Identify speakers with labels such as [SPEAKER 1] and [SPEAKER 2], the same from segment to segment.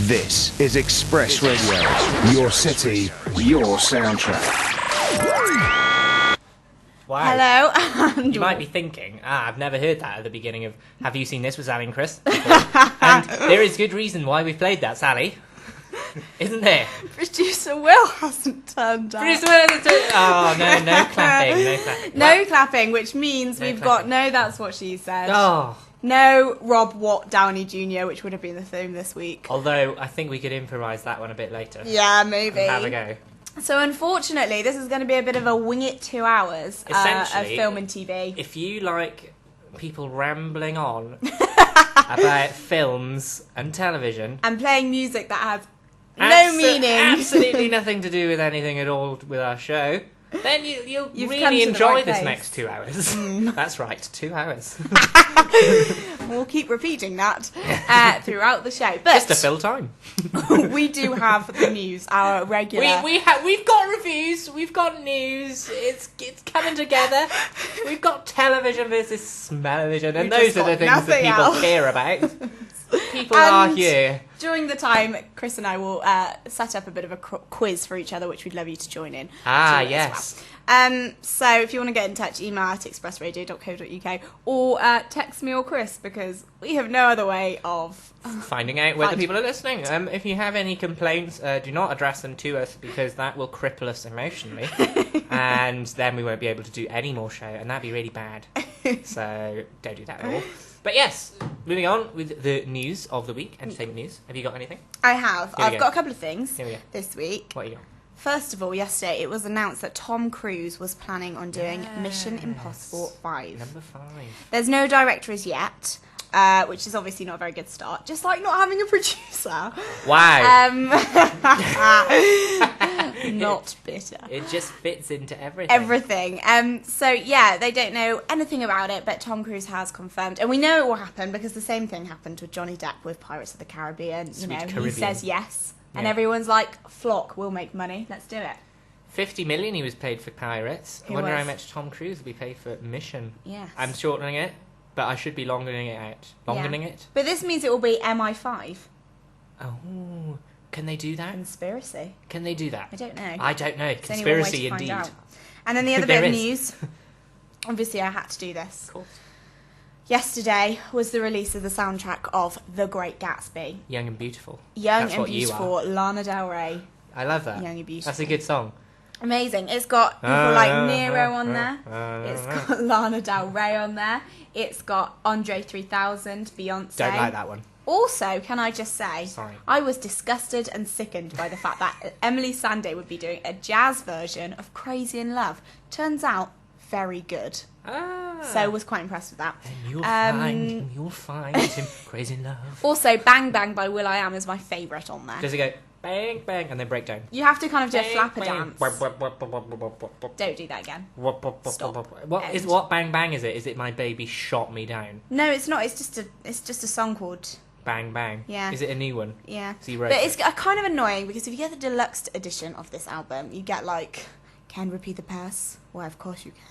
[SPEAKER 1] This is Express Radio. Your city, your soundtrack.
[SPEAKER 2] Wow.
[SPEAKER 3] Hello.
[SPEAKER 2] You might be thinking, I've never heard that at the beginning of Have You Seen This with Sally and Chris? And there is good reason why we've played that, Sally. Isn't there?
[SPEAKER 3] Producer Will hasn't turned up.
[SPEAKER 2] Producer Will hasn't turned up. Oh, no clapping, no clapping.
[SPEAKER 3] No clapping, which means
[SPEAKER 2] No
[SPEAKER 3] we've
[SPEAKER 2] clapping.
[SPEAKER 3] got no That's What She Said.
[SPEAKER 2] Oh.
[SPEAKER 3] No Rob Watt Downey Jr., which would have been the theme this week.
[SPEAKER 2] Although, I think we could improvise that one a bit later.
[SPEAKER 3] Yeah, maybe.
[SPEAKER 2] And have a go.
[SPEAKER 3] So unfortunately, this is going to be a bit of a wing it 2 hours of
[SPEAKER 2] Essentially,
[SPEAKER 3] film and TV.
[SPEAKER 2] If you like people rambling on about films and television...
[SPEAKER 3] And playing music that has no meaning.
[SPEAKER 2] Absolutely nothing to do with anything at all with our show. Then you'll
[SPEAKER 3] You've come
[SPEAKER 2] really
[SPEAKER 3] to the
[SPEAKER 2] enjoy
[SPEAKER 3] right
[SPEAKER 2] this
[SPEAKER 3] place.
[SPEAKER 2] next 2 hours. That's right, 2 hours.
[SPEAKER 3] We'll keep repeating that throughout the show. But
[SPEAKER 2] Just to fill time.
[SPEAKER 3] we do have the news, our regular...
[SPEAKER 2] We've got reviews, we've got news, it's coming together. We've got television versus smell-o-vision, and
[SPEAKER 3] We've
[SPEAKER 2] those
[SPEAKER 3] just
[SPEAKER 2] are the
[SPEAKER 3] got
[SPEAKER 2] things that
[SPEAKER 3] nothing
[SPEAKER 2] people
[SPEAKER 3] else.
[SPEAKER 2] care about. People are
[SPEAKER 3] And
[SPEAKER 2] here.
[SPEAKER 3] During the time, Chris and I will set up a bit of a quiz for each other, which we'd love you to join in.
[SPEAKER 2] Ah,
[SPEAKER 3] to as
[SPEAKER 2] yes.
[SPEAKER 3] well. So if you want to get in touch, email at expressradio.co.uk or text me or Chris, because we have no other way of...
[SPEAKER 2] Finding out whether people are listening. If you have any complaints, do not address them to us, because that will cripple us emotionally. And then we won't be able to do any more show, and that'd be really bad. So don't do that at all. But yes, moving on with the news of the week, entertainment news. Have you got anything?
[SPEAKER 3] I have.
[SPEAKER 2] Here we
[SPEAKER 3] I've
[SPEAKER 2] go.
[SPEAKER 3] got a couple of things
[SPEAKER 2] Here we go.
[SPEAKER 3] this week.
[SPEAKER 2] What you got?
[SPEAKER 3] First of all, yesterday it was announced that Tom Cruise was planning on doing Mission
[SPEAKER 2] Yes.
[SPEAKER 3] Impossible 5.
[SPEAKER 2] Number 5.
[SPEAKER 3] There's no director as yet, which is obviously not a very good start. Just like not having a producer.
[SPEAKER 2] Wow.
[SPEAKER 3] Not bitter.
[SPEAKER 2] It just fits into everything.
[SPEAKER 3] Everything. So yeah, they don't know anything about it, but Tom Cruise has confirmed, and we know it will happen because the same thing happened with Johnny Depp with Pirates of the Caribbean.
[SPEAKER 2] Sweet
[SPEAKER 3] He
[SPEAKER 2] Caribbean.
[SPEAKER 3] says yes, and
[SPEAKER 2] Yeah.
[SPEAKER 3] everyone's like, "Flock, we'll make money. Let's do it."
[SPEAKER 2] 50 million he was paid for Pirates. I
[SPEAKER 3] He
[SPEAKER 2] wonder
[SPEAKER 3] was.
[SPEAKER 2] how much Tom Cruise will be paid for Mission.
[SPEAKER 3] Yes.
[SPEAKER 2] I'm shortening it, but I should be longening it out. Longening
[SPEAKER 3] Yeah.
[SPEAKER 2] it?
[SPEAKER 3] But this means it will be MI5
[SPEAKER 2] Oh, can they do that?
[SPEAKER 3] conspiracy.
[SPEAKER 2] Can they do that?
[SPEAKER 3] I don't know.
[SPEAKER 2] I don't know.
[SPEAKER 3] It's only one way
[SPEAKER 2] Conspiracy
[SPEAKER 3] to find
[SPEAKER 2] indeed.
[SPEAKER 3] out. And then the other
[SPEAKER 2] There
[SPEAKER 3] bit of
[SPEAKER 2] is.
[SPEAKER 3] news. Obviously, I had to do this.
[SPEAKER 2] Of course.
[SPEAKER 3] Yesterday was the release of the soundtrack of The Great Gatsby.
[SPEAKER 2] Young and Beautiful.
[SPEAKER 3] Young
[SPEAKER 2] That's
[SPEAKER 3] and
[SPEAKER 2] what you
[SPEAKER 3] Beautiful, Lana Del Rey.
[SPEAKER 2] I love that.
[SPEAKER 3] Young and Beautiful.
[SPEAKER 2] That's a good song.
[SPEAKER 3] Amazing. It's got people like Nero on there. It's got Lana Del Rey on there. It's got Andre 3000, Beyonce.
[SPEAKER 2] Don't like that one.
[SPEAKER 3] Also, can I just say,
[SPEAKER 2] Sorry.
[SPEAKER 3] I was disgusted and sickened by the fact that Emily Sandé would be doing a jazz version of Crazy in Love. Turns out, very good.
[SPEAKER 2] Ah.
[SPEAKER 3] So I was quite impressed with that.
[SPEAKER 2] And you'll find him crazy in love.
[SPEAKER 3] Also, Bang Bang by will.i.am is my favourite on there.
[SPEAKER 2] Does it go bang, bang, and then break down?
[SPEAKER 3] You have to kind of do a
[SPEAKER 2] Bang,
[SPEAKER 3] flapper
[SPEAKER 2] bang.
[SPEAKER 3] dance. Don't do that again. Stop.
[SPEAKER 2] What bang bang is it? Is it My Baby Shot Me Down?
[SPEAKER 3] No, it's not. It's just a song called...
[SPEAKER 2] Bang bang.
[SPEAKER 3] Yeah.
[SPEAKER 2] Is it a new one?
[SPEAKER 3] Yeah.
[SPEAKER 2] So you wrote
[SPEAKER 3] But
[SPEAKER 2] it.
[SPEAKER 3] it's kind of annoying because if you get the deluxe edition of this album, you get like, can repeat the past? Why, of course you can.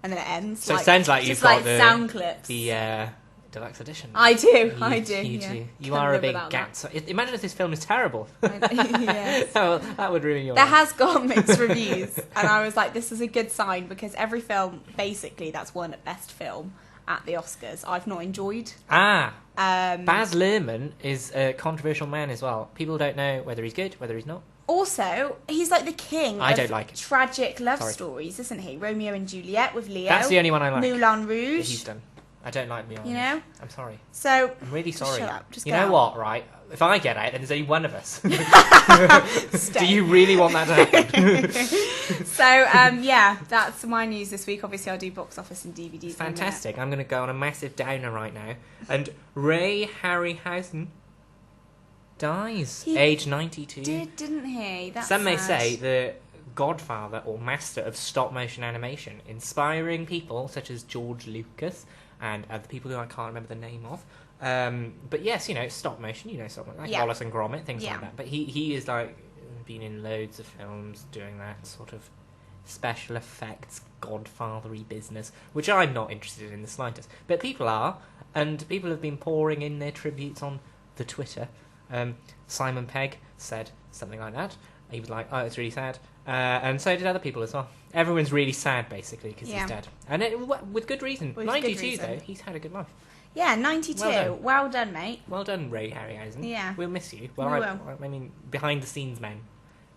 [SPEAKER 3] And then it ends.
[SPEAKER 2] So it sounds like you've
[SPEAKER 3] just
[SPEAKER 2] got
[SPEAKER 3] like
[SPEAKER 2] the
[SPEAKER 3] sound clips.
[SPEAKER 2] The deluxe edition.
[SPEAKER 3] I do.
[SPEAKER 2] You
[SPEAKER 3] I
[SPEAKER 2] do.
[SPEAKER 3] yeah.
[SPEAKER 2] You
[SPEAKER 3] Couldn't
[SPEAKER 2] are a
[SPEAKER 3] live
[SPEAKER 2] big
[SPEAKER 3] without that.
[SPEAKER 2] Imagine if this film is terrible.
[SPEAKER 3] Yes.
[SPEAKER 2] Oh, that would ruin your
[SPEAKER 3] There
[SPEAKER 2] life.
[SPEAKER 3] has got mixed reviews, and I was like, this is a good sign because every film, basically, that's won Best Film at the Oscars, I've not enjoyed.
[SPEAKER 2] Baz Luhrmann is a controversial man as well. People don't know whether he's good, whether he's not.
[SPEAKER 3] Also, he's like the king
[SPEAKER 2] I
[SPEAKER 3] of
[SPEAKER 2] don't like it.
[SPEAKER 3] tragic love
[SPEAKER 2] Sorry.
[SPEAKER 3] stories, isn't he? Romeo and Juliet with Leo.
[SPEAKER 2] That's the only one I like.
[SPEAKER 3] Moulin
[SPEAKER 2] that
[SPEAKER 3] Rouge.
[SPEAKER 2] he's done. I don't like Beyond.
[SPEAKER 3] You know?
[SPEAKER 2] I'm sorry.
[SPEAKER 3] So,
[SPEAKER 2] I'm really sorry.
[SPEAKER 3] shut up. Just
[SPEAKER 2] you
[SPEAKER 3] go
[SPEAKER 2] know
[SPEAKER 3] out.
[SPEAKER 2] what, right? If I get out, then there's only one of us.
[SPEAKER 3] Stay.
[SPEAKER 2] Do you really want that to happen?
[SPEAKER 3] So, yeah, that's my news this week. Obviously, I'll do box office and DVDs. in a minute.
[SPEAKER 2] Fantastic. I'm going to go on a massive downer right now. And Ray Harryhausen dies,
[SPEAKER 3] He
[SPEAKER 2] age 92.
[SPEAKER 3] Didn't he? That's
[SPEAKER 2] Some may
[SPEAKER 3] sad.
[SPEAKER 2] say the godfather or master of stop-motion animation, inspiring people such as George Lucas and other people who I can't remember the name of. But yes, stop-motion, something like
[SPEAKER 3] Yeah.
[SPEAKER 2] Wallace and Gromit, things
[SPEAKER 3] Yeah.
[SPEAKER 2] like that. But he is like been in loads of films doing that sort of special effects godfathery business, which I'm not interested in the slightest. But people are, and people have been pouring in their tributes on the Twitter. Simon Pegg said something like that. He was like, "Oh, it's really sad," and so did other people as well. Everyone's really sad basically because he's dead, and with good reason. 92 though, he's had a good life.
[SPEAKER 3] Yeah, 92. Well done, mate.
[SPEAKER 2] Well done, Ray Harryhausen.
[SPEAKER 3] Yeah,
[SPEAKER 2] we'll miss you.
[SPEAKER 3] Well,
[SPEAKER 2] I mean, behind the scenes men.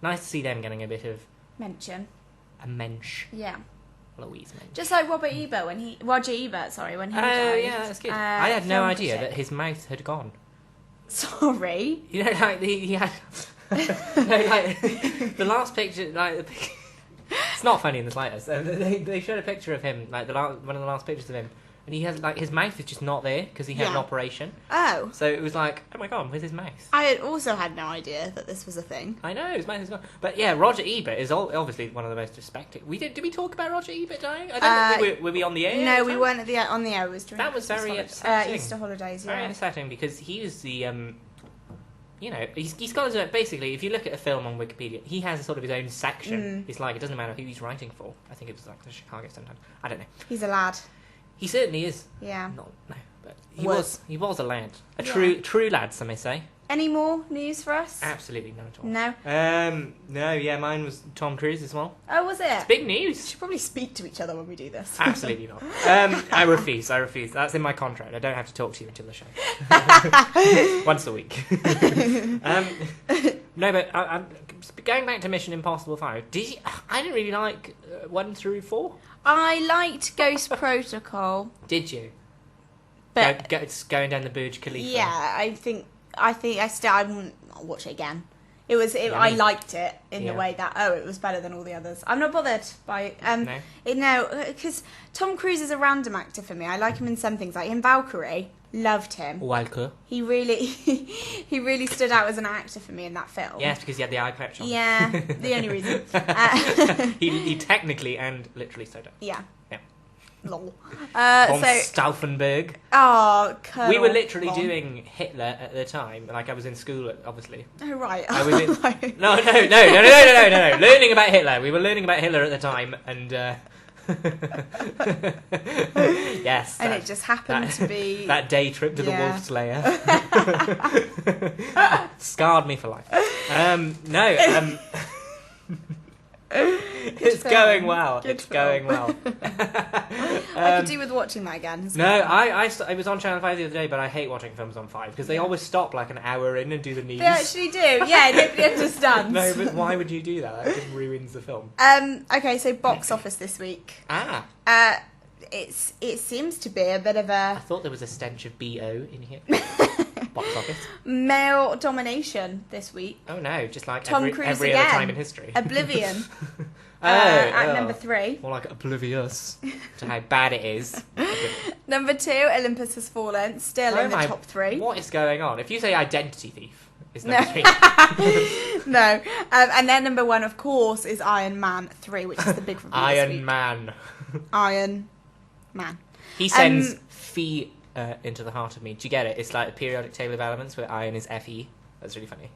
[SPEAKER 2] Nice to see them getting a bit of
[SPEAKER 3] mention.
[SPEAKER 2] A mensch.
[SPEAKER 3] Yeah.
[SPEAKER 2] Louise Mensch.
[SPEAKER 3] Just like Roger Ebert when he died.
[SPEAKER 2] Oh yeah, that's good. I had no idea that his mouth had gone.
[SPEAKER 3] Sorry.
[SPEAKER 2] You know, like he had. Like the last picture, it's not funny in the slightest. They showed a picture of him, like one of the last pictures of him, and he has like his mouth is just not there because he had an operation.
[SPEAKER 3] Oh.
[SPEAKER 2] So it was like, oh my god, where's his mouth?
[SPEAKER 3] I had also had no idea that this was a thing.
[SPEAKER 2] I know his mouth is gone, but yeah, Roger Ebert is obviously one of the most respected. Did we talk about Roger Ebert dying? I don't think were we on the air?
[SPEAKER 3] No, we weren't on the air. It was during
[SPEAKER 2] that was very upsetting.
[SPEAKER 3] Easter holidays. Yeah.
[SPEAKER 2] Very upsetting because he was the. You know, he's got his own, basically, if you look at a film on Wikipedia, he has sort of his own section. It's like, it doesn't matter who he's writing for. I think it was like the Chicago Sun-Times. I don't know.
[SPEAKER 3] He's a lad.
[SPEAKER 2] He certainly is.
[SPEAKER 3] Yeah.
[SPEAKER 2] No, but he was a lad. A true lad, some may say.
[SPEAKER 3] Any more news for us?
[SPEAKER 2] Absolutely not at all.
[SPEAKER 3] No?
[SPEAKER 2] No, yeah, mine was Tom Cruise as well.
[SPEAKER 3] Oh, was it?
[SPEAKER 2] It's big news.
[SPEAKER 3] We should probably speak to each other when we do this.
[SPEAKER 2] Absolutely not. I refuse. That's in my contract. I don't have to talk to you until the show. Once a week. No, but I'm going back to Mission Impossible 5. I didn't really like 1 through 4.
[SPEAKER 3] I liked Ghost Protocol.
[SPEAKER 2] Did you?
[SPEAKER 3] But
[SPEAKER 2] going down the Burj Khalifa.
[SPEAKER 3] Yeah, I think I wouldn't watch it again. I liked it in the way that it was better than all the others. I'm not bothered by no, because Tom Cruise is a random actor for me. I like him in some things, like in Valkyrie. Loved him.
[SPEAKER 2] Walker.
[SPEAKER 3] He really stood out as an actor for me in that film.
[SPEAKER 2] Yes, because he had the eye patch on.
[SPEAKER 3] Yeah, the only reason.
[SPEAKER 2] He technically and literally stood out.
[SPEAKER 3] Yeah.
[SPEAKER 2] Yeah.
[SPEAKER 3] Lol.
[SPEAKER 2] Von Stauffenberg.
[SPEAKER 3] Oh, Colonel
[SPEAKER 2] we were literally doing Hitler at the time. Like I was in school, obviously.
[SPEAKER 3] Oh right.
[SPEAKER 2] I was in... No. Learning about Hitler. We were learning about Hitler at the time, and yes.
[SPEAKER 3] And it just happened to be
[SPEAKER 2] that day trip to the Wolf Slayer. Scarred me for life. It's going well. It's going well.
[SPEAKER 3] I could do with watching that again.
[SPEAKER 2] No, I was on Channel 5 the other day, but I hate watching films on 5 because they always stop like an hour in and do the news.
[SPEAKER 3] They actually do. Yeah, nobody understands.
[SPEAKER 2] No, but why would you do that? That just ruins the film.
[SPEAKER 3] Okay, so box office this week. It seems to be a bit of a...
[SPEAKER 2] I thought there was a stench of BO in here. Box office.
[SPEAKER 3] Male domination this week.
[SPEAKER 2] Oh no, just like
[SPEAKER 3] Tom Cruise
[SPEAKER 2] every
[SPEAKER 3] again.
[SPEAKER 2] other time in history.
[SPEAKER 3] Oblivion. At number 3.
[SPEAKER 2] More like oblivious to how bad it is.
[SPEAKER 3] Number 2, Olympus Has Fallen. Still in the top 3.
[SPEAKER 2] What is going on? If you say Identity Thief, it's number 3.
[SPEAKER 3] No. And then number 1, of course, is Iron Man 3, which is the big review this week. Iron Man.
[SPEAKER 2] He sends Phi into the heart of me. Do you get it? It's like a periodic table of elements where iron is Fe. That's really funny.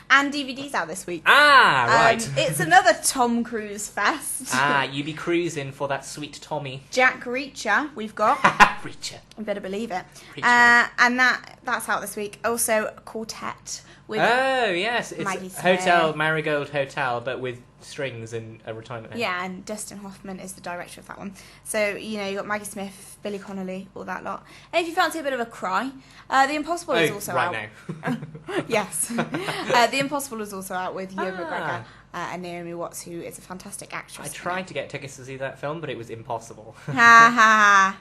[SPEAKER 3] And DVD's out this week.
[SPEAKER 2] Right.
[SPEAKER 3] It's another Tom Cruise fest.
[SPEAKER 2] You be cruising for that sweet Tommy.
[SPEAKER 3] Jack Reacher, we've got.
[SPEAKER 2] Reacher.
[SPEAKER 3] You better believe it.
[SPEAKER 2] And
[SPEAKER 3] that's out this week. Also, Quartet with
[SPEAKER 2] yes. It's
[SPEAKER 3] Maggie Smith.
[SPEAKER 2] Hotel Marigold Hotel, but with strings and a retirement home.
[SPEAKER 3] Yeah, and Dustin Hoffman is the director of that one. So, you got Maggie Smith, Billy Connolly, all that lot. And if you fancy a bit of a cry, The Impossible is also out.
[SPEAKER 2] Right now.
[SPEAKER 3] Yes. The Impossible is also out with Ewan McGregor and Naomi Watts, who is a fantastic actress.
[SPEAKER 2] I tried to get tickets to see that film, but it was impossible.
[SPEAKER 3] Ha ha.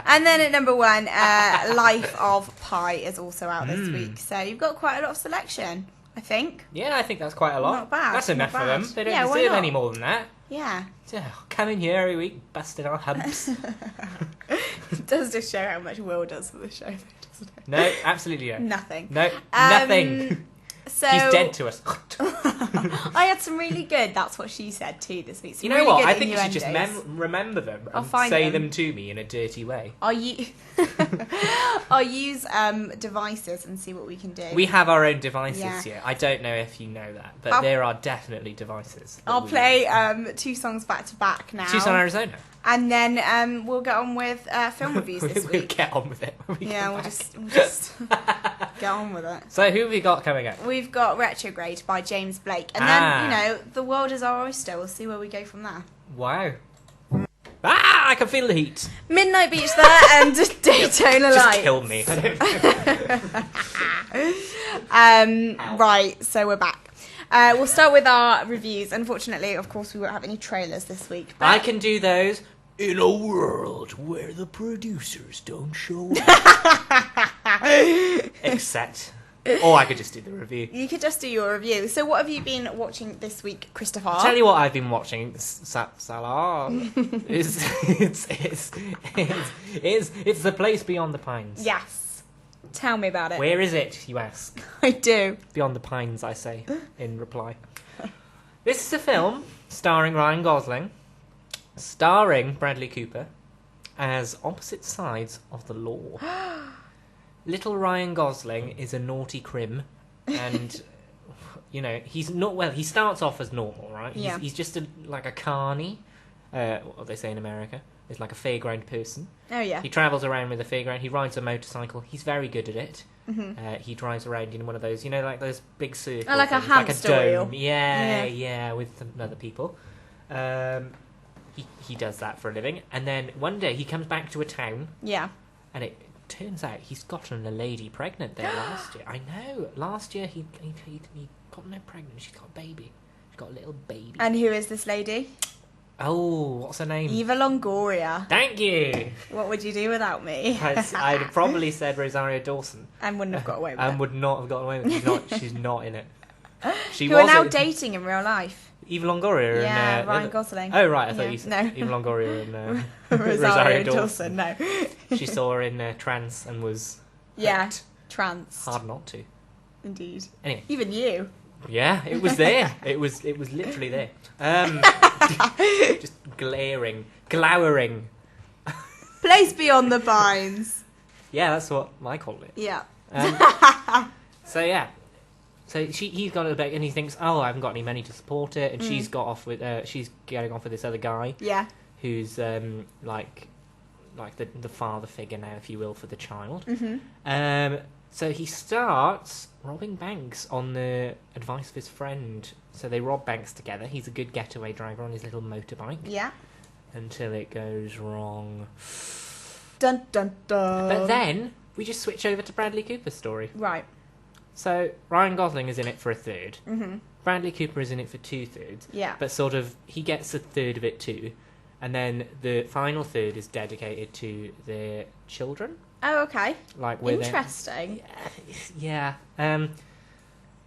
[SPEAKER 3] And then at number 1, Life of Pi is also out this week. So you've got quite a lot of selection, I think.
[SPEAKER 2] Yeah, I think that's quite a lot.
[SPEAKER 3] Not bad.
[SPEAKER 2] That's enough for them. They don't
[SPEAKER 3] why
[SPEAKER 2] deserve
[SPEAKER 3] not?
[SPEAKER 2] any more than that.
[SPEAKER 3] Yeah.
[SPEAKER 2] Come in here every week, busting our humps.
[SPEAKER 3] It does just show how much Will does for the show, though, doesn't it?
[SPEAKER 2] No, absolutely no.
[SPEAKER 3] Nothing.
[SPEAKER 2] No, nothing.
[SPEAKER 3] So
[SPEAKER 2] He's dead to us.
[SPEAKER 3] I had some really good. That's what she said too this week. Some
[SPEAKER 2] You know
[SPEAKER 3] really
[SPEAKER 2] what?
[SPEAKER 3] good
[SPEAKER 2] I think you should just
[SPEAKER 3] innuendos.
[SPEAKER 2] remember them
[SPEAKER 3] I'll
[SPEAKER 2] and
[SPEAKER 3] find
[SPEAKER 2] say
[SPEAKER 3] them.
[SPEAKER 2] them to me in a dirty way.
[SPEAKER 3] I'll use devices and see what we can do.
[SPEAKER 2] We have our own devices
[SPEAKER 3] Yeah.
[SPEAKER 2] here. I don't know if you know that, but
[SPEAKER 3] I'll-
[SPEAKER 2] there are definitely devices. that
[SPEAKER 3] I'll
[SPEAKER 2] we
[SPEAKER 3] play
[SPEAKER 2] use.
[SPEAKER 3] 2 songs back to back now.
[SPEAKER 2] Tucson, Arizona.
[SPEAKER 3] And then we'll get on with film reviews this
[SPEAKER 2] We'll
[SPEAKER 3] week.
[SPEAKER 2] get on with it. when we
[SPEAKER 3] Yeah,
[SPEAKER 2] come
[SPEAKER 3] we'll
[SPEAKER 2] back.
[SPEAKER 3] just get on with it.
[SPEAKER 2] So who have we got coming up?
[SPEAKER 3] We've got Retrograde by James Blake. And
[SPEAKER 2] Ah.
[SPEAKER 3] then, the world is our oyster. We'll see where we go from there.
[SPEAKER 2] Wow. Ah, I can feel the heat.
[SPEAKER 3] Midnight Beach there and Daytona
[SPEAKER 2] Just
[SPEAKER 3] Lights.
[SPEAKER 2] killed me.
[SPEAKER 3] Right, so we're back. We'll start with our reviews. Unfortunately, of course, we won't have any trailers this week. But
[SPEAKER 2] I can do those in a world where the producers don't show up. Except... Or I could just do the review.
[SPEAKER 3] you could just do your review. So what have you been watching this week, Christopher?
[SPEAKER 2] Tell you what I've been watching. Salah. It's the place beyond the pines.
[SPEAKER 3] Yes. Tell me about it.
[SPEAKER 2] Where is it, you ask?
[SPEAKER 3] I do.
[SPEAKER 2] Beyond the pines, I say, in reply. This is a film starring Ryan Gosling, starring Bradley Cooper, as opposite sides of the law. Little Ryan Gosling is a naughty crim, and he's not well. He starts off as normal, right?
[SPEAKER 3] Yeah.
[SPEAKER 2] He's just like a carny, what they say in America. Is like a fairground person.
[SPEAKER 3] Oh, yeah.
[SPEAKER 2] He travels around with a fairground. He rides a motorcycle. He's very good at it.
[SPEAKER 3] Mm-hmm.
[SPEAKER 2] He drives around in one of those, like those big circles.
[SPEAKER 3] Oh, like a
[SPEAKER 2] things, like
[SPEAKER 3] hamster
[SPEAKER 2] dome.
[SPEAKER 3] wheel.
[SPEAKER 2] Yeah, with some other people. He does that for a living, and then one day he comes back to a town,
[SPEAKER 3] Yeah.
[SPEAKER 2] and it turns out he's gotten a lady pregnant there last year. I know. Last year he got her pregnant. She's got a baby. She's got a little baby.
[SPEAKER 3] And who is this lady?
[SPEAKER 2] Oh, what's her name?
[SPEAKER 3] Eva Longoria.
[SPEAKER 2] Thank you.
[SPEAKER 3] What would you do without me?
[SPEAKER 2] I'd have probably said Rosario Dawson.
[SPEAKER 3] And wouldn't have got away with
[SPEAKER 2] And
[SPEAKER 3] it.
[SPEAKER 2] would not have gotten away with it. She's not in it. She
[SPEAKER 3] Who are
[SPEAKER 2] was
[SPEAKER 3] now
[SPEAKER 2] in-
[SPEAKER 3] dating in real life.
[SPEAKER 2] Eva Longoria
[SPEAKER 3] Yeah,
[SPEAKER 2] and...
[SPEAKER 3] Ryan Gosling.
[SPEAKER 2] Oh, right. I thought
[SPEAKER 3] Yeah,
[SPEAKER 2] you said
[SPEAKER 3] no.
[SPEAKER 2] Eva Longoria and
[SPEAKER 3] Rosario Dawson, no.
[SPEAKER 2] She saw her in Trance and was
[SPEAKER 3] Yeah,
[SPEAKER 2] hooked.
[SPEAKER 3] trance.
[SPEAKER 2] Hard not to.
[SPEAKER 3] Indeed.
[SPEAKER 2] Anyway.
[SPEAKER 3] Even you.
[SPEAKER 2] Yeah, it was there. It was literally there. Just glowering.
[SPEAKER 3] Place beyond the pines.
[SPEAKER 2] Yeah, that's what I called it.
[SPEAKER 3] Yeah.
[SPEAKER 2] So yeah, he's gone to the bank and he thinks, oh, I haven't got any money to support it, and she's got off with she's getting off with this other guy
[SPEAKER 3] Yeah.
[SPEAKER 2] who's like the father figure now, if you will, for the child.
[SPEAKER 3] Mm-hmm.
[SPEAKER 2] So he starts robbing banks on the advice of his friend. So they rob banks together. He's a good getaway driver on his little motorbike.
[SPEAKER 3] Yeah.
[SPEAKER 2] Until it goes wrong.
[SPEAKER 3] Dun dun dun.
[SPEAKER 2] But then we just switch over to Bradley Cooper's story.
[SPEAKER 3] Right.
[SPEAKER 2] So Ryan Gosling is in it for a third.
[SPEAKER 3] Mm-hmm.
[SPEAKER 2] Bradley Cooper is in it for 2/3.
[SPEAKER 3] Yeah.
[SPEAKER 2] But sort of he gets a third of it too. And then the final third is dedicated to their children.
[SPEAKER 3] Oh, okay.
[SPEAKER 2] Like with
[SPEAKER 3] Interesting.
[SPEAKER 2] Yeah.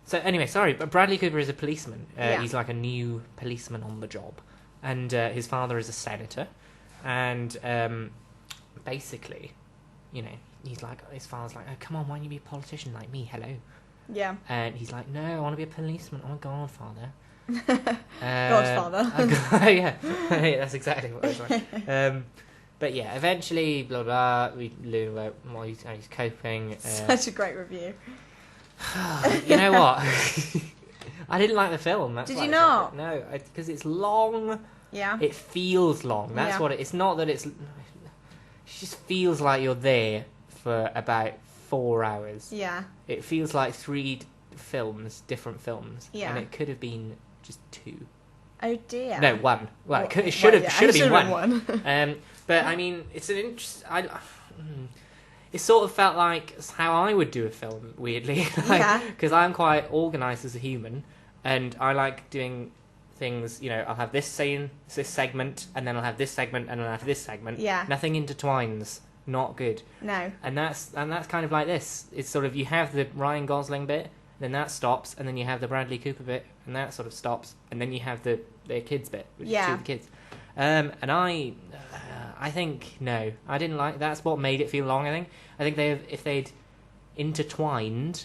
[SPEAKER 2] So anyway, sorry, but Bradley Cooper is a policeman.
[SPEAKER 3] Yeah.
[SPEAKER 2] He's like a new policeman on the job, and his father is a senator, and basically, he's like, his father's like, oh, come on, why don't you be a politician like me? Hello.
[SPEAKER 3] Yeah.
[SPEAKER 2] And he's like, no, I want to be a policeman. I'm a godfather.
[SPEAKER 3] Godfather.
[SPEAKER 2] Yeah, that's exactly what it's like. But yeah, eventually, blah blah. We learn about how he's coping.
[SPEAKER 3] Such a great review.
[SPEAKER 2] You know what? I didn't like the film. That's
[SPEAKER 3] Did
[SPEAKER 2] why
[SPEAKER 3] you
[SPEAKER 2] I
[SPEAKER 3] not?
[SPEAKER 2] said it. No, because it's long.
[SPEAKER 3] Yeah.
[SPEAKER 2] It feels long. That's
[SPEAKER 3] Yeah.
[SPEAKER 2] what it's not that it's. It just feels like you're there for about 4 hours.
[SPEAKER 3] Yeah.
[SPEAKER 2] It feels like 3 different films.
[SPEAKER 3] Yeah.
[SPEAKER 2] And it could have been just 2.
[SPEAKER 3] Oh dear.
[SPEAKER 2] No, 1. Well,
[SPEAKER 3] Well,
[SPEAKER 2] it should have
[SPEAKER 3] yeah,
[SPEAKER 2] should have
[SPEAKER 3] it
[SPEAKER 2] been
[SPEAKER 3] should've
[SPEAKER 2] 1.
[SPEAKER 3] been
[SPEAKER 2] But I mean, it's an it sort of felt like how I would do a film, weirdly.
[SPEAKER 3] Yeah.
[SPEAKER 2] Because I'm quite organised as a human, and I like doing things. I'll have this scene, this segment, and then I'll have this segment, and then I'll have this segment.
[SPEAKER 3] Yeah.
[SPEAKER 2] Nothing intertwines. Not good.
[SPEAKER 3] No.
[SPEAKER 2] And that's kind of like this. It's sort of you have the Ryan Gosling bit, then that stops, and then you have the Bradley Cooper bit, and that sort of stops, and then you have their kids bit, which is 2
[SPEAKER 3] Yeah.
[SPEAKER 2] of the kids. And I think no, I didn't like. That's what made it feel long. I think if they'd intertwined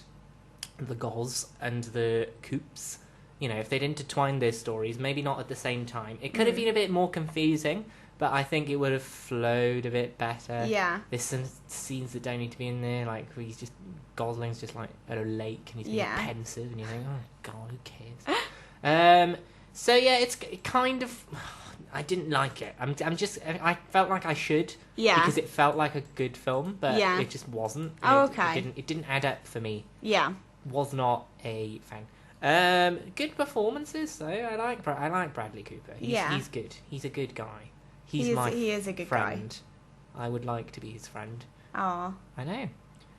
[SPEAKER 2] the Goz and the Coops. You know, if they'd intertwined their stories, maybe not at the same time. It could have been a bit more confusing, but I think it would have flowed a bit better.
[SPEAKER 3] Yeah.
[SPEAKER 2] There's some scenes that don't need to be in there, like where Gosling's just like at a lake and he's being pensive, and you think, oh god, who cares? So yeah, it kind of. I didn't like it. I felt like I should.
[SPEAKER 3] Yeah.
[SPEAKER 2] Because it felt like a good film, but it just wasn't. It didn't add up for me.
[SPEAKER 3] Yeah.
[SPEAKER 2] Was not a fan. Good performances though. I like Bradley Cooper. He's good. He's a good guy. He is a good friend. Guy. I would like to be his friend.
[SPEAKER 3] Aw.
[SPEAKER 2] I know.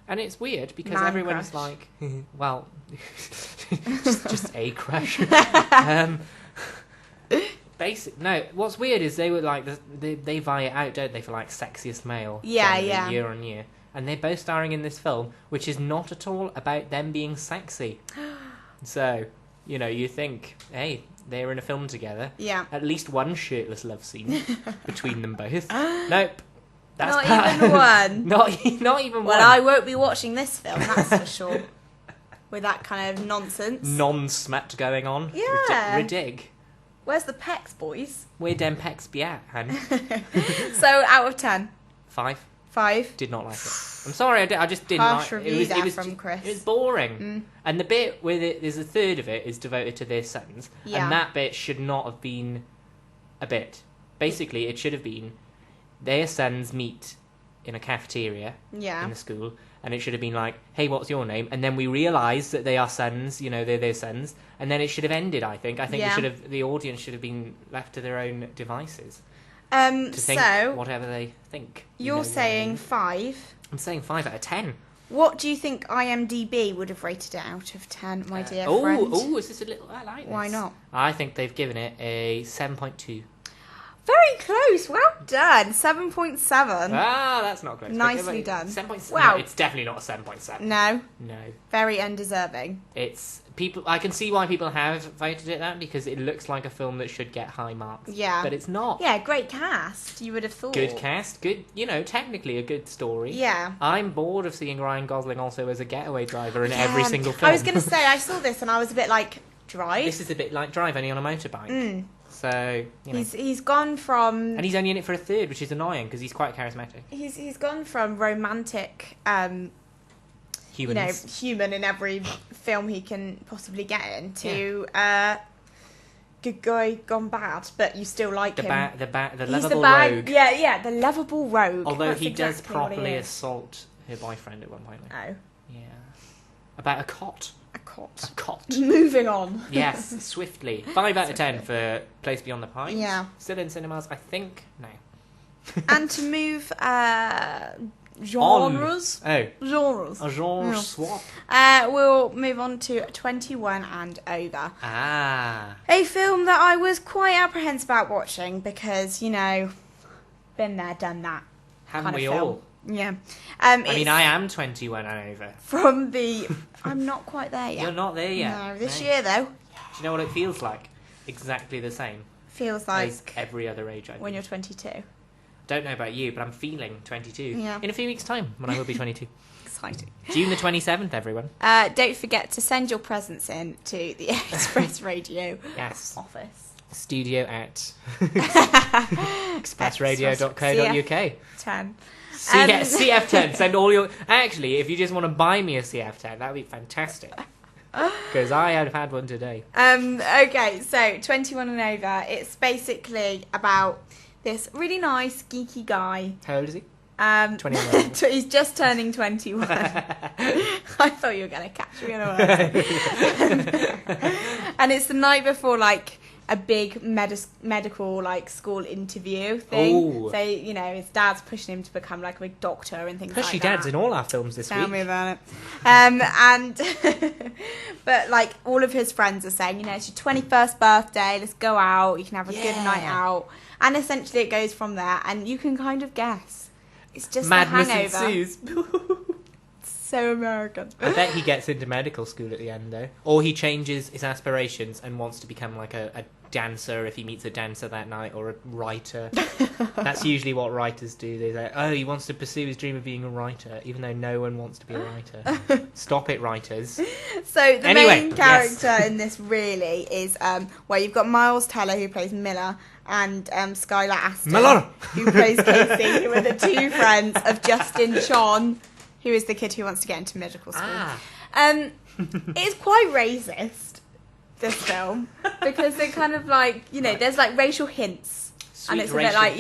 [SPEAKER 2] And it's weird because
[SPEAKER 3] Man
[SPEAKER 2] everyone's
[SPEAKER 3] crush.
[SPEAKER 2] like, well, just a crush. What's weird is they were like they vie it out, don't they, for like sexiest male?
[SPEAKER 3] Yeah.
[SPEAKER 2] Year on year, and they're both starring in this film, which is not at all about them being sexy. So, you know, you think, hey, they're in a film together.
[SPEAKER 3] Yeah.
[SPEAKER 2] At least one shirtless love scene between them both. Nope. That's
[SPEAKER 3] not
[SPEAKER 2] bad.
[SPEAKER 3] even one.
[SPEAKER 2] not even one.
[SPEAKER 3] Well, I won't be watching this film, that's for sure. With that kind of nonsense.
[SPEAKER 2] Non-smut going on.
[SPEAKER 3] Yeah.
[SPEAKER 2] Ridig.
[SPEAKER 3] Where's the pecs, boys?
[SPEAKER 2] Where dem pecs be at, hun?
[SPEAKER 3] So, out of 10?
[SPEAKER 2] 5.
[SPEAKER 3] 5?
[SPEAKER 2] Did not like it. I'm sorry, I just didn't
[SPEAKER 3] Harsh
[SPEAKER 2] like it.
[SPEAKER 3] review there
[SPEAKER 2] It was
[SPEAKER 3] from Chris.
[SPEAKER 2] It was boring. And the bit with it, there's a third of it is devoted to their sons.
[SPEAKER 3] Yeah.
[SPEAKER 2] And that bit should not have been a bit. Basically, it should have been their sons meet in a cafeteria in the school, and it should have been like, hey, what's your name? And then we realise that they are sons, you know, they're their sons, and then it should have ended, I think. I think the audience should have been left to their own devices. To think whatever they think.
[SPEAKER 3] You're saying 5?
[SPEAKER 2] I'm saying 5 out of 10.
[SPEAKER 3] What do you think IMDb would have rated it out of 10, my dear friend?
[SPEAKER 2] Oh, is this a little... I like this.
[SPEAKER 3] Why not?
[SPEAKER 2] I think they've given it a 7.2.
[SPEAKER 3] Very close. Well done. 7.7.
[SPEAKER 2] Ah, that's not close.
[SPEAKER 3] Nicely done.
[SPEAKER 2] 7.7.
[SPEAKER 3] Wow.
[SPEAKER 2] No, it's definitely not a 7.7.
[SPEAKER 3] No.
[SPEAKER 2] No.
[SPEAKER 3] Very undeserving.
[SPEAKER 2] It's... people. I can see why people have voted it that, because it looks like a film that should get high marks.
[SPEAKER 3] Yeah.
[SPEAKER 2] But it's not.
[SPEAKER 3] Yeah, great cast, you would have thought.
[SPEAKER 2] Good cast. Good, you know, technically a good story.
[SPEAKER 3] Yeah.
[SPEAKER 2] I'm bored of seeing Ryan Gosling also as a getaway driver in every single film.
[SPEAKER 3] I was going to say, I saw this and I was a bit like, Drive?
[SPEAKER 2] This is a bit like Drive, only on a motorbike. So, you know.
[SPEAKER 3] He's gone from...
[SPEAKER 2] And he's only in it for a third, which is annoying, because he's quite charismatic.
[SPEAKER 3] He's gone from romantic...
[SPEAKER 2] Humans.
[SPEAKER 3] You know, human in every film he can possibly get in to good guy gone bad, but you still like him.
[SPEAKER 2] The lovable rogue.
[SPEAKER 3] Yeah, the lovable rogue.
[SPEAKER 2] Although
[SPEAKER 3] That's
[SPEAKER 2] he does
[SPEAKER 3] exactly what he
[SPEAKER 2] properly
[SPEAKER 3] is.
[SPEAKER 2] assault her boyfriend at one point.
[SPEAKER 3] Oh.
[SPEAKER 2] Yeah. About a cot.
[SPEAKER 3] A cot.
[SPEAKER 2] A cot.
[SPEAKER 3] Moving on.
[SPEAKER 2] Yes, swiftly. 5 out of 10 for Place Beyond the Pines.
[SPEAKER 3] Yeah.
[SPEAKER 2] Still in cinemas, I think. No.
[SPEAKER 3] And to move genres. Genres.
[SPEAKER 2] A genre swap.
[SPEAKER 3] We'll move on to 21 and Over.
[SPEAKER 2] Ah.
[SPEAKER 3] A film that I was quite apprehensive about watching because, you know, been there, done that.
[SPEAKER 2] Haven't we
[SPEAKER 3] film.
[SPEAKER 2] all?
[SPEAKER 3] Yeah.
[SPEAKER 2] I mean, I am 21 and over.
[SPEAKER 3] From the... I'm not quite there yet.
[SPEAKER 2] You're not there yet.
[SPEAKER 3] No, this year, though.
[SPEAKER 2] Do you know what it feels like? Exactly the same.
[SPEAKER 3] Feels like...
[SPEAKER 2] As every other age, I think.
[SPEAKER 3] When you're 22.
[SPEAKER 2] Don't know about you, but I'm feeling 22.
[SPEAKER 3] Yeah.
[SPEAKER 2] In a few weeks' time, when I will be 22.
[SPEAKER 3] Exciting.
[SPEAKER 2] June the 27th, everyone.
[SPEAKER 3] Don't forget to send your presents in to the Express Radio office.
[SPEAKER 2] Studio at expressradio.co.uk.
[SPEAKER 3] 10.
[SPEAKER 2] CF10. Send all your... Actually, if you just want to buy me a CF10, that would be fantastic. Because I have had one today.
[SPEAKER 3] Okay, so 21 and Over. It's basically about this really nice, geeky guy.
[SPEAKER 2] How old is he?
[SPEAKER 3] 21. He's just turning 21. I thought you were going to catch me in a word. And it's the night before, like, a big medical, like, school interview thing.
[SPEAKER 2] Ooh.
[SPEAKER 3] So, you know, his dad's pushing him to become, like, a big doctor and things like that.
[SPEAKER 2] Pushy dads in all our films this week.
[SPEAKER 3] Tell me about it. But, like, all of his friends are saying, you know, it's your 21st birthday, let's go out, you can have a good night out. And essentially it goes from there, and you can kind of guess. It's just
[SPEAKER 2] Madness
[SPEAKER 3] The Hangover.
[SPEAKER 2] ensues.
[SPEAKER 3] So American.
[SPEAKER 2] I bet he gets into medical school at the end, though. Or he changes his aspirations and wants to become, like, a dancer if he meets a dancer that night, or a writer. That's usually what writers do. They say, oh, he wants to pursue his dream of being a writer, even though no one wants to be a writer. Stop it, writers.
[SPEAKER 3] So the main character in this really is where you've got Miles Teller, who plays Miller, and Skylar Astin, who plays Casey, who are the two friends of Justin Chon, who is the kid who wants to get into medical school. It's quite racist, this film, because they're kind of like, you know, there's like racial hints.
[SPEAKER 2] Sweet,
[SPEAKER 3] and it's a bit like,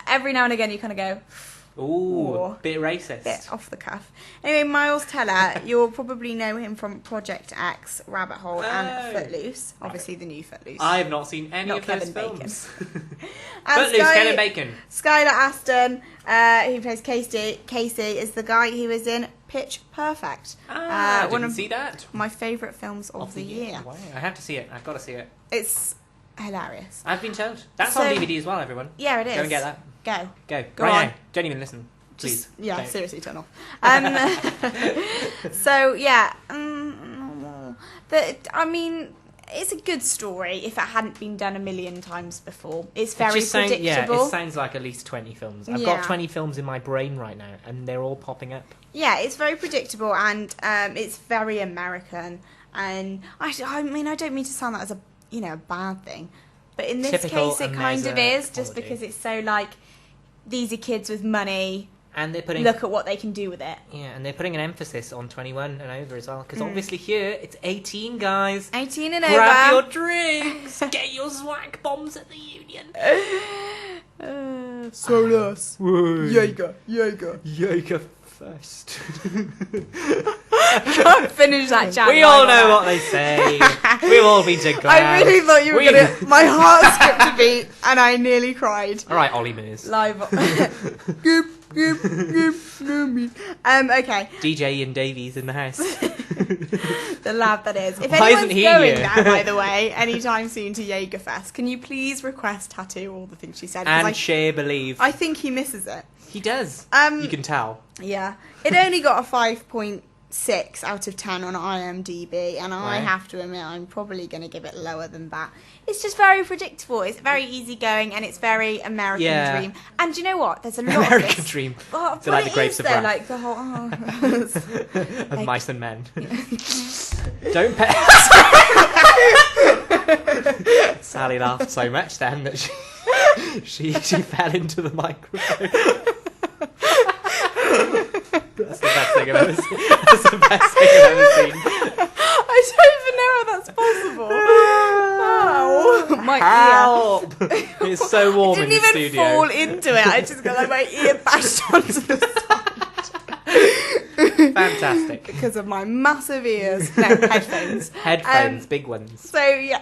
[SPEAKER 3] every now and again you kind of go,
[SPEAKER 2] ooh, bit racist.
[SPEAKER 3] Bit off the cuff. Anyway, Miles Teller, you'll probably know him from Project X, Rabbit Hole, and Footloose. Obviously, the new Footloose.
[SPEAKER 2] I have not seen any of those
[SPEAKER 3] Kevin
[SPEAKER 2] films.
[SPEAKER 3] Footloose,
[SPEAKER 2] Kevin Bacon.
[SPEAKER 3] Skylar Astin, who plays Casey, is the guy who was in Pitch Perfect.
[SPEAKER 2] I didn't see that.
[SPEAKER 3] My favourite films of the year.
[SPEAKER 2] Wow, I have to see it. I've got to see it.
[SPEAKER 3] It's hilarious.
[SPEAKER 2] I've been told. That's on DVD as well, everyone.
[SPEAKER 3] Yeah, it is.
[SPEAKER 2] Go and get that.
[SPEAKER 3] Go
[SPEAKER 2] right
[SPEAKER 3] on.
[SPEAKER 2] now. Don't even listen. Please.
[SPEAKER 3] Don't. Seriously, turn off. So, yeah. I mean, it's a good story if it hadn't been done a million times before. It's very predictable.
[SPEAKER 2] Yeah, it sounds like at least 20 films. I've got 20 films in my brain right now, and they're all popping up.
[SPEAKER 3] Yeah, it's very predictable, and it's very American. And I mean, I don't mean to sound that as a bad thing, but in this case, it kind of is, just because it's so like, these are kids with money, and they're putting look at what they can do with it.
[SPEAKER 2] Yeah, and they're putting an emphasis on 21 and over as well, because obviously here it's 18, guys.
[SPEAKER 3] 18 and over.
[SPEAKER 2] Grab your drinks. Get your swag bombs at the Union.
[SPEAKER 3] Sodas. Jaeger
[SPEAKER 2] first.
[SPEAKER 3] Can't finish that chat.
[SPEAKER 2] We all know what they say. We've all been to class.
[SPEAKER 3] I really thought you were gonna. My heart skipped a beat, and I nearly cried.
[SPEAKER 2] All right, Ollie Moores.
[SPEAKER 3] Live. Okay.
[SPEAKER 2] DJ Ian Davies in the house.
[SPEAKER 3] The lad that is. If
[SPEAKER 2] Why
[SPEAKER 3] anyone's
[SPEAKER 2] isn't he
[SPEAKER 3] going
[SPEAKER 2] here?
[SPEAKER 3] there, by the way, anytime soon to Jaegerfest, can you please request tattoo all the things she said?
[SPEAKER 2] And share believe.
[SPEAKER 3] I think he misses it.
[SPEAKER 2] He does. You can tell.
[SPEAKER 3] Yeah. It only got a 5.6 out of 10 on IMDb, and I have to admit I'm probably going to give it lower than that. It's just very predictable. It's very easygoing, and it's very American Dream. And do you know what? There's a lot
[SPEAKER 2] American
[SPEAKER 3] of this.
[SPEAKER 2] Dream.
[SPEAKER 3] Oh,
[SPEAKER 2] so like the Grapes of Wrath.
[SPEAKER 3] Like the whole
[SPEAKER 2] of
[SPEAKER 3] like,
[SPEAKER 2] Mice and Men. Don't pay. Sally laughed so much then that she fell into the microphone. That's the best thing I've ever seen. That's the best thing I've ever seen.
[SPEAKER 3] I don't even know how that's possible. Ow. My
[SPEAKER 2] Help! It's so warm in the studio.
[SPEAKER 3] I didn't even fall into it. I just got like my ear bashed onto the side.
[SPEAKER 2] Fantastic.
[SPEAKER 3] Because of my massive ears. No, headphones.
[SPEAKER 2] Headphones, big ones.
[SPEAKER 3] So, yeah.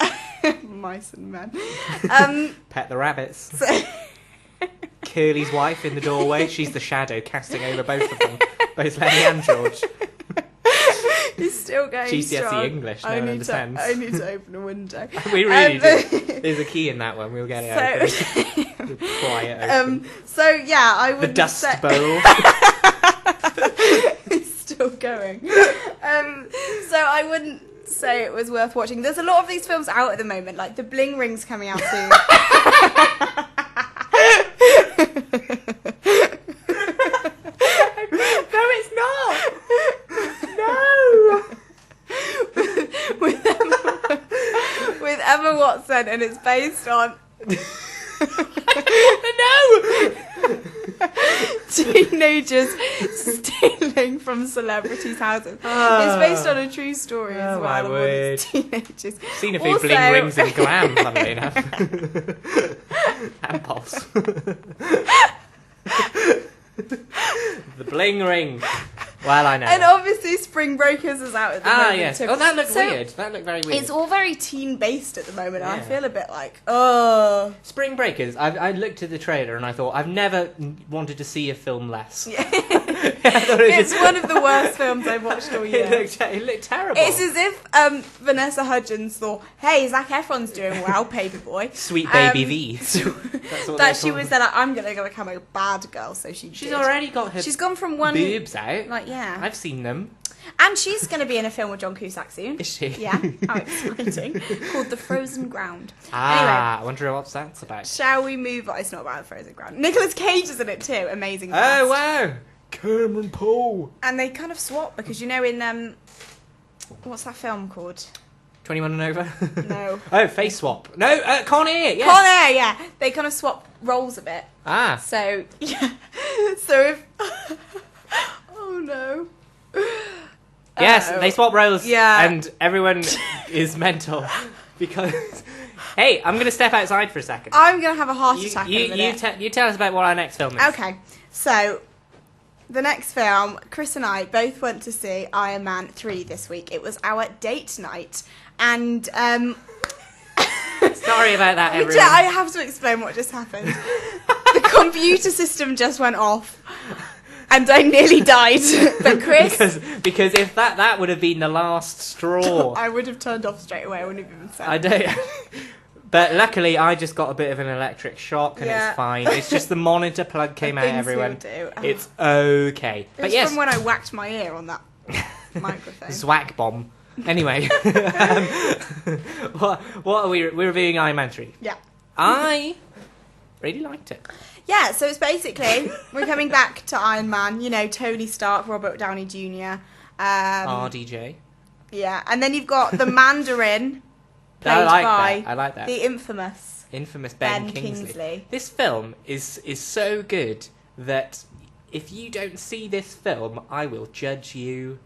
[SPEAKER 3] Mice and men.
[SPEAKER 2] Pet the rabbits. Curly's wife in the doorway. She's the shadow casting over both of them. Both Lenny and George.
[SPEAKER 3] He's still going
[SPEAKER 2] GCSE
[SPEAKER 3] strong.
[SPEAKER 2] English, no one understands.
[SPEAKER 3] I need to open a window.
[SPEAKER 2] We really do. There's a key in that one. We'll get it open. Pry it open.
[SPEAKER 3] So, yeah, I would
[SPEAKER 2] The dust bowl.
[SPEAKER 3] It's still going. So I wouldn't say it was worth watching. There's a lot of these films out at the moment, like The Bling Ring's coming out soon.
[SPEAKER 2] No, it's not. No.
[SPEAKER 3] with Emma Watson, and it's based on teenagers stealing from celebrities' houses. It's based on a true story as well.
[SPEAKER 2] My word.
[SPEAKER 3] Teenagers.
[SPEAKER 2] Seen a few bling rings in Glam, funnily enough. And Pulse. The bling ring. Well, I know.
[SPEAKER 3] And obviously Spring Breakers is out at the moment.
[SPEAKER 2] Yes.
[SPEAKER 3] Too.
[SPEAKER 2] Oh, that looked weird. That looked very weird.
[SPEAKER 3] It's all very teen-based at the moment.
[SPEAKER 2] Yeah.
[SPEAKER 3] I feel a bit like, oh.
[SPEAKER 2] Spring Breakers, I looked at the trailer and I thought, I've never wanted to see a film less.
[SPEAKER 3] It's one of the worst films I've watched all year.
[SPEAKER 2] It looked terrible.
[SPEAKER 3] It's as if Vanessa Hudgens thought, hey, Zac Efron's doing well, Paperboy.
[SPEAKER 2] Sweet baby V.
[SPEAKER 3] That she was there like, I'm going to become a bad girl, so
[SPEAKER 2] She's already got her
[SPEAKER 3] She's gone from one...
[SPEAKER 2] boobs out.
[SPEAKER 3] Like, yeah.
[SPEAKER 2] I've seen them.
[SPEAKER 3] And she's going to be in a film with John Cusack soon.
[SPEAKER 2] Is she?
[SPEAKER 3] Yeah, how exciting. Called The Frozen Ground.
[SPEAKER 2] Anyway. I
[SPEAKER 3] Anyway,
[SPEAKER 2] wonder what that's about.
[SPEAKER 3] shall we move on? It's not about The Frozen Ground. Nicolas Cage is in it too. Amazing
[SPEAKER 2] Oh,
[SPEAKER 3] cast.
[SPEAKER 2] wow. Cameron Poe.
[SPEAKER 3] And they kind of swap because, you know, in... what's that film called?
[SPEAKER 2] 21 and over?
[SPEAKER 3] No.
[SPEAKER 2] Oh, Face Swap. No, Con Air, yeah.
[SPEAKER 3] Con Air, yeah. They kind of swap roles a bit.
[SPEAKER 2] Ah.
[SPEAKER 3] So, yeah. So if... oh, no.
[SPEAKER 2] Yes, they swap roles.
[SPEAKER 3] Yeah.
[SPEAKER 2] And everyone is mental because... Hey, I'm going to step outside for a second.
[SPEAKER 3] I'm going to have a heart attack in a minute.
[SPEAKER 2] You tell us about what our next film is.
[SPEAKER 3] Okay, so the next film, Chris and I both went to see Iron Man 3 this week. It was our date night, and
[SPEAKER 2] Sorry about that, everyone.
[SPEAKER 3] I have to explain what just happened. The computer system just went off, and I nearly died. But Chris...
[SPEAKER 2] Because if that would have been the last straw.
[SPEAKER 3] I would have turned off straight away. I wouldn't have even said.
[SPEAKER 2] I don't... But luckily, I just got a bit of an electric shock, and it's fine. It's just the monitor plug came out, everyone.
[SPEAKER 3] Do.
[SPEAKER 2] It's okay.
[SPEAKER 3] It
[SPEAKER 2] but
[SPEAKER 3] was
[SPEAKER 2] yes,
[SPEAKER 3] from when I whacked my ear on that microphone.
[SPEAKER 2] Zwack bomb. Anyway, what are we're reviewing Iron Man 3.
[SPEAKER 3] Yeah.
[SPEAKER 2] I really liked it.
[SPEAKER 3] Yeah, so it's basically, we're coming back to Iron Man, you know, Tony Stark, Robert Downey Jr.
[SPEAKER 2] RDJ.
[SPEAKER 3] Yeah, and then you've got the Mandarin, played
[SPEAKER 2] I
[SPEAKER 3] by
[SPEAKER 2] like that.
[SPEAKER 3] the infamous
[SPEAKER 2] Ben
[SPEAKER 3] Kingsley.
[SPEAKER 2] Kingsley. This film is so good that if you don't see this film, I will judge you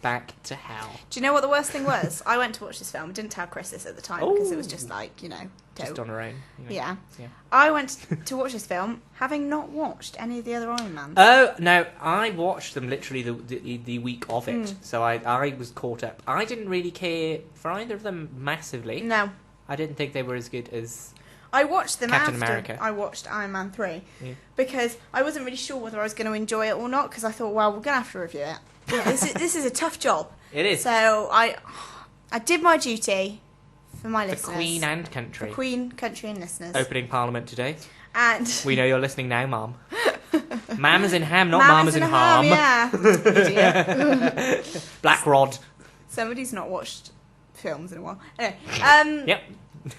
[SPEAKER 2] back to hell.
[SPEAKER 3] Do you know what the worst thing was? I went to watch this film. I didn't tell Chris this at the time because it was just like, you know,
[SPEAKER 2] just
[SPEAKER 3] dope.
[SPEAKER 2] on her own. You know.
[SPEAKER 3] Yeah.
[SPEAKER 2] Yeah.
[SPEAKER 3] I went to watch this film having not watched any of the other Iron Mans.
[SPEAKER 2] Oh no! I watched them literally the week of it, so I was caught up. I didn't really care for either of them massively.
[SPEAKER 3] No.
[SPEAKER 2] I didn't think they were as good as
[SPEAKER 3] I watched them
[SPEAKER 2] Captain
[SPEAKER 3] after
[SPEAKER 2] America.
[SPEAKER 3] I watched Iron Man 3
[SPEAKER 2] Yeah.
[SPEAKER 3] because I wasn't really sure whether I was going to enjoy it or not because I thought, well, we're going to have to review it. Yeah, this is a tough job.
[SPEAKER 2] It is.
[SPEAKER 3] So I did my duty for my listeners.
[SPEAKER 2] For Queen and Country.
[SPEAKER 3] For Queen, Country and listeners.
[SPEAKER 2] Opening Parliament today.
[SPEAKER 3] And
[SPEAKER 2] We know you're listening now, Mom. Mam is in ham, not
[SPEAKER 3] Mam
[SPEAKER 2] Mom
[SPEAKER 3] is
[SPEAKER 2] is in
[SPEAKER 3] a ham,
[SPEAKER 2] harm.
[SPEAKER 3] yeah. Idiot.
[SPEAKER 2] Black Rod.
[SPEAKER 3] Somebody's not watched films in a while. Anyway,
[SPEAKER 2] Yep.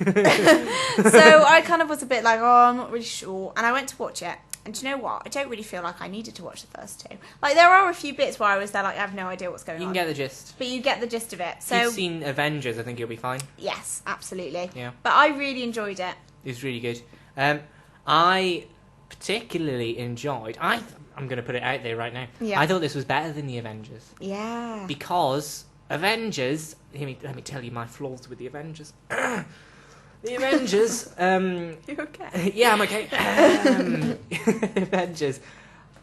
[SPEAKER 3] so I kind of was a bit like, oh, I'm not really sure. And I went to watch it. And do you know what? I don't really feel like I needed to watch the first two. Like, there are a few bits where I was there like, I have no idea what's going
[SPEAKER 2] You
[SPEAKER 3] on.
[SPEAKER 2] can get the gist.
[SPEAKER 3] But you get the gist of it.
[SPEAKER 2] If
[SPEAKER 3] So
[SPEAKER 2] you've seen Avengers, I think you'll be fine.
[SPEAKER 3] yes, absolutely.
[SPEAKER 2] Yeah.
[SPEAKER 3] But I really enjoyed it.
[SPEAKER 2] It's really good. I particularly enjoyed... I'm going to put it out there right now.
[SPEAKER 3] Yeah.
[SPEAKER 2] I thought this was better than the Avengers.
[SPEAKER 3] Yeah.
[SPEAKER 2] Because Avengers... Let me tell you my flaws with the Avengers. The Avengers...
[SPEAKER 3] You okay?
[SPEAKER 2] Yeah, I'm okay. Avengers.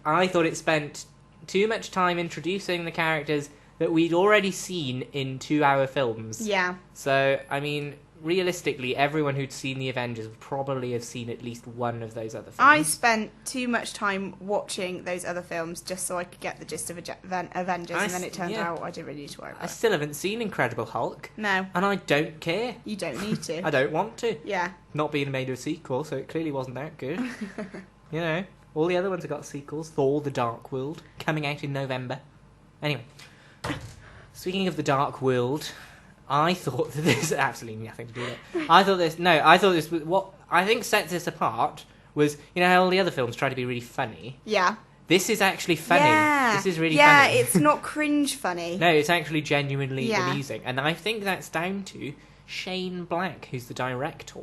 [SPEAKER 2] I thought it spent too much time introducing the characters that we'd already seen in 2-hour films.
[SPEAKER 3] Yeah.
[SPEAKER 2] So, I mean, realistically, everyone who'd seen the Avengers would probably have seen at least one of those other films.
[SPEAKER 3] I spent too much time watching those other films just so I could get the gist of Avengers, and then it turned out I didn't really need to worry about
[SPEAKER 2] I
[SPEAKER 3] it.
[SPEAKER 2] still haven't seen Incredible Hulk.
[SPEAKER 3] No.
[SPEAKER 2] And I don't care.
[SPEAKER 3] You don't need to.
[SPEAKER 2] I don't want to.
[SPEAKER 3] Yeah.
[SPEAKER 2] Not being made a sequel, so it clearly wasn't that good. You know, all the other ones have got sequels. Thor: The Dark World, coming out in November. Anyway, speaking of The Dark World, I thought that this absolutely nothing to do with it. I thought this was what I think sets this apart was, you know how all the other films try to be really funny.
[SPEAKER 3] Yeah.
[SPEAKER 2] This is actually funny.
[SPEAKER 3] Yeah.
[SPEAKER 2] This is really
[SPEAKER 3] yeah,
[SPEAKER 2] funny.
[SPEAKER 3] it's not cringe funny.
[SPEAKER 2] No, it's actually genuinely
[SPEAKER 3] Yeah.
[SPEAKER 2] amusing, and I think that's down to Shane Black, who's the director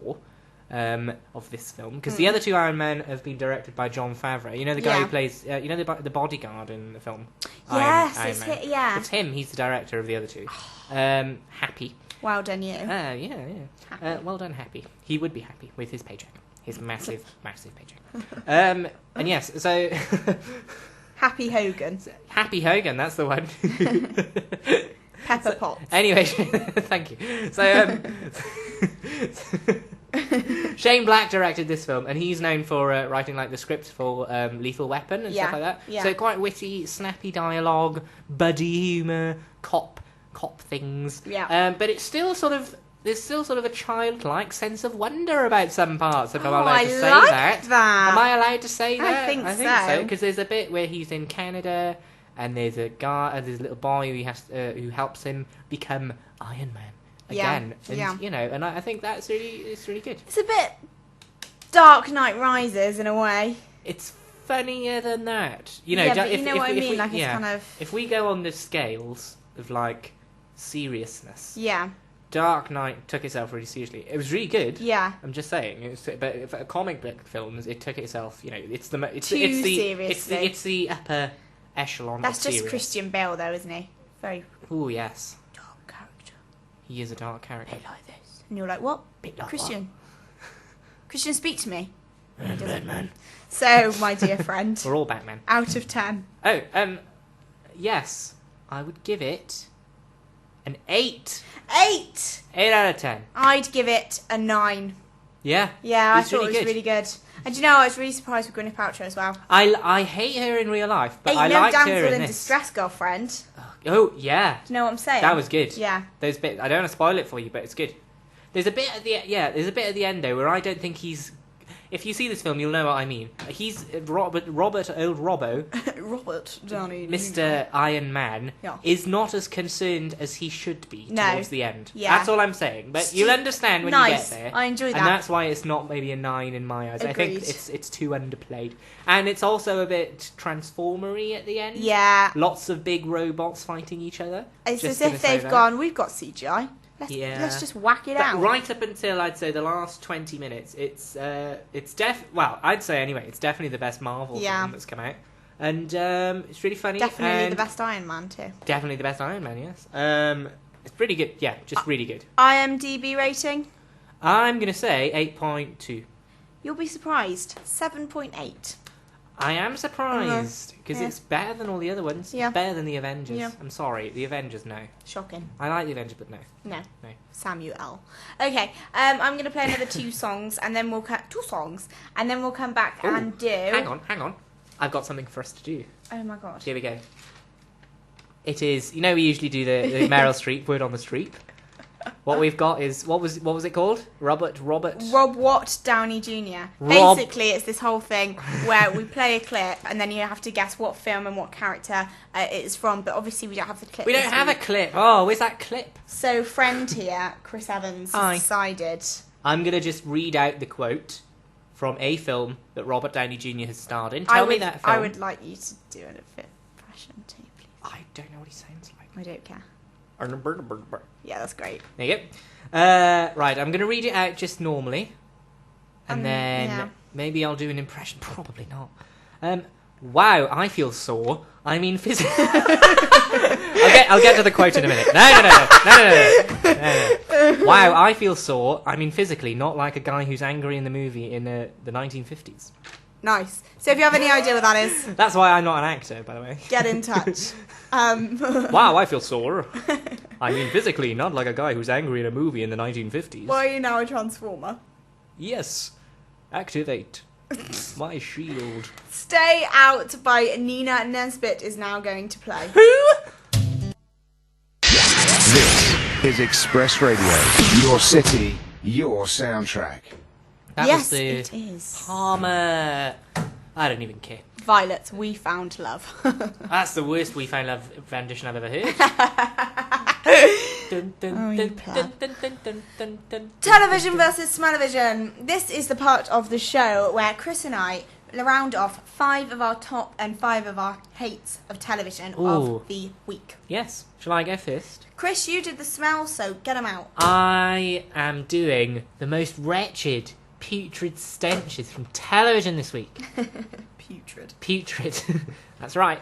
[SPEAKER 2] of this film, because the other two Iron Men have been directed by Jon Favreau. You know the guy who plays, you know the bodyguard in the film.
[SPEAKER 3] Yes,
[SPEAKER 2] Iron
[SPEAKER 3] it's
[SPEAKER 2] Man.
[SPEAKER 3] yeah.
[SPEAKER 2] It's him. He's the director of the other two. Happy.
[SPEAKER 3] Well done, you.
[SPEAKER 2] Yeah.
[SPEAKER 3] Happy.
[SPEAKER 2] Well done, Happy. He would be happy with his paycheck, his massive paycheck. And yes, so
[SPEAKER 3] Happy Hogan.
[SPEAKER 2] Happy Hogan. That's the one.
[SPEAKER 3] Pepper Potts.
[SPEAKER 2] Anyway, thank you. So, Shane Black directed this film, and he's known for writing like the script for Lethal Weapon and stuff like that.
[SPEAKER 3] Yeah.
[SPEAKER 2] So quite witty, snappy dialogue, buddy humour, cop things.
[SPEAKER 3] Yeah.
[SPEAKER 2] But it's still sort of there's still sort of a childlike sense of wonder about some parts. If I'm allowed
[SPEAKER 3] I
[SPEAKER 2] to say
[SPEAKER 3] like
[SPEAKER 2] that.
[SPEAKER 3] that.
[SPEAKER 2] Am I allowed to say that?
[SPEAKER 3] I think
[SPEAKER 2] so.
[SPEAKER 3] so.
[SPEAKER 2] Because there's a bit where he's in Canada, and there's a guy, there's a little boy who helps him become Iron Man again. And, you know, and I think it's really good.
[SPEAKER 3] It's a bit Dark Knight Rises in a way.
[SPEAKER 2] It's funnier than that. You know,
[SPEAKER 3] yeah, but you know what I mean?
[SPEAKER 2] It's
[SPEAKER 3] kind of...
[SPEAKER 2] If we go on the scales of, like, seriousness...
[SPEAKER 3] Yeah.
[SPEAKER 2] Dark Knight took itself really seriously. It was really good.
[SPEAKER 3] Yeah.
[SPEAKER 2] I'm just saying. But for comic book films, it took itself, you know, it's the upper echelon
[SPEAKER 3] That's
[SPEAKER 2] of
[SPEAKER 3] just
[SPEAKER 2] serious.
[SPEAKER 3] Christian Bale, though, isn't he? Very...
[SPEAKER 2] Ooh, yes.
[SPEAKER 3] dark character.
[SPEAKER 2] He is a dark character.
[SPEAKER 3] Bit like this. And you're like, what?
[SPEAKER 2] Bit like
[SPEAKER 3] Christian. Christian, speak to me.
[SPEAKER 2] Batman.
[SPEAKER 3] So, my dear friend.
[SPEAKER 2] We're all Batman.
[SPEAKER 3] Out of 10.
[SPEAKER 2] Oh, yes. I would give it an 8.
[SPEAKER 3] 8!
[SPEAKER 2] 8 out of 10.
[SPEAKER 3] I'd give it a 9.
[SPEAKER 2] Yeah.
[SPEAKER 3] Yeah, I
[SPEAKER 2] It's
[SPEAKER 3] thought
[SPEAKER 2] really
[SPEAKER 3] it was
[SPEAKER 2] good.
[SPEAKER 3] really good. And do you know, I was really surprised with Gwyneth Paltrow as well.
[SPEAKER 2] I hate her in real life, but
[SPEAKER 3] Ain't
[SPEAKER 2] I
[SPEAKER 3] no
[SPEAKER 2] liked her
[SPEAKER 3] damsel
[SPEAKER 2] in
[SPEAKER 3] in
[SPEAKER 2] this.
[SPEAKER 3] distress, girlfriend.
[SPEAKER 2] Oh, yeah.
[SPEAKER 3] Do you know what I'm saying?
[SPEAKER 2] That was good.
[SPEAKER 3] Yeah.
[SPEAKER 2] Those bits, I don't want to spoil it for you, but it's good. There's a bit at the end though where I don't think he's. If you see this film, you'll know what I mean. He's Robert old Robbo,
[SPEAKER 3] Robert Downey.
[SPEAKER 2] Mr. Iron Man,
[SPEAKER 3] Yeah.
[SPEAKER 2] is not as concerned as he should be towards the end.
[SPEAKER 3] Yeah.
[SPEAKER 2] That's all I'm saying. But you'll understand when
[SPEAKER 3] Nice.
[SPEAKER 2] you get there.
[SPEAKER 3] I enjoy that.
[SPEAKER 2] And that's why it's not maybe a 9 in my eyes. I think
[SPEAKER 3] Agreed.
[SPEAKER 2] it's too underplayed, and it's also a bit transformery at the end.
[SPEAKER 3] Yeah.
[SPEAKER 2] Lots of big robots fighting each other.
[SPEAKER 3] It's
[SPEAKER 2] Just
[SPEAKER 3] as
[SPEAKER 2] gonna
[SPEAKER 3] if
[SPEAKER 2] say
[SPEAKER 3] they've
[SPEAKER 2] that.
[SPEAKER 3] gone, we've got CGI. Let's just whack it
[SPEAKER 2] But
[SPEAKER 3] out.
[SPEAKER 2] right up until I'd say the last 20 minutes, it's I'd say anyway, it's definitely the best Marvel film that's come out, and it's really funny.
[SPEAKER 3] Definitely
[SPEAKER 2] and
[SPEAKER 3] the best Iron Man too.
[SPEAKER 2] Definitely the best Iron Man. Yes, it's pretty good. Yeah, just really good.
[SPEAKER 3] IMDb rating?
[SPEAKER 2] I'm gonna say 8.2.
[SPEAKER 3] You'll be surprised. 7.8.
[SPEAKER 2] I am surprised because
[SPEAKER 3] Yeah.
[SPEAKER 2] it's better than all the other ones.
[SPEAKER 3] Yeah.
[SPEAKER 2] It's better than the Avengers.
[SPEAKER 3] Yeah.
[SPEAKER 2] I'm sorry, the Avengers. No,
[SPEAKER 3] Shocking.
[SPEAKER 2] I like the Avengers, but no.
[SPEAKER 3] No.
[SPEAKER 2] No.
[SPEAKER 3] Samuel. Okay, I'm going to play another 2 songs, and then we'll come back and do...
[SPEAKER 2] Hang on. I've got something for us to do.
[SPEAKER 3] Oh my god.
[SPEAKER 2] Here we go. It is, you know, we usually do the Meryl Streep word on the street. What we've got is what was it called? Rob
[SPEAKER 3] Watt Downey Jr.
[SPEAKER 2] Rob-
[SPEAKER 3] Basically, it's this whole thing where we play a clip and then you have to guess what film and what character it is from. But obviously, we don't have the clip.
[SPEAKER 2] We don't have a clip. Oh, where's that clip?
[SPEAKER 3] So, friend here, Chris Evans,
[SPEAKER 2] Hi.
[SPEAKER 3] has decided.
[SPEAKER 2] I'm gonna just read out the quote from a film that Robert Downey Jr. has starred in. Tell me that film.
[SPEAKER 3] I would like you to do an impression too, please.
[SPEAKER 2] I don't know what he sounds like.
[SPEAKER 3] I don't care.
[SPEAKER 2] There
[SPEAKER 3] Yeah, that's great.
[SPEAKER 2] you go. Right, I'm gonna read it out just normally, and then
[SPEAKER 3] yeah.
[SPEAKER 2] maybe I'll do an impression. Probably not. Wow, I feel sore. I mean, physically. I'll get to the quote in a minute. No. Wow, I feel sore. I mean, physically, not like a guy who's angry in the movie in the 1950s.
[SPEAKER 3] Nice. So if you have any idea what that is,
[SPEAKER 2] That's why I'm not an actor, by the way.
[SPEAKER 3] get in touch.
[SPEAKER 2] Wow, I feel sore. I mean, physically, not like a guy who's angry in a movie in the 1950s.
[SPEAKER 3] Why are you now a Transformer?
[SPEAKER 2] Yes. Activate my shield.
[SPEAKER 3] Stay Out by Nina Nesbitt is now going to play.
[SPEAKER 2] Who?
[SPEAKER 1] This is Express Radio. Your city, your soundtrack.
[SPEAKER 2] That
[SPEAKER 3] Yes,
[SPEAKER 2] was the
[SPEAKER 3] it is.
[SPEAKER 2] Palmer. I don't even care.
[SPEAKER 3] Violet, We Found Love.
[SPEAKER 2] That's the worst We Found Love rendition I've ever heard. Dun, dun,
[SPEAKER 3] Oh, you
[SPEAKER 2] dun,
[SPEAKER 3] pleb.
[SPEAKER 2] dun, dun, dun, dun, dun,
[SPEAKER 3] Television versus Smell-O-Vision. This is the part of the show where Chris and I round off 5 of our top and 5 of our hates of television
[SPEAKER 2] Ooh.
[SPEAKER 3] of the week.
[SPEAKER 2] Yes. Shall I go first?
[SPEAKER 3] Chris, you did the smell, so get them out.
[SPEAKER 2] I am doing the most wretched, putrid stenches from television this week.
[SPEAKER 3] Putrid.
[SPEAKER 2] Putrid. That's right.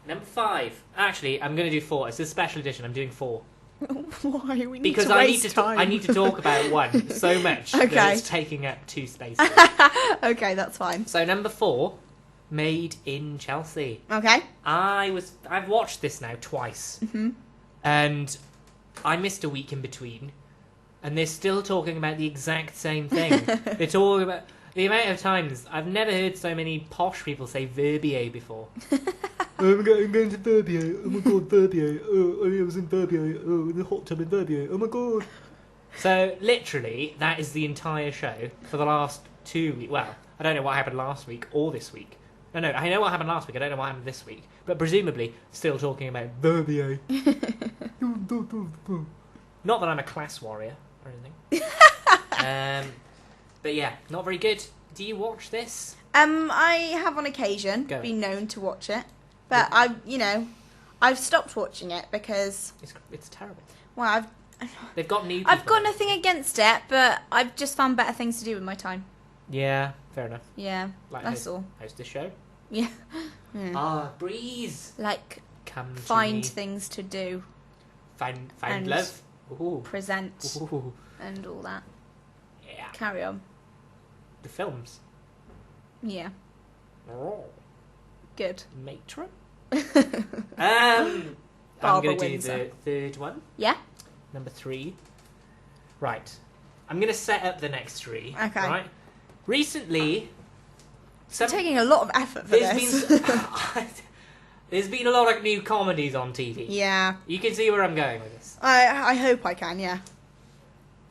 [SPEAKER 2] Number 5. Actually, I'm going to do 4. It's a special edition. I'm doing 4.
[SPEAKER 3] Why? We need
[SPEAKER 2] Because
[SPEAKER 3] to waste time.
[SPEAKER 2] I need to talk about one so much
[SPEAKER 3] Okay.
[SPEAKER 2] that it's taking up 2 spaces.
[SPEAKER 3] Okay, that's fine.
[SPEAKER 2] So number 4, Made in Chelsea.
[SPEAKER 3] Okay.
[SPEAKER 2] I've watched this now twice, and I missed a week in between. and they're still talking about the exact same thing. They're talking about the amount of times I've never heard so many posh people say Verbier before. I'm going to Verbier. Oh my god, Verbier. Oh, I was in Verbier. Oh, in the hot tub in Verbier. Oh my god. So literally, that is the entire show for the last 2 weeks. Well, I don't know what happened last week or this week. No, I know what happened last week. I don't know what happened this week. But presumably, still talking about Verbier. Not that I'm a class warrior or anything. But yeah, not very good. Do you watch this?
[SPEAKER 3] I have on occasion been known to watch it, but I've stopped watching it because
[SPEAKER 2] it's terrible.
[SPEAKER 3] Well,
[SPEAKER 2] they've got new.
[SPEAKER 3] I've got nothing against it, but I've just found better things to do with my time.
[SPEAKER 2] Yeah, fair enough.
[SPEAKER 3] Yeah, that's all.
[SPEAKER 2] How's this show?
[SPEAKER 3] Yeah.
[SPEAKER 2] Breeze.
[SPEAKER 3] Like,
[SPEAKER 2] come to
[SPEAKER 3] find
[SPEAKER 2] me.
[SPEAKER 3] things to do.
[SPEAKER 2] Find
[SPEAKER 3] and
[SPEAKER 2] love. Ooh.
[SPEAKER 3] Present.
[SPEAKER 2] Ooh.
[SPEAKER 3] And all that.
[SPEAKER 2] Yeah.
[SPEAKER 3] Carry on.
[SPEAKER 2] The films.
[SPEAKER 3] Yeah.
[SPEAKER 2] Oh.
[SPEAKER 3] Good.
[SPEAKER 2] Matron. I'm
[SPEAKER 3] Barbara
[SPEAKER 2] going to do
[SPEAKER 3] Windsor.
[SPEAKER 2] the third one.
[SPEAKER 3] Yeah.
[SPEAKER 2] Number 3. Right. I'm going to set up the next 3.
[SPEAKER 3] Okay.
[SPEAKER 2] Right. Recently,
[SPEAKER 3] You're taking a lot of effort for this.
[SPEAKER 2] There's been a lot of new comedies on TV.
[SPEAKER 3] Yeah.
[SPEAKER 2] You can see where I'm going with this.
[SPEAKER 3] I hope I can, yeah.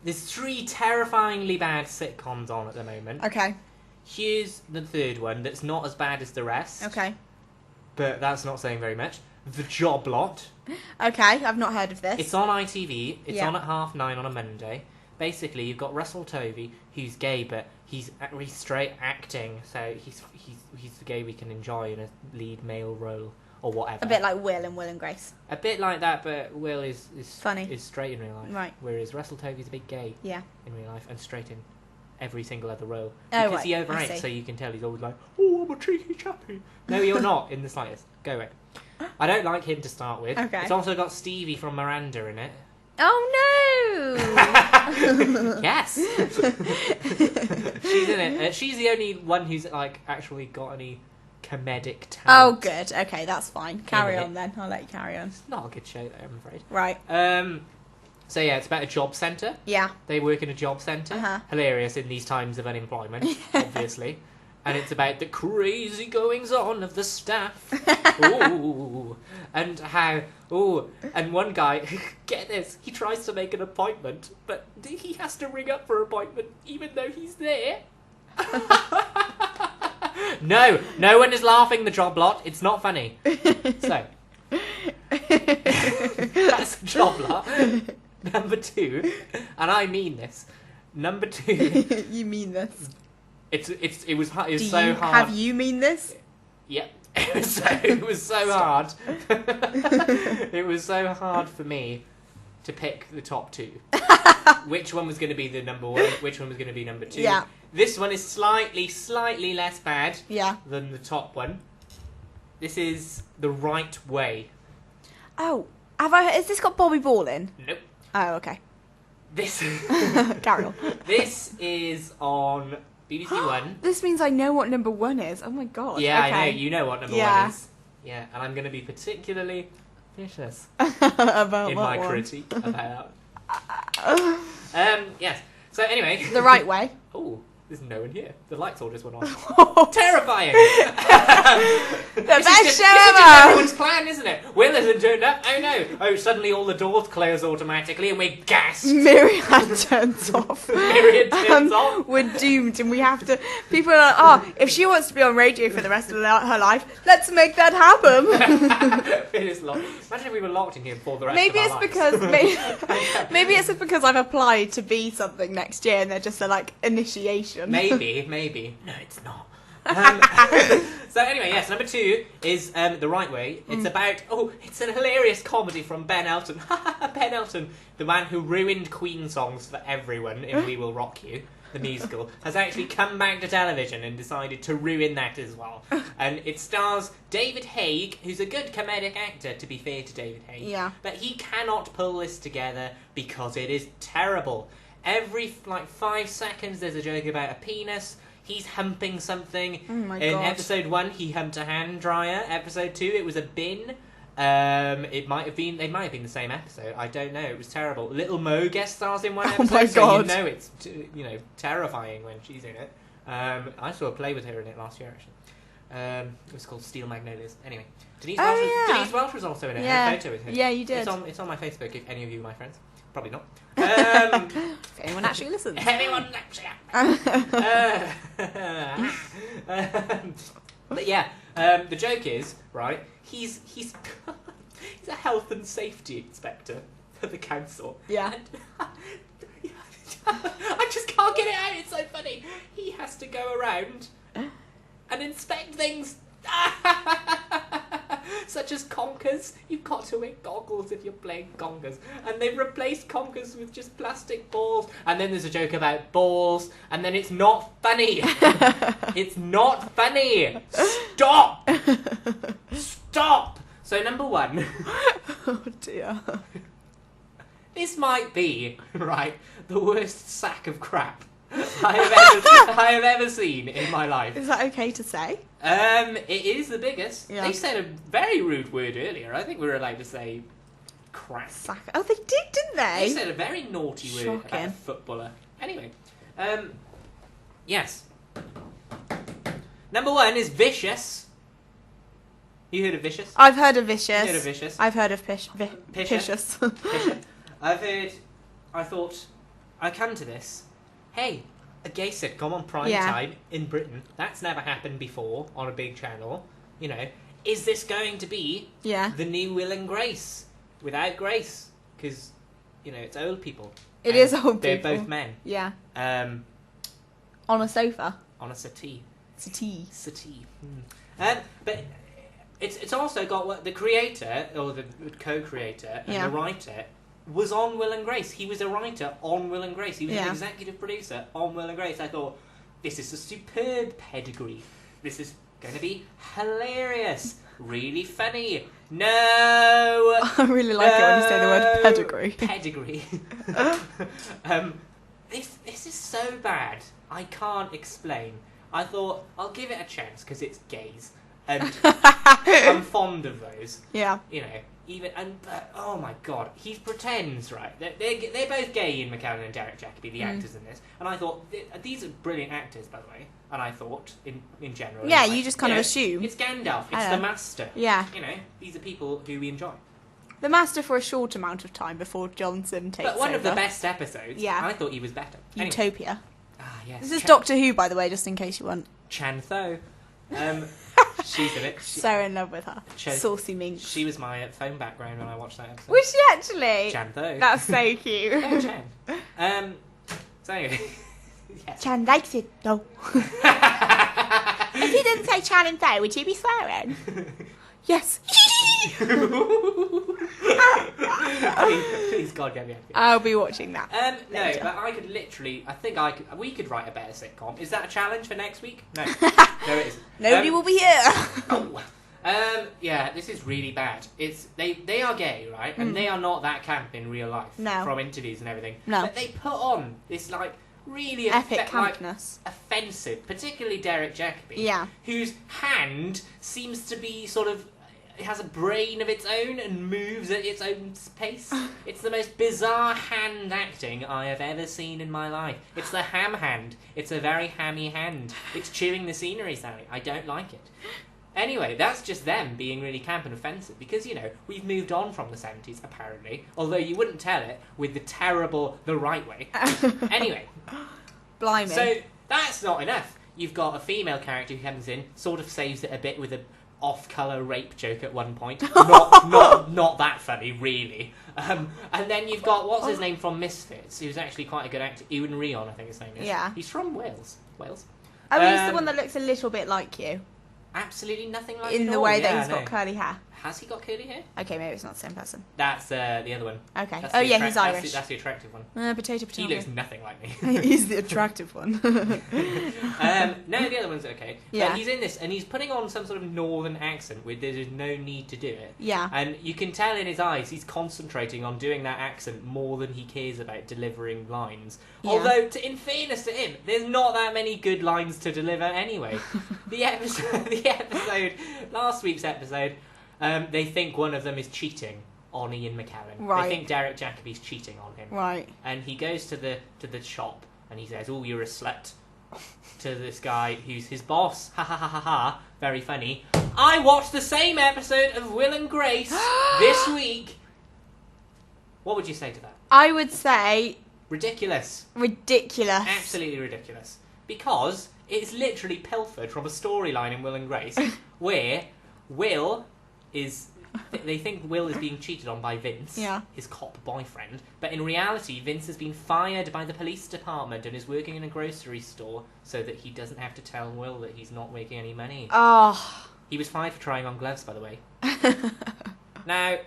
[SPEAKER 2] There's 3 terrifyingly bad sitcoms on at the moment.
[SPEAKER 3] Okay.
[SPEAKER 2] Here's the third one that's not as bad as the rest.
[SPEAKER 3] Okay.
[SPEAKER 2] But that's not saying very much. The Job Lot.
[SPEAKER 3] Okay, I've not heard of this.
[SPEAKER 2] It's on ITV. It's
[SPEAKER 3] Yeah.
[SPEAKER 2] on at 9:30 on a Monday. Basically, you've got Russell Tovey, who's gay, but he's straight acting, so he's the gay we can enjoy in a lead male role or whatever.
[SPEAKER 3] A bit like Will and Will and Grace.
[SPEAKER 2] A bit like that, but Will is
[SPEAKER 3] Funny.
[SPEAKER 2] is straight in real life,
[SPEAKER 3] Right.
[SPEAKER 2] Whereas Russell Tovey's a bit gay
[SPEAKER 3] Yeah.
[SPEAKER 2] in real life and straight in every single other role.
[SPEAKER 3] Oh,
[SPEAKER 2] Because
[SPEAKER 3] right,
[SPEAKER 2] he
[SPEAKER 3] I
[SPEAKER 2] overacts,
[SPEAKER 3] see.
[SPEAKER 2] so you can tell he's always like, "Oh, I'm a cheeky chappy." No, you're not in the slightest. Go away. I don't like him to start with.
[SPEAKER 3] Okay.
[SPEAKER 2] It's also got Stevie from Miranda in it.
[SPEAKER 3] Oh no!
[SPEAKER 2] Yes, she's in it. She's the only one who's like actually got any comedic talent.
[SPEAKER 3] Oh, good. Okay, that's fine. Carry
[SPEAKER 2] In it.
[SPEAKER 3] on then. I'll let you carry on.
[SPEAKER 2] It's not a good show, though, I'm afraid.
[SPEAKER 3] Right.
[SPEAKER 2] So yeah, it's about a job centre.
[SPEAKER 3] Yeah.
[SPEAKER 2] They work in a job centre.
[SPEAKER 3] Uh-huh.
[SPEAKER 2] Hilarious in these times of unemployment, obviously. And it's about the crazy goings on of the staff. Ooh. And how... Ooh. And one guy, get this, he tries to make an appointment, but he has to ring up for an appointment even though he's there. No one is laughing the Job Lot. It's not funny. So... That's the Job Lot. Number 2, and I mean this. Number 2...
[SPEAKER 3] You mean this?
[SPEAKER 2] It was so hard.
[SPEAKER 3] Have you mean this?
[SPEAKER 2] Yep. It was so hard. It was so hard for me to pick the top 2. Which one was going to be the number 1? Which one was going to be number 2?
[SPEAKER 3] Yeah.
[SPEAKER 2] This one is slightly less bad than the top one. This is The Right Way.
[SPEAKER 3] Oh, has this got Bobby Ball in?
[SPEAKER 2] Nope.
[SPEAKER 3] Oh, okay.
[SPEAKER 2] This.
[SPEAKER 3] Carry on.
[SPEAKER 2] This is on BBC One.
[SPEAKER 3] This means I know what number 1 is. Oh my god.
[SPEAKER 2] Yeah,
[SPEAKER 3] okay.
[SPEAKER 2] I know. You know what number 1 is. Yeah, and I'm going to be particularly vicious
[SPEAKER 3] about
[SPEAKER 2] in my
[SPEAKER 3] one.
[SPEAKER 2] critique about that. Yes. So anyway.
[SPEAKER 3] The Right Way.
[SPEAKER 2] Oh, there's no one here. The lights all just went on.
[SPEAKER 3] The
[SPEAKER 2] Terrifying.
[SPEAKER 3] best show
[SPEAKER 2] This is
[SPEAKER 3] ever.
[SPEAKER 2] everyone's plan, isn't it? Will hasn't turned up. Oh no. Oh, suddenly all the doors close automatically and we're gassed.
[SPEAKER 3] Myriad turns off.
[SPEAKER 2] Myriad turns off.
[SPEAKER 3] We're doomed, and we have to. People are like, "Oh, if she wants to be on radio for the rest of her life, let's make that happen."
[SPEAKER 2] It is locked. Imagine if we were locked in here for the rest
[SPEAKER 3] Maybe
[SPEAKER 2] of
[SPEAKER 3] it's
[SPEAKER 2] our lives.
[SPEAKER 3] because maybe it's because I've applied to be something next year, and they're just a like initiation.
[SPEAKER 2] Maybe. No, it's not. So anyway, yes, number 2 is The Right Way. It's about, it's a hilarious comedy from Ben Elton. Ben Elton, the man who ruined Queen songs for everyone in We Will Rock You, the musical, has actually come back to television and decided to ruin that as well. And it stars David Haig, who's a good comedic actor, to be fair to David Haig.
[SPEAKER 3] Yeah.
[SPEAKER 2] But he cannot pull this together because it is terrible. Every 5 seconds there's a joke about a penis. He's humping something.
[SPEAKER 3] Oh my
[SPEAKER 2] In
[SPEAKER 3] God.
[SPEAKER 2] episode 1, he humped a hand dryer. Episode 2, it was a bin. It might have been. They might have been the same episode. I don't know. It was terrible. Little Mo guest stars in one episode.
[SPEAKER 3] Oh my God.
[SPEAKER 2] So you know it's terrifying when she's in it. I saw a play with her in it last year actually. It was called Steel Magnolias. Anyway, Denise Welch was also in it.
[SPEAKER 3] Yeah.
[SPEAKER 2] I had a photo with her.
[SPEAKER 3] Yeah, you did.
[SPEAKER 2] It's on my Facebook. If any of you are my friends, probably not.
[SPEAKER 3] If anyone actually listens.
[SPEAKER 2] Anyone actually. But yeah, the joke is right. He's he's a health and safety inspector for the council.
[SPEAKER 3] Yeah.
[SPEAKER 2] And, I just can't get it out. It's so funny. He has to go around and inspect things. Such as conkers. You've got to wear goggles if you're playing conkers. And they've replaced conkers with just plastic balls. And then there's a joke about balls. And then it's not funny. It's not funny. Stop. Stop. So number one.
[SPEAKER 3] Oh dear.
[SPEAKER 2] This might be, right, the worst sack of crap I have ever seen in my life.
[SPEAKER 3] Is that okay to say?
[SPEAKER 2] It is the biggest.
[SPEAKER 3] Yeah.
[SPEAKER 2] They said a very rude word earlier. I think we were allowed to say crap.
[SPEAKER 3] Oh, they did, didn't they?
[SPEAKER 2] They said a very naughty word about a
[SPEAKER 3] Shocking.
[SPEAKER 2] footballer. Anyway, yes. Number one is vicious. You heard of vicious?
[SPEAKER 3] I've heard of Vicious.
[SPEAKER 2] You heard of vicious?
[SPEAKER 3] I've heard of
[SPEAKER 2] Vicious?
[SPEAKER 3] Vicious.
[SPEAKER 2] Vicious. I thought, I come to this. Hey, a gay sitcom on prime time in Britain. That's never happened before on a big channel. You know, is this going to be the new Will and Grace without Grace? Because, you know, it's old people.
[SPEAKER 3] It is old
[SPEAKER 2] they're
[SPEAKER 3] people.
[SPEAKER 2] They're both men.
[SPEAKER 3] Yeah.
[SPEAKER 2] On
[SPEAKER 3] a sofa.
[SPEAKER 2] On a settee.
[SPEAKER 3] Settee.
[SPEAKER 2] But it's also got what the creator or the co-creator and the writer was on Will and Grace. He was a writer on Will and Grace. He was an executive producer on Will and Grace. I thought, this is a superb pedigree. This is going to be hilarious. Really funny. No!
[SPEAKER 3] I really like it when you say the word pedigree.
[SPEAKER 2] Pedigree. This is so bad. I can't explain. I thought, I'll give it a chance because it's gays. And I'm fond of those. Yeah. You know, oh my god, he pretends, right? They're both gay, Ian McKellen and Derek Jacobi, the actors in this. And I thought, these are brilliant actors, by the way. And I thought, in general.
[SPEAKER 3] Yeah, you just kind of assume.
[SPEAKER 2] It's Gandalf, it's the Master.
[SPEAKER 3] Yeah.
[SPEAKER 2] You know, these are people who we enjoy.
[SPEAKER 3] The Master for a short amount of time before Johnson takes over.
[SPEAKER 2] But one of the best episodes. Yeah. I thought he was better.
[SPEAKER 3] Utopia.
[SPEAKER 2] Anyway. Ah, yes.
[SPEAKER 3] This is Doctor Who, by the way, just in case you want.
[SPEAKER 2] Chan Tho. She's in it.
[SPEAKER 3] So in love with her. Saucy minx.
[SPEAKER 2] She was my phone background when I watched that episode.
[SPEAKER 3] Was she actually?
[SPEAKER 2] Chan Tho.
[SPEAKER 3] That's so cute.
[SPEAKER 2] Oh, Chan. So anyway. Yes.
[SPEAKER 3] Chan likes it, though. If you didn't say Chan and Tho, would you be swearing? Yes.
[SPEAKER 2] Please God, get me out of here.
[SPEAKER 3] I'll be watching that.
[SPEAKER 2] No, but I could literally. We could write a better sitcom. Is that a challenge for next week? No, no, it isn't.
[SPEAKER 3] Nobody will be here.
[SPEAKER 2] Yeah, this is really bad. They are gay, right? And they are not that camp in real life.
[SPEAKER 3] No.
[SPEAKER 2] From interviews and everything.
[SPEAKER 3] No.
[SPEAKER 2] But they put on this really
[SPEAKER 3] epic campness,
[SPEAKER 2] offensive, particularly Derek Jacobi.
[SPEAKER 3] Yeah.
[SPEAKER 2] Whose hand seems to be it has a brain of its own and moves at its own pace. It's the most bizarre hand acting I have ever seen in my life. It's the ham hand. It's a very hammy hand. It's chewing the scenery, Sally. I don't like it. Anyway, that's just them being really camp and offensive because, you know, we've moved on from the 70s, apparently. Although you wouldn't tell it with the right way. Anyway.
[SPEAKER 3] Blimey.
[SPEAKER 2] So, that's not enough. You've got a female character who comes in, sort of saves it a bit with a off-colour rape joke at one point. Not that funny, really. And then you've got, what's his name from Misfits, who's actually quite a good actor. Ewan Rion, I think his name is.
[SPEAKER 3] Yeah.
[SPEAKER 2] He's from Wales.
[SPEAKER 3] Oh, he's the one that looks a little bit like you.
[SPEAKER 2] Absolutely nothing like
[SPEAKER 3] in
[SPEAKER 2] it
[SPEAKER 3] the
[SPEAKER 2] all.
[SPEAKER 3] way that he's got curly hair.
[SPEAKER 2] Has he got curly hair?
[SPEAKER 3] Okay, maybe it's not the same person.
[SPEAKER 2] That's the other one.
[SPEAKER 3] Okay. He's Irish.
[SPEAKER 2] That's the attractive one.
[SPEAKER 3] Potato.
[SPEAKER 2] He looks nothing like me.
[SPEAKER 3] He's the attractive one.
[SPEAKER 2] No, the other one's okay.
[SPEAKER 3] Yeah.
[SPEAKER 2] But he's in this, and he's putting on some sort of northern accent where there's no need to do it.
[SPEAKER 3] Yeah.
[SPEAKER 2] And you can tell in his eyes he's concentrating on doing that accent more than he cares about delivering lines. Yeah. Although, in fairness to him, there's not that many good lines to deliver anyway. The episode, last week's episode, They think one of them is cheating on Ian McKellen.
[SPEAKER 3] Right.
[SPEAKER 2] They think Derek Jacobi's cheating on him.
[SPEAKER 3] Right.
[SPEAKER 2] And he goes to the shop and he says, "Oh, you're a slut," to this guy who's his boss. Ha ha ha ha ha. Very funny. I watched the same episode of Will and Grace this week. What would you say to that?
[SPEAKER 3] I would say
[SPEAKER 2] ridiculous.
[SPEAKER 3] Absolutely
[SPEAKER 2] ridiculous. Because it's literally pilfered from a storyline in Will and Grace where Will is... They think Will is being cheated on by Vince, his cop boyfriend, but in reality Vince has been fired by the police department and is working in a grocery store so that he doesn't have to tell Will that he's not making any money.
[SPEAKER 3] Oh.
[SPEAKER 2] He was fired for trying on gloves, by the way. Now,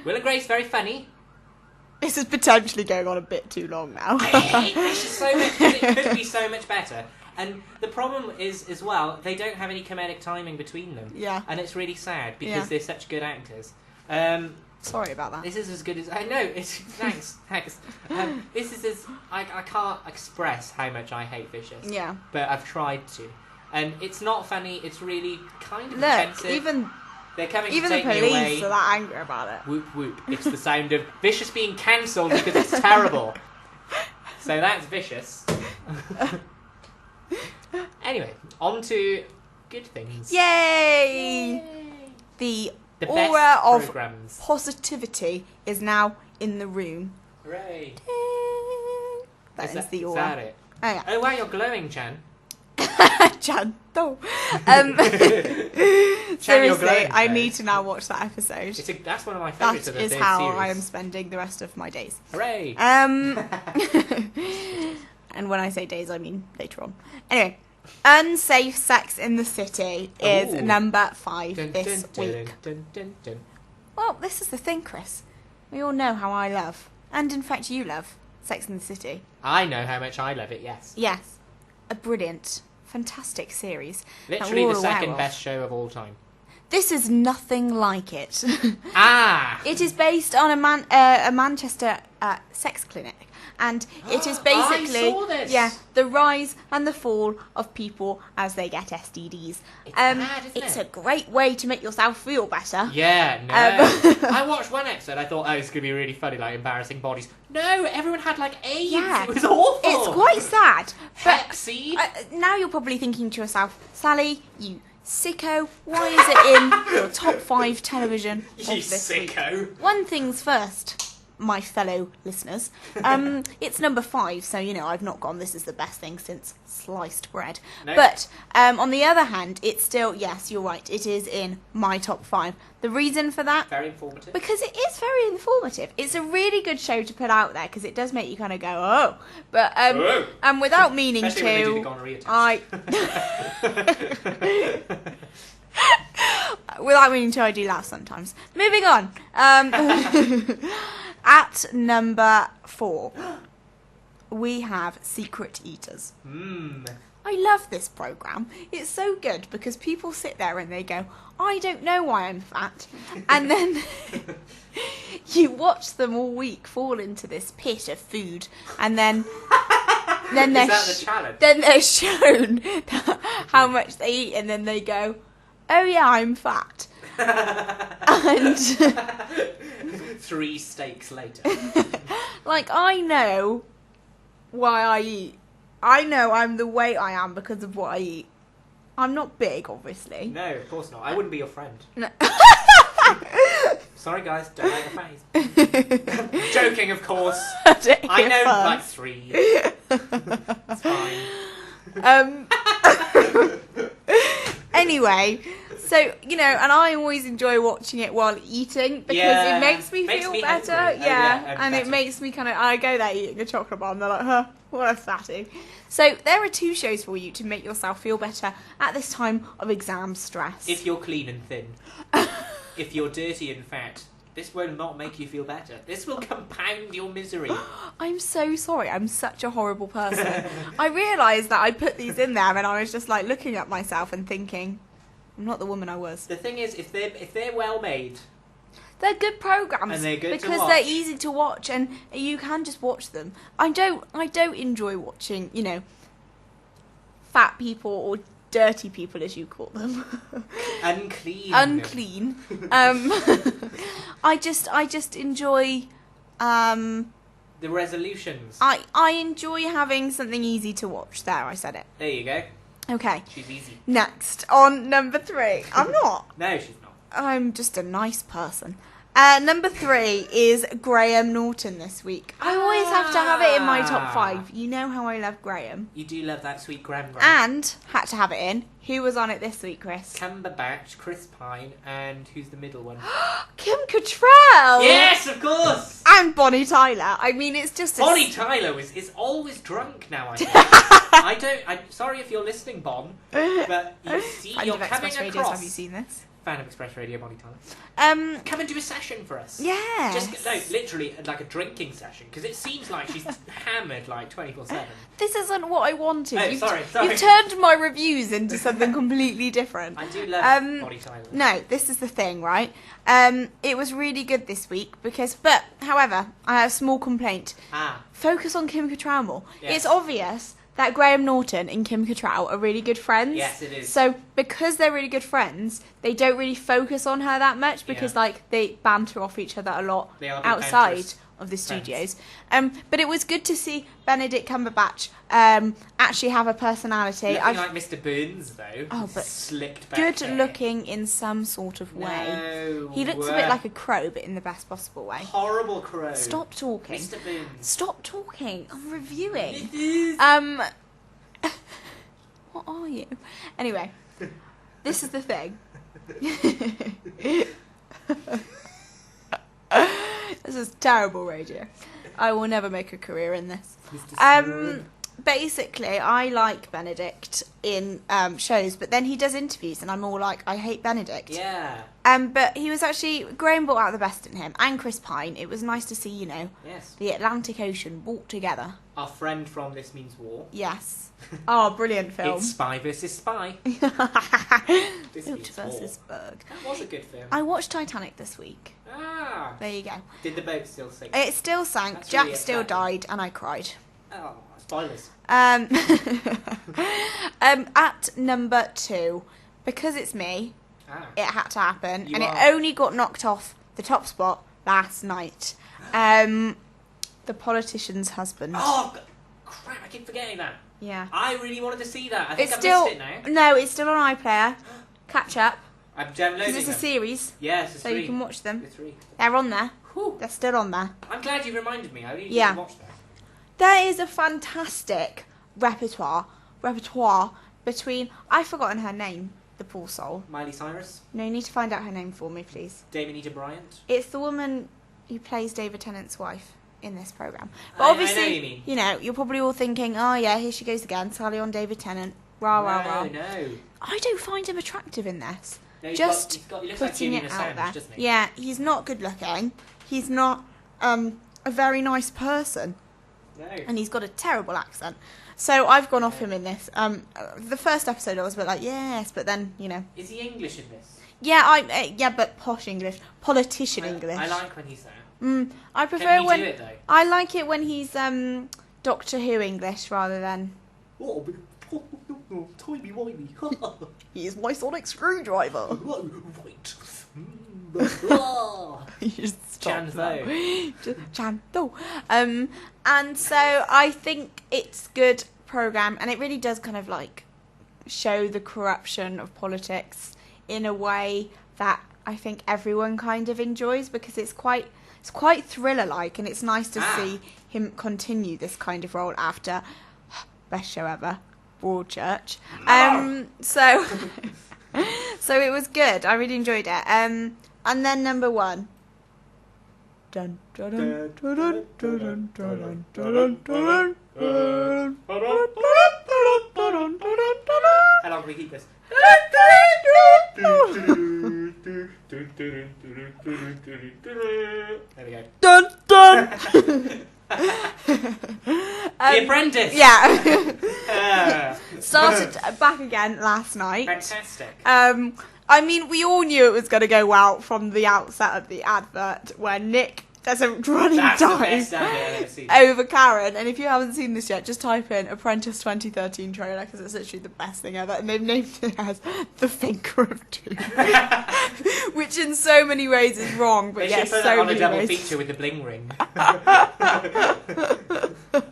[SPEAKER 2] Will and Grace, very funny.
[SPEAKER 3] This is potentially going on a bit too long now.
[SPEAKER 2] I hate this so much because it could be so much better. And the problem is, as well, they don't have any comedic timing between them.
[SPEAKER 3] Yeah.
[SPEAKER 2] And it's really sad because they're such good actors.
[SPEAKER 3] Sorry about that.
[SPEAKER 2] This is as good as... I know, thanks. This is as... I can't express how much I hate Vicious.
[SPEAKER 3] Yeah.
[SPEAKER 2] But I've tried to. And it's not funny, it's really kind of offensive. They're coming to take me away.
[SPEAKER 3] Even the police are that angry about it.
[SPEAKER 2] Whoop whoop. It's the sound of Vicious being cancelled because it's terrible. So that's Vicious. Anyway, on to good things.
[SPEAKER 3] Yay! The aura
[SPEAKER 2] best
[SPEAKER 3] of
[SPEAKER 2] programs.
[SPEAKER 3] Positivity is now in the room.
[SPEAKER 2] Hooray.
[SPEAKER 3] That is the aura.
[SPEAKER 2] Is that it?
[SPEAKER 3] Oh, yeah.
[SPEAKER 2] Oh wow, you're glowing, Chan.
[SPEAKER 3] Chan, no.
[SPEAKER 2] Chan,
[SPEAKER 3] Seriously, I need to now watch that episode.
[SPEAKER 2] That's one of my favourites of the
[SPEAKER 3] That is
[SPEAKER 2] series.
[SPEAKER 3] how I am spending the rest of my days.
[SPEAKER 2] Hooray!
[SPEAKER 3] And when I say days, I mean later on. Anyway, Unsafe Sex in the City is number 5 this week. Well, this is the thing, Chris. We all know how I love, and in fact you love, Sex in the City.
[SPEAKER 2] I know how much I love it, yes.
[SPEAKER 3] Yes. A brilliant, fantastic series.
[SPEAKER 2] Literally the second best show of all time.
[SPEAKER 3] This is nothing like it. It is based on a Manchester sex clinic. And it is basically
[SPEAKER 2] I saw this.
[SPEAKER 3] the rise and the fall of people as they get STDs. It's a great way to make yourself feel better.
[SPEAKER 2] Yeah, no. I watched one episode. I thought, it's going to be really funny, like embarrassing bodies. No, everyone had like AIDS.
[SPEAKER 3] Yeah.
[SPEAKER 2] It was awful.
[SPEAKER 3] It's quite sad.
[SPEAKER 2] Hep seed.
[SPEAKER 3] Now you're probably thinking to yourself, Sally, you sicko, why is it in your top 5 television of this
[SPEAKER 2] sicko.
[SPEAKER 3] week? One thing's first, my fellow listeners. It's number 5, so I've not gone this is the best thing since sliced bread.
[SPEAKER 2] No.
[SPEAKER 3] But on the other hand, it's still, yes, you're right, it is in my top 5. The reason for that?
[SPEAKER 2] Very informative.
[SPEAKER 3] Because it is very informative. It's a really good show to put out there because it does make you kind of go, oh. But and without meaning
[SPEAKER 2] especially
[SPEAKER 3] to,
[SPEAKER 2] when they do the gonorrhea test.
[SPEAKER 3] without meaning to, I do laugh sometimes. Moving on. At number 4, we have Secret Eaters. I love this programme. It's so good because people sit there and they go, I don't know why I'm fat. And then you watch them all week fall into this pit of food. And then they're,
[SPEAKER 2] Is that the challenge?
[SPEAKER 3] Then they're shown how much they eat. And then they go, oh yeah, I'm fat. And
[SPEAKER 2] 3 steaks later.
[SPEAKER 3] like, I know why I eat. I know I'm the way I am because of what I eat. I'm not big, obviously.
[SPEAKER 2] No, of course not. I wouldn't be your friend.
[SPEAKER 3] No.
[SPEAKER 2] Sorry, guys. Don't make a face. Joking, of course. I know, like 3. It's fine.
[SPEAKER 3] Anyway, so, and I always enjoy watching it while eating because it makes me feel better.
[SPEAKER 2] Hungry.
[SPEAKER 3] And it makes me I go there eating a chocolate bar and they're like, huh, what a fatty. So there are 2 shows for you to make yourself feel better at this time of exam stress.
[SPEAKER 2] If you're clean and thin. If you're dirty and fat. This will not make you feel better. This will compound your misery.
[SPEAKER 3] I'm so sorry. I'm such a horrible person. I realised that I put these in there and I was just like looking at myself and thinking, I'm not the woman I was.
[SPEAKER 2] The thing is, if they're well made,
[SPEAKER 3] they're good programs
[SPEAKER 2] and they're good
[SPEAKER 3] because
[SPEAKER 2] to watch.
[SPEAKER 3] they're easy to watch and you can just watch them. I don't enjoy watching, fat people or dirty people, as you call them.
[SPEAKER 2] Unclean.
[SPEAKER 3] Unclean. I just enjoy.
[SPEAKER 2] The resolutions.
[SPEAKER 3] I enjoy having something easy to watch. There, I said it.
[SPEAKER 2] There you go.
[SPEAKER 3] Okay.
[SPEAKER 2] She's easy.
[SPEAKER 3] Next, on number 3. I'm not.
[SPEAKER 2] No, she's not.
[SPEAKER 3] I'm just a nice person. Number 3 is Graham Norton this week. I always have to have it in my top 5. You know how I love Graham.
[SPEAKER 2] You do love that sweet Graham.
[SPEAKER 3] And had to have it in. Who was on it this week, Chris?
[SPEAKER 2] Cumberbatch, Chris Pine, and who's the middle one?
[SPEAKER 3] Kim Cattrall!
[SPEAKER 2] Yes, of course!
[SPEAKER 3] And Bonnie Tyler. I mean, it's just
[SPEAKER 2] Bonnie Tyler is always drunk now, I think. I'm sorry if you're listening, Bon, but you see,
[SPEAKER 3] Fan
[SPEAKER 2] you're
[SPEAKER 3] of
[SPEAKER 2] coming
[SPEAKER 3] Express Radios,
[SPEAKER 2] across.
[SPEAKER 3] have you seen this?
[SPEAKER 2] Fan of Express Radio, Bonnie Tyler. Come and do a session for us.
[SPEAKER 3] Yes.
[SPEAKER 2] Literally like a drinking session, because it seems like she's hammered like 24/7.
[SPEAKER 3] This isn't what I wanted.
[SPEAKER 2] Oh, sorry.
[SPEAKER 3] You've turned my reviews into something completely different.
[SPEAKER 2] I do love Bonnie Tyler.
[SPEAKER 3] No, this is the thing, right? It was really good this week however, I have a small complaint. Focus on Kim Cattrall more.
[SPEAKER 2] Yes.
[SPEAKER 3] It's obvious that Graham Norton and Kim Cattrall are really good friends.
[SPEAKER 2] Yes, it is.
[SPEAKER 3] So because they're really good friends, they don't really focus on her that much because they banter off each other a lot outside of the studios. But it was good to see Benedict Cumberbatch actually have a personality.
[SPEAKER 2] Looking like Mr. Burns though.
[SPEAKER 3] Oh, but
[SPEAKER 2] slicked back
[SPEAKER 3] good
[SPEAKER 2] hair.
[SPEAKER 3] looking in some sort of way.
[SPEAKER 2] No,
[SPEAKER 3] He looks a bit like a crow, but in the best possible way.
[SPEAKER 2] Horrible crow.
[SPEAKER 3] Stop talking.
[SPEAKER 2] Mr. Burns.
[SPEAKER 3] Stop talking. I'm reviewing. What are you? Anyway, this is the thing. This is terrible radio. I will never make a career in this. Basically, I like Benedict in shows, but then he does interviews, and I'm all like, I hate Benedict.
[SPEAKER 2] Yeah.
[SPEAKER 3] But he was actually, Graham brought out the best in him, and Chris Pine. It was nice to see, the Atlantic Ocean walk together.
[SPEAKER 2] Our friend from This Means War.
[SPEAKER 3] Yes. Oh, brilliant film.
[SPEAKER 2] It's Spy versus Spy. This Means
[SPEAKER 3] versus Berg.
[SPEAKER 2] That was a good film.
[SPEAKER 3] I watched Titanic this week.
[SPEAKER 2] Ah.
[SPEAKER 3] There you go.
[SPEAKER 2] Did the boat still sink?
[SPEAKER 3] It still sank.
[SPEAKER 2] That's
[SPEAKER 3] Jack
[SPEAKER 2] really
[SPEAKER 3] still
[SPEAKER 2] upsetting.
[SPEAKER 3] died, and I cried.
[SPEAKER 2] Oh, spoilers.
[SPEAKER 3] At number 2, because it's me, it had to happen, it only got knocked off the top spot last night. The Politician's Husband.
[SPEAKER 2] Oh, crap, I keep forgetting that.
[SPEAKER 3] Yeah.
[SPEAKER 2] I really wanted to see that. I think I've
[SPEAKER 3] still,
[SPEAKER 2] missed it now.
[SPEAKER 3] No, it's still on iPlayer. Catch up.
[SPEAKER 2] I'm downloading
[SPEAKER 3] Because it's a
[SPEAKER 2] them.
[SPEAKER 3] series.
[SPEAKER 2] Yes, it's
[SPEAKER 3] so you can watch them.
[SPEAKER 2] It's free.
[SPEAKER 3] They're on there.
[SPEAKER 2] Whew.
[SPEAKER 3] They're still on there.
[SPEAKER 2] I'm glad you reminded me. I really
[SPEAKER 3] Yeah.
[SPEAKER 2] didn't watch that.
[SPEAKER 3] There is a fantastic repertoire between... I've forgotten her name, the poor soul.
[SPEAKER 2] Miley Cyrus?
[SPEAKER 3] No, you need to find out her name for me, please.
[SPEAKER 2] Damonita Bryant?
[SPEAKER 3] It's the woman who plays David Tennant's wife in this programme. But
[SPEAKER 2] I
[SPEAKER 3] obviously,
[SPEAKER 2] know what you mean.
[SPEAKER 3] you're probably all thinking, oh yeah, here she goes again, Sally on David Tennant. Rah, rah, rah.
[SPEAKER 2] No.
[SPEAKER 3] I don't find him attractive in this.
[SPEAKER 2] No,
[SPEAKER 3] Just
[SPEAKER 2] he looks like
[SPEAKER 3] putting
[SPEAKER 2] Julian
[SPEAKER 3] it out
[SPEAKER 2] Assange,
[SPEAKER 3] there.
[SPEAKER 2] doesn't he?
[SPEAKER 3] Yeah, he's not good looking. He's not a very nice person.
[SPEAKER 2] No.
[SPEAKER 3] And he's got a terrible accent. So I've gone off him in this. The first episode I was a bit like, yes, but then,
[SPEAKER 2] Is he English in this?
[SPEAKER 3] Yeah, but posh English. Politician English.
[SPEAKER 2] I like when he's there.
[SPEAKER 3] I prefer
[SPEAKER 2] Can he
[SPEAKER 3] when...
[SPEAKER 2] do it, though?
[SPEAKER 3] I like it when he's Doctor Who English rather than...
[SPEAKER 2] Oh, timey-wimey.
[SPEAKER 3] He's my sonic screwdriver.
[SPEAKER 2] Right.
[SPEAKER 3] You just stop
[SPEAKER 2] Chanto.
[SPEAKER 3] Chanto. And so I think it's good programme, and it really does kind of like show the corruption of politics in a way that I think everyone kind of enjoys, because it's quite thriller-like, and it's nice to see him continue this kind of role after best show ever, Broadchurch. So it was good. I really enjoyed it. And then number 1. Dun, dun, dun, dun, dun, dun, dun, dun, dun, dun.
[SPEAKER 2] How long can we keep this? There we go.
[SPEAKER 3] Dun dun.
[SPEAKER 2] The Apprentice.
[SPEAKER 3] Yeah. Started back again last night.
[SPEAKER 2] Fantastic.
[SPEAKER 3] I mean, we all knew it was going to go out from the outset of the advert, where Nick There's a running
[SPEAKER 2] That's the
[SPEAKER 3] dive
[SPEAKER 2] best advert I've ever seen.
[SPEAKER 3] over Karen, and if you haven't seen this yet, just type in Apprentice 2013 trailer because it's literally the best thing ever, and they've named it as The Finger of Doom, which in so many ways is wrong, but
[SPEAKER 2] They
[SPEAKER 3] yes,
[SPEAKER 2] should put
[SPEAKER 3] so
[SPEAKER 2] that on a
[SPEAKER 3] many
[SPEAKER 2] double
[SPEAKER 3] ways.
[SPEAKER 2] feature with the bling ring.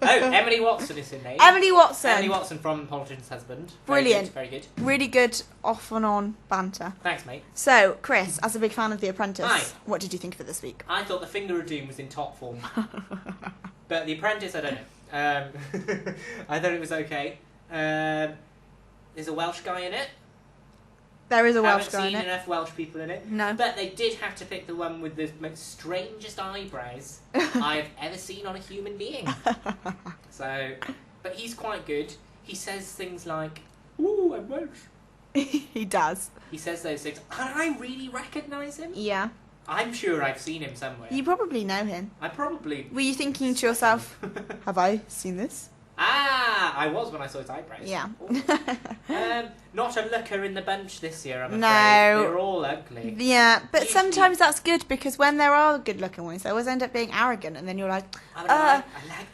[SPEAKER 2] Emily Watson is in there.
[SPEAKER 3] Emily Watson.
[SPEAKER 2] Emily Watson from Politician's Husband.
[SPEAKER 3] Brilliant.
[SPEAKER 2] Very good.
[SPEAKER 3] Really good off and on banter.
[SPEAKER 2] Thanks, mate.
[SPEAKER 3] So, Chris, as a big fan of The Apprentice,
[SPEAKER 2] Hi.
[SPEAKER 3] what did you think of it this week?
[SPEAKER 2] I thought The Finger of Doom was in top form. But The Apprentice, I don't know. I thought it was okay. There's a Welsh guy in it.
[SPEAKER 3] There is a Welsh
[SPEAKER 2] Haven't
[SPEAKER 3] guy
[SPEAKER 2] seen
[SPEAKER 3] in it.
[SPEAKER 2] enough Welsh people in it.
[SPEAKER 3] No.
[SPEAKER 2] But they did have to pick the one with the most strangest eyebrows I've ever seen on a human being. So, but he's quite good. He says things like, "Ooh, I'm Welsh."
[SPEAKER 3] He does.
[SPEAKER 2] He says those things, and I really recognise him.
[SPEAKER 3] Yeah.
[SPEAKER 2] I'm sure I've seen him somewhere.
[SPEAKER 3] You probably know him.
[SPEAKER 2] I probably...
[SPEAKER 3] Were you thinking to yourself, have I seen this?
[SPEAKER 2] I was when I saw his eyebrows.
[SPEAKER 3] Yeah.
[SPEAKER 2] Not a looker in the bunch this year, I'm afraid.
[SPEAKER 3] No.
[SPEAKER 2] They're all ugly.
[SPEAKER 3] Yeah, but
[SPEAKER 2] Usually-
[SPEAKER 3] sometimes that's good because when there are good looking ones, they always end up being arrogant, and then you're like,
[SPEAKER 2] I like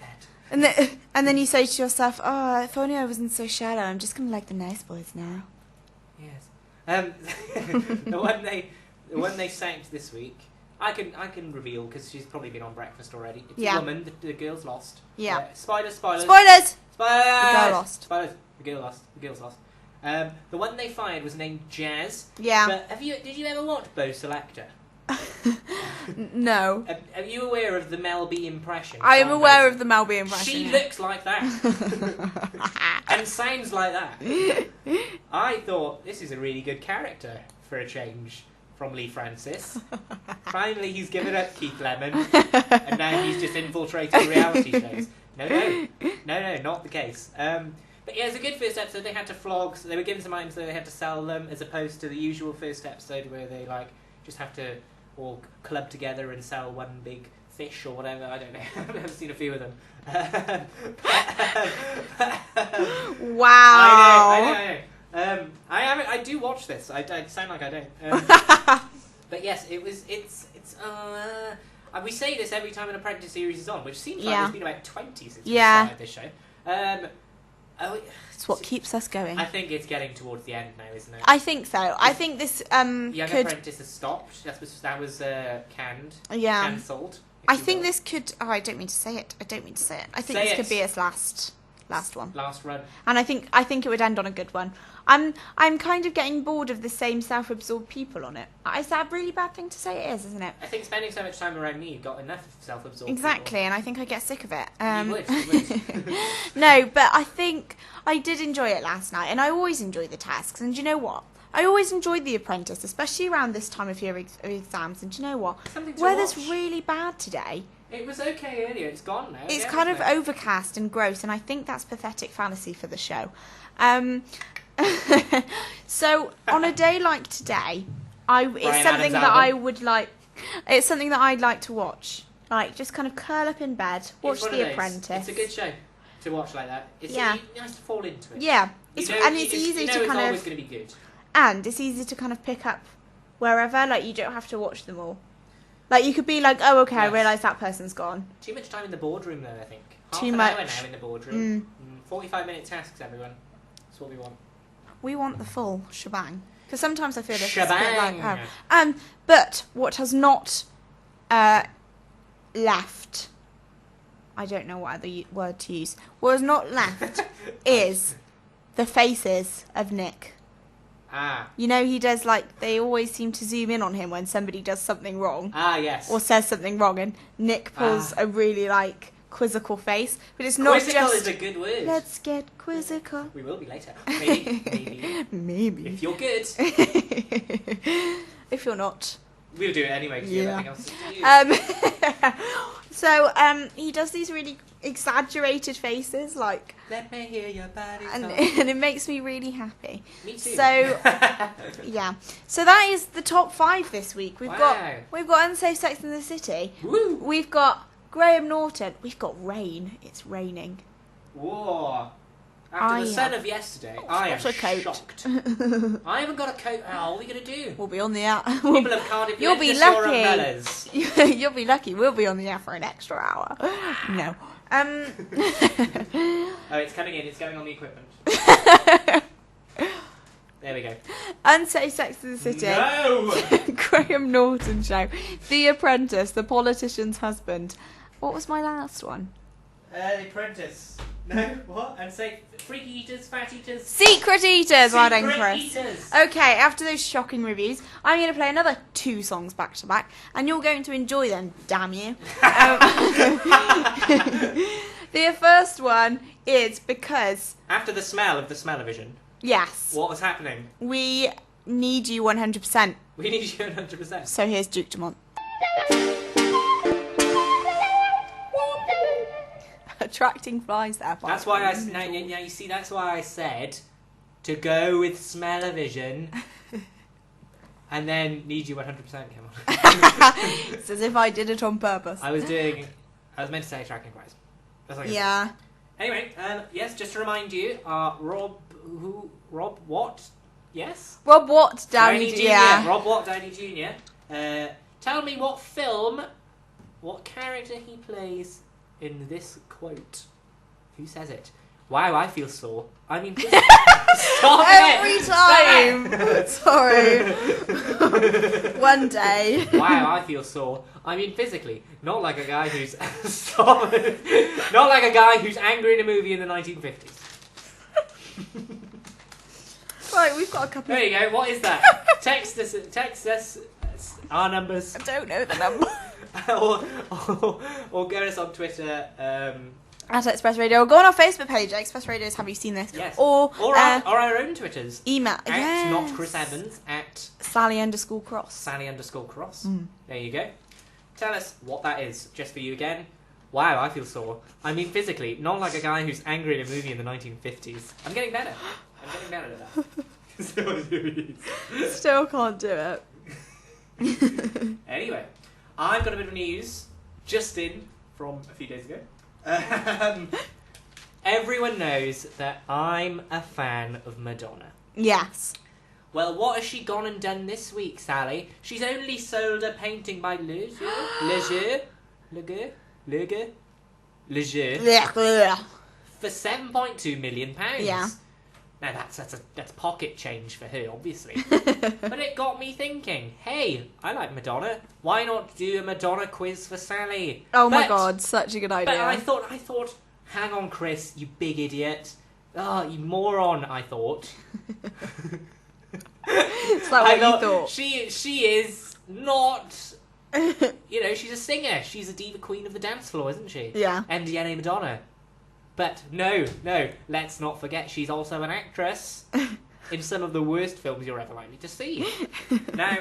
[SPEAKER 2] that.
[SPEAKER 3] and then you say to yourself, oh, if only I wasn't so shallow, I'm just going to like the nice boys now.
[SPEAKER 2] Yes. the one they sacked this week, I can reveal because she's probably been on breakfast already. It's
[SPEAKER 3] Yeah.
[SPEAKER 2] a woman. The girl's lost.
[SPEAKER 3] Yeah.
[SPEAKER 2] Spoilers.
[SPEAKER 3] Spoilers!
[SPEAKER 2] Spoilers.
[SPEAKER 3] The girl lost.
[SPEAKER 2] Spoilers. The girl lost. The girl's lost. The one they fired was named Jazz.
[SPEAKER 3] Yeah.
[SPEAKER 2] But did you ever watch Bo Selector?
[SPEAKER 3] No.
[SPEAKER 2] Are you aware of the Mel B impression?
[SPEAKER 3] I am aware of the Mel B impression.
[SPEAKER 2] She
[SPEAKER 3] yeah.
[SPEAKER 2] looks like that. And sounds like that. I thought this is a really good character for a change from Lee Francis. Finally, he's given up Keith Lemon, and now he's just infiltrating reality shows. No, not the case. But yeah, it's a good first episode. They had to flog, so they were given some items, so they had to sell them, as opposed to the usual first episode where they just have to all club together and sell one big fish or whatever. I don't know. I've never seen a few of them.
[SPEAKER 3] Wow.
[SPEAKER 2] I know. I do watch this. I sound like I don't. But yes, it's. We say this every time an Apprentice series is on, which seems like
[SPEAKER 3] Yeah.
[SPEAKER 2] there's been about 20 since we
[SPEAKER 3] Yeah.
[SPEAKER 2] started this show.
[SPEAKER 3] It's what keeps us going.
[SPEAKER 2] I think it's getting towards the end now, isn't it?
[SPEAKER 3] I think so. I think this
[SPEAKER 2] Young
[SPEAKER 3] could.
[SPEAKER 2] Apprentice has stopped. That was canned.
[SPEAKER 3] Yeah.
[SPEAKER 2] Cancelled.
[SPEAKER 3] I think this could. Oh, I don't mean to say it. I think
[SPEAKER 2] Say
[SPEAKER 3] this
[SPEAKER 2] it.
[SPEAKER 3] could be its last one.
[SPEAKER 2] Last run.
[SPEAKER 3] And I think it would end on a good one. I'm kind of getting bored of the same self-absorbed people on it. Is that a really bad thing to say? It is, isn't it?
[SPEAKER 2] I think spending so much time around me, you've got enough self-absorbed
[SPEAKER 3] Exactly, and I think I get sick of it.
[SPEAKER 2] You would.
[SPEAKER 3] No, but I think I did enjoy it last night, and I always enjoy the tasks. And do you know what? I always enjoyed The Apprentice, especially around this time of year exams. And do you know what?
[SPEAKER 2] Something to
[SPEAKER 3] Weather's
[SPEAKER 2] watch.
[SPEAKER 3] really bad today.
[SPEAKER 2] It was okay earlier. It's gone now.
[SPEAKER 3] It's
[SPEAKER 2] yeah,
[SPEAKER 3] kind of
[SPEAKER 2] isn't it?
[SPEAKER 3] overcast and gross, and I think that's pathetic fantasy for the show. So on a day like today, it's something that I would like. It's something that I'd like to watch. Like just kind of curl up in bed, watch
[SPEAKER 2] It's one of
[SPEAKER 3] The
[SPEAKER 2] those.
[SPEAKER 3] Apprentice.
[SPEAKER 2] It's a good show to watch like that. It's
[SPEAKER 3] Yeah.
[SPEAKER 2] nice to fall into it.
[SPEAKER 3] Yeah,
[SPEAKER 2] You
[SPEAKER 3] it's
[SPEAKER 2] know,
[SPEAKER 3] and it's easy
[SPEAKER 2] you know
[SPEAKER 3] to
[SPEAKER 2] it's
[SPEAKER 3] kind
[SPEAKER 2] always
[SPEAKER 3] of
[SPEAKER 2] going to be good.
[SPEAKER 3] and it's easy to kind of pick up wherever. Like you don't have to watch them all. Like you could be like, oh okay, I
[SPEAKER 2] Yes.
[SPEAKER 3] realise that person's gone.
[SPEAKER 2] Too much time in the boardroom though, I think.
[SPEAKER 3] Too
[SPEAKER 2] Half an
[SPEAKER 3] much.
[SPEAKER 2] hour now in the boardroom. 45-minute tasks, everyone. That's what we want.
[SPEAKER 3] We want the full shebang. Because sometimes I feel this is a bit
[SPEAKER 2] Shebang.
[SPEAKER 3] like, oh. But what has not left, I don't know what other word to use, what has not left is the faces of Nick.
[SPEAKER 2] Ah.
[SPEAKER 3] You know, he does they always seem to zoom in on him when somebody does something wrong.
[SPEAKER 2] Ah, yes.
[SPEAKER 3] Or says something wrong, and Nick pulls a really quizzical face. But it's not
[SPEAKER 2] Quizzical
[SPEAKER 3] just...
[SPEAKER 2] is a good word.
[SPEAKER 3] Let's get quizzical.
[SPEAKER 2] We will be later. Maybe.
[SPEAKER 3] Maybe.
[SPEAKER 2] If you're good.
[SPEAKER 3] If you're not.
[SPEAKER 2] We'll do it anyway because you have nothing else to do.
[SPEAKER 3] So he does these really exaggerated faces,
[SPEAKER 2] Let me hear your body
[SPEAKER 3] and,
[SPEAKER 2] talk.
[SPEAKER 3] and it makes me really happy.
[SPEAKER 2] Me too.
[SPEAKER 3] So yeah, so that is the top 5 this week. We've got Unsafe Sex in the City.
[SPEAKER 2] Woo!
[SPEAKER 3] We've got Graham Norton. We've got rain. It's raining.
[SPEAKER 2] Whoa. After the sun of yesterday, I am
[SPEAKER 3] got a coat.
[SPEAKER 2] shocked. I haven't got a coat. Oh, what are we going to do?
[SPEAKER 3] We'll be on the out.
[SPEAKER 2] People of Cardiff,
[SPEAKER 3] You'll
[SPEAKER 2] lend
[SPEAKER 3] be
[SPEAKER 2] us your
[SPEAKER 3] lucky.
[SPEAKER 2] umbrellas.
[SPEAKER 3] You'll be lucky. We'll be on the air for an extra hour. No.
[SPEAKER 2] Oh, it's coming in. It's going on the equipment. There we go.
[SPEAKER 3] Unsafe Sex in the City.
[SPEAKER 2] No!
[SPEAKER 3] Graham Norton Show. The Apprentice, The Politician's Husband. What was my last one?
[SPEAKER 2] The Apprentice. No, what? Unsafe. Freak Eaters, Fat Eaters.
[SPEAKER 3] Secret Eaters. Well done, Chris.
[SPEAKER 2] Eaters.
[SPEAKER 3] Okay, after those shocking reviews, I'm going to play another 2 songs back to back, and you're going to enjoy them, damn you. The first one is because...
[SPEAKER 2] After the smell of the smell-o-vision.
[SPEAKER 3] Yes.
[SPEAKER 2] What was happening?
[SPEAKER 3] We need you 100%.
[SPEAKER 2] We need you 100%.
[SPEAKER 3] So here's Duke Dumont. Attracting flies there.
[SPEAKER 2] That's why now you see, that's why I said to go with smell-o-vision and then need you 100%, come on.
[SPEAKER 3] It's as if I did it on purpose.
[SPEAKER 2] I was meant to say attracting flies. That's what I
[SPEAKER 3] yeah.
[SPEAKER 2] said. Anyway, yes, just to remind you, Rob Watt? Yes?
[SPEAKER 3] Rob Watt Downey Jr.
[SPEAKER 2] Yeah. Rob Watt Downey Jr. Tell me what character he plays in this quote. Who says it? Wow, I feel sore. I mean, stop
[SPEAKER 3] every
[SPEAKER 2] it!
[SPEAKER 3] time. Sorry. One day.
[SPEAKER 2] Wow, I feel sore. I mean, physically, not like a guy who's stop it. Not like a guy who's angry in a movie in the 1950s.
[SPEAKER 3] Right, we've got a couple.
[SPEAKER 2] There you go. What is that? Text us our numbers.
[SPEAKER 3] I don't know the number.
[SPEAKER 2] or get us on Twitter.
[SPEAKER 3] At Express Radio. Or go on our Facebook page, Express Radio's Have You Seen This?
[SPEAKER 2] Yes.
[SPEAKER 3] Or
[SPEAKER 2] our own Twitters.
[SPEAKER 3] Email.
[SPEAKER 2] At
[SPEAKER 3] Yes.
[SPEAKER 2] not Chris Evans at
[SPEAKER 3] Sally_Cross.
[SPEAKER 2] Sally_Cross. There you go. Tell us what that is, just for you again. Wow, I feel sore. I mean, physically, not like a guy who's angry in a movie in the 1950s. I'm getting better. I'm getting better at that.
[SPEAKER 3] Still can't do it.
[SPEAKER 2] Anyway, I've got a bit of news just in from a few days ago. Everyone knows that I'm a fan of Madonna.
[SPEAKER 3] Yes.
[SPEAKER 2] Well, what has she gone and done this week, Sally? She's only sold a painting by Leger for £7.2 million.
[SPEAKER 3] Yeah.
[SPEAKER 2] Now that's pocket change for her, obviously. But it got me thinking, hey, I like Madonna. Why not do a Madonna quiz for Sally?
[SPEAKER 3] Oh my god, such a good idea.
[SPEAKER 2] But I thought, hang on, Chris, you big idiot. Oh, you moron, I thought.
[SPEAKER 3] It's like what you thought.
[SPEAKER 2] She is not... she's a singer. She's a diva queen of the dance floor, isn't she?
[SPEAKER 3] Yeah.
[SPEAKER 2] Indiana Madonna. But no, let's not forget she's also an actress in some of the worst films you're ever likely to see. Now,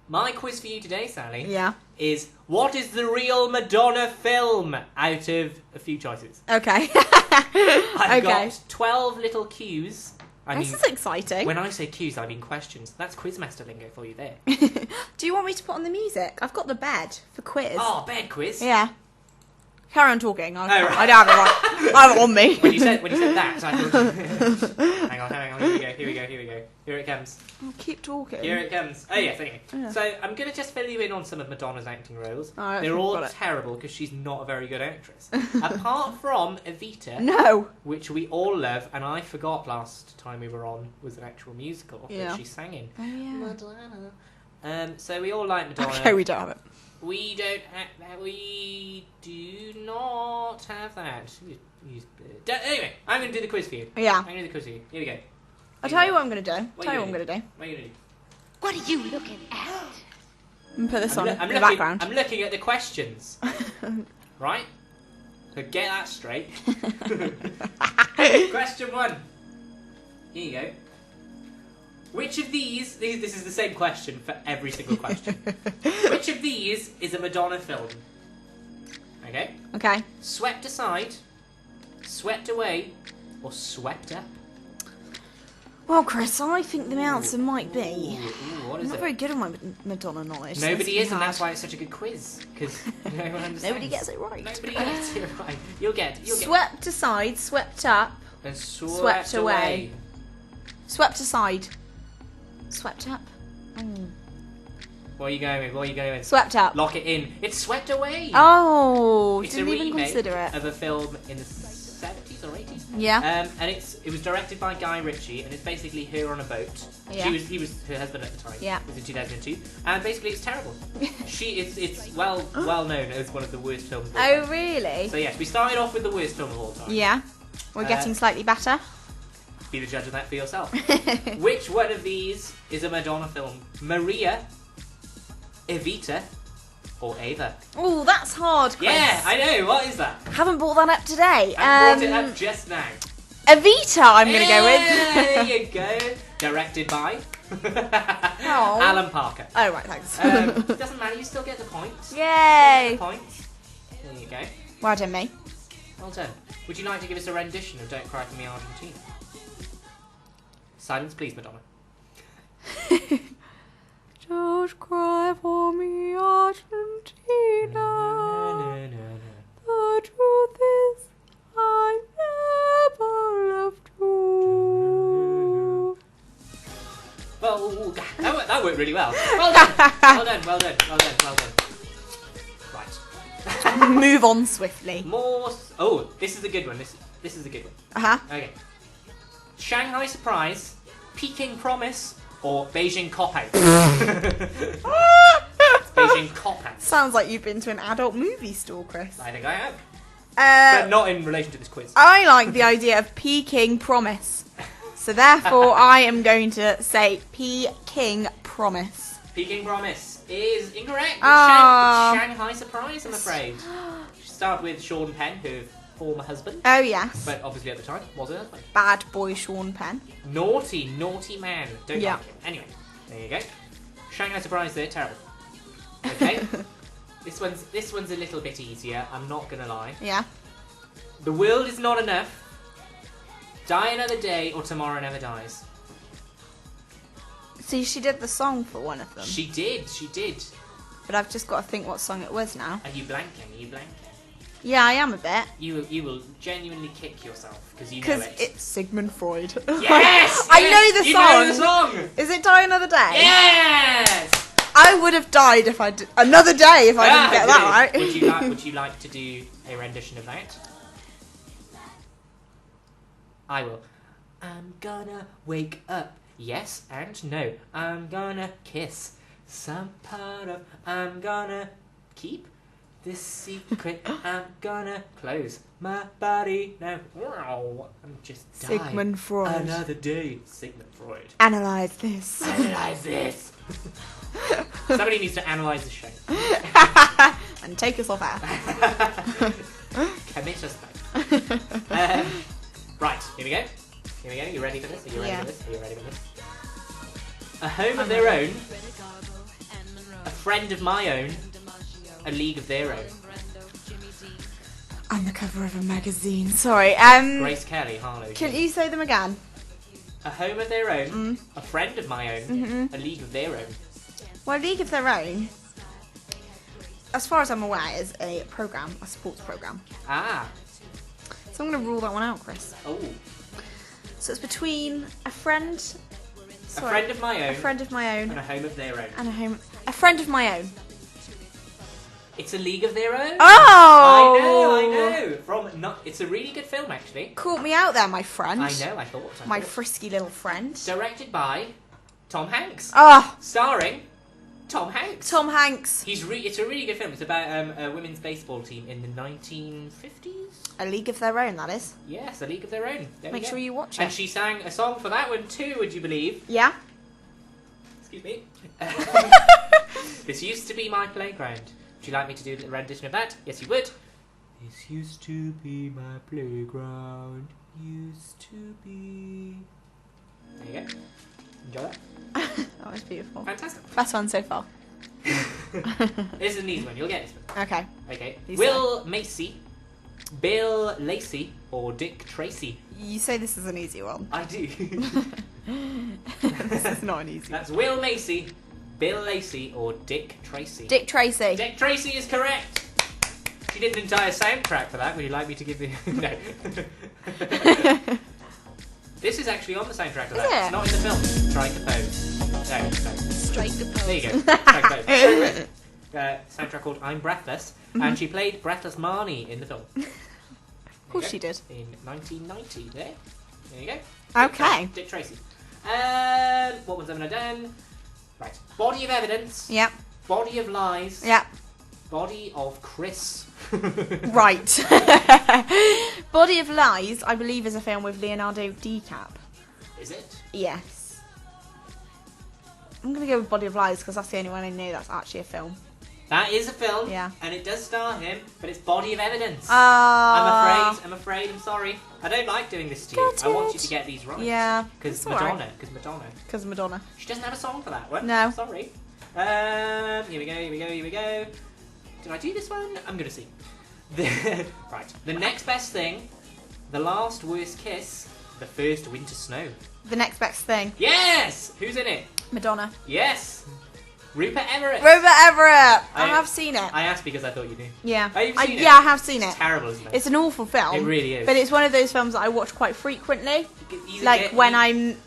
[SPEAKER 2] my quiz for you today, Sally, is what is the real Madonna film out of a few choices?
[SPEAKER 3] Okay.
[SPEAKER 2] I've got 12 little cues.
[SPEAKER 3] This is exciting.
[SPEAKER 2] When I say cues, I mean questions. That's Quizmaster lingo for you there.
[SPEAKER 3] Do you want me to put on the music? I've got the bed for quiz.
[SPEAKER 2] Oh, bed quiz?
[SPEAKER 3] Yeah. Carry on talking. I don't have it right. I have it on me.
[SPEAKER 2] When you said that, I thought... hang on. Here we go. Here it comes.
[SPEAKER 3] I'll keep talking.
[SPEAKER 2] Here it comes. Oh, yes, anyway. Yeah. So, I'm going to just fill you in on some of Madonna's acting roles.
[SPEAKER 3] Oh,
[SPEAKER 2] they're all terrible because she's not a very good actress. Apart from Evita.
[SPEAKER 3] No.
[SPEAKER 2] Which we all love, and I forgot last time we were on was an actual musical that she sang in.
[SPEAKER 3] Oh, yeah.
[SPEAKER 2] Madonna. So we all like Madonna.
[SPEAKER 3] Okay, we don't have it.
[SPEAKER 2] We do not have that. Anyway, I'm going to do the quiz for you.
[SPEAKER 3] Yeah.
[SPEAKER 2] I'm going to do the quiz for you. Here we go.
[SPEAKER 3] I'll tell you what I'm going to do.
[SPEAKER 2] What are you going to do?
[SPEAKER 4] What are you looking at?
[SPEAKER 3] And put this on in the background.
[SPEAKER 2] I'm looking at the questions. Right? So get that straight. Question 1. Here you go. Which of these this is the same question for every single question. Which of these is a Madonna film? Okay?
[SPEAKER 3] Okay.
[SPEAKER 2] Swept aside, swept away, or swept up?
[SPEAKER 3] Well, Chris, I think the answer might be...
[SPEAKER 2] what is
[SPEAKER 3] I'm not very good at my Madonna knowledge.
[SPEAKER 2] Nobody is, and that's why it's such a good quiz. Because no one understands.
[SPEAKER 3] Nobody gets it right.
[SPEAKER 2] Nobody gets it right. You'll get
[SPEAKER 3] Swept aside, swept up,
[SPEAKER 2] and
[SPEAKER 3] swept away. Swept aside. Swept up.
[SPEAKER 2] What are you going with? What are you going with?
[SPEAKER 3] Swept Up.
[SPEAKER 2] Lock it in. It's Swept Away.
[SPEAKER 3] Oh,
[SPEAKER 2] It's
[SPEAKER 3] didn't
[SPEAKER 2] a
[SPEAKER 3] even
[SPEAKER 2] remake
[SPEAKER 3] consider it.
[SPEAKER 2] of a film in the 70s or 80s.
[SPEAKER 3] Yeah.
[SPEAKER 2] And it was directed by Guy Ritchie, and it's basically her on a boat.
[SPEAKER 3] Yeah.
[SPEAKER 2] He was her husband at the time.
[SPEAKER 3] Yeah.
[SPEAKER 2] It was in 2002, and basically it's terrible. It's well known as one of the worst films of all time.
[SPEAKER 3] Oh, really?
[SPEAKER 2] So yes, we started off with the worst film of all time.
[SPEAKER 3] Yeah. We're getting slightly better.
[SPEAKER 2] Be the judge of that for yourself. Which one of these is a Madonna film? Maria, Evita, or Ava?
[SPEAKER 3] Oh, that's hard, Chris.
[SPEAKER 2] Yeah, I know. What is that?
[SPEAKER 3] Haven't brought that up today.
[SPEAKER 2] I brought it up just now.
[SPEAKER 3] Evita, I'm going to go with.
[SPEAKER 2] There you go. Directed by Alan Parker.
[SPEAKER 3] Oh, right, thanks.
[SPEAKER 2] Doesn't matter. You still get the points.
[SPEAKER 3] Yay.
[SPEAKER 2] Points. There you go.
[SPEAKER 3] Well done, me.
[SPEAKER 2] Well done. Would you like to give us a rendition of Don't Cry For Me, Argentina? Silence, please, Madonna.
[SPEAKER 3] Don't cry for me, Argentina. The truth is, I never loved you.
[SPEAKER 2] Well, that worked really well. Well done. Well done. Well done. Well done. Well done. Right.
[SPEAKER 3] Move on swiftly.
[SPEAKER 2] More. Oh, this is a good one. This is a good one.
[SPEAKER 3] Uh-huh.
[SPEAKER 2] Okay. Shanghai Surprise, Peking Promise, or Beijing Cop Out? Beijing Cop Out.
[SPEAKER 3] Sounds like you've been to an adult movie store, Chris.
[SPEAKER 2] I think I have. But not in relation to this quiz.
[SPEAKER 3] I like the idea of Peking Promise. So therefore, I am going to say Peking Promise.
[SPEAKER 2] Peking Promise is incorrect. It's
[SPEAKER 3] Oh.
[SPEAKER 2] Shanghai Surprise, I'm afraid. Start with Sean Penn, her former husband.
[SPEAKER 3] Oh, yes.
[SPEAKER 2] But obviously at the time, was her husband.
[SPEAKER 3] Bad boy Sean Penn.
[SPEAKER 2] Naughty man. Don't
[SPEAKER 3] Yeah.
[SPEAKER 2] like him. Anyway, there you go. Shanghai Surprise there, terrible. Okay. This one's a little bit easier, I'm not gonna lie.
[SPEAKER 3] Yeah.
[SPEAKER 2] The World Is Not Enough, Die Another Day, or Tomorrow Never Dies.
[SPEAKER 3] See, she did the song for one of them.
[SPEAKER 2] She did.
[SPEAKER 3] But I've just got to think what song it was now.
[SPEAKER 2] Are you blanking?
[SPEAKER 3] Yeah, I am a bit.
[SPEAKER 2] You will genuinely kick yourself because you know
[SPEAKER 3] Because
[SPEAKER 2] it.
[SPEAKER 3] it's Sigmund Freud.
[SPEAKER 2] Yes!
[SPEAKER 3] I know the
[SPEAKER 2] you
[SPEAKER 3] song.
[SPEAKER 2] know the song!
[SPEAKER 3] Is it Die Another Day?
[SPEAKER 2] Yes!
[SPEAKER 3] I would have died if I did another day if I didn't get that right.
[SPEAKER 2] Would you like to do a rendition of that? I will. I'm gonna wake up. Yes and no. I'm gonna kiss some part of. I'm gonna keep this secret. I'm gonna close my body now. Wow, I'm just dying.
[SPEAKER 3] Sigmund Freud.
[SPEAKER 2] Another day. Sigmund Freud.
[SPEAKER 3] Analyze this.
[SPEAKER 2] Analyze this. Somebody needs to analyze the show.
[SPEAKER 3] And take us off air.
[SPEAKER 2] Commit us both. Right, here we go. You ready for this? Are you ready for this? A Home of Their Own, A Friend of My Own, A League of Their Own.
[SPEAKER 3] On the cover of a magazine. Sorry.
[SPEAKER 2] Grace Kelly, Harlow.
[SPEAKER 3] Can you say them again?
[SPEAKER 2] A Home of Their Own, A Friend of My Own, A League of Their Own.
[SPEAKER 3] Well, League of Their Own, as far as I'm aware, is a sports program.
[SPEAKER 2] Ah.
[SPEAKER 3] So I'm going to rule that one out, Chris.
[SPEAKER 2] Oh.
[SPEAKER 3] So it's between a friend.
[SPEAKER 2] A Friend of My Own.
[SPEAKER 3] A Friend of My Own.
[SPEAKER 2] And A Home of Their Own.
[SPEAKER 3] And a Friend of My Own.
[SPEAKER 2] It's A League of Their Own.
[SPEAKER 3] Oh!
[SPEAKER 2] I know. It's a really good film, actually.
[SPEAKER 3] Caught me out there, my friend.
[SPEAKER 2] I know. I thought.
[SPEAKER 3] My frisky little friend.
[SPEAKER 2] Directed by Tom Hanks.
[SPEAKER 3] Oh.
[SPEAKER 2] Starring Tom Hanks.
[SPEAKER 3] Tom Hanks.
[SPEAKER 2] It's a really good film. It's about a women's baseball team in the 1950s.
[SPEAKER 3] A League of Their Own, that is.
[SPEAKER 2] Yes, A League of Their Own.
[SPEAKER 3] Make sure you watch it.
[SPEAKER 2] And she sang a song for that one too, would you believe?
[SPEAKER 3] Yeah.
[SPEAKER 2] Excuse me. This used to be my playground. Would you like me to do a rendition of that? Yes, you would. This used to be my playground. Used to be. There you go. Enjoy that.
[SPEAKER 3] That was beautiful.
[SPEAKER 2] Fantastic.
[SPEAKER 3] Best one so far.
[SPEAKER 2] This is an easy one. You'll get this one.
[SPEAKER 3] Okay.
[SPEAKER 2] Okay.
[SPEAKER 3] You
[SPEAKER 2] Will Macy, Bill Lacey, or Dick Tracy?
[SPEAKER 3] You say this is an easy one.
[SPEAKER 2] I do.
[SPEAKER 3] This is not an easy one.
[SPEAKER 2] That's Will Macy, Bill Lacey, or Dick Tracy.
[SPEAKER 3] Dick Tracy.
[SPEAKER 2] Dick Tracy is correct. She did an entire soundtrack for that. Would you like me to give you? No. This is actually on the soundtrack of that.
[SPEAKER 3] Is it?
[SPEAKER 2] It's not in the film. Strike a pose. No.
[SPEAKER 4] Strike a pose.
[SPEAKER 2] There you go. Strike a pose. Soundtrack called I'm Breathless, and she played Breathless Marnie in the film.
[SPEAKER 3] Of course she did.
[SPEAKER 2] In 1990. There you go.
[SPEAKER 3] Okay.
[SPEAKER 2] Dick Tracy. What ones haven't I done? Right. Body of Evidence.
[SPEAKER 3] Yep.
[SPEAKER 2] Body of Lies.
[SPEAKER 3] Yep.
[SPEAKER 2] Body of Chris.
[SPEAKER 3] Right. Body of Lies, I believe, is a film with Leonardo DiCaprio.
[SPEAKER 2] Is it?
[SPEAKER 3] Yes. I'm going to go with Body of Lies because that's the only one I know that's actually a film.
[SPEAKER 2] That is a film.
[SPEAKER 3] Yeah.
[SPEAKER 2] And it does star him, but it's Body of Evidence.
[SPEAKER 3] I'm
[SPEAKER 2] I'm afraid, I'm sorry. I don't like doing this to you. I want you to get these right.
[SPEAKER 3] Yeah.
[SPEAKER 2] Because
[SPEAKER 3] it's alright.
[SPEAKER 2] Because Madonna. She doesn't have a song for that one.
[SPEAKER 3] No.
[SPEAKER 2] Sorry. Here we go. Did I do this one? I'm going to see. Right. The next best thing, the last worst kiss, the first winter snow.
[SPEAKER 3] The Next Best Thing.
[SPEAKER 2] Yes! Who's in it?
[SPEAKER 3] Madonna.
[SPEAKER 2] Yes! Rupert Everett.
[SPEAKER 3] Rupert Everett. I have seen it.
[SPEAKER 2] I asked because I thought you knew.
[SPEAKER 3] Yeah.
[SPEAKER 2] Oh, you've seen it?
[SPEAKER 3] Yeah, I have seen it.
[SPEAKER 2] It's terrible, isn't it?
[SPEAKER 3] It's an awful film.
[SPEAKER 2] It really is.
[SPEAKER 3] But it's one of those films that I watch quite frequently. When I'm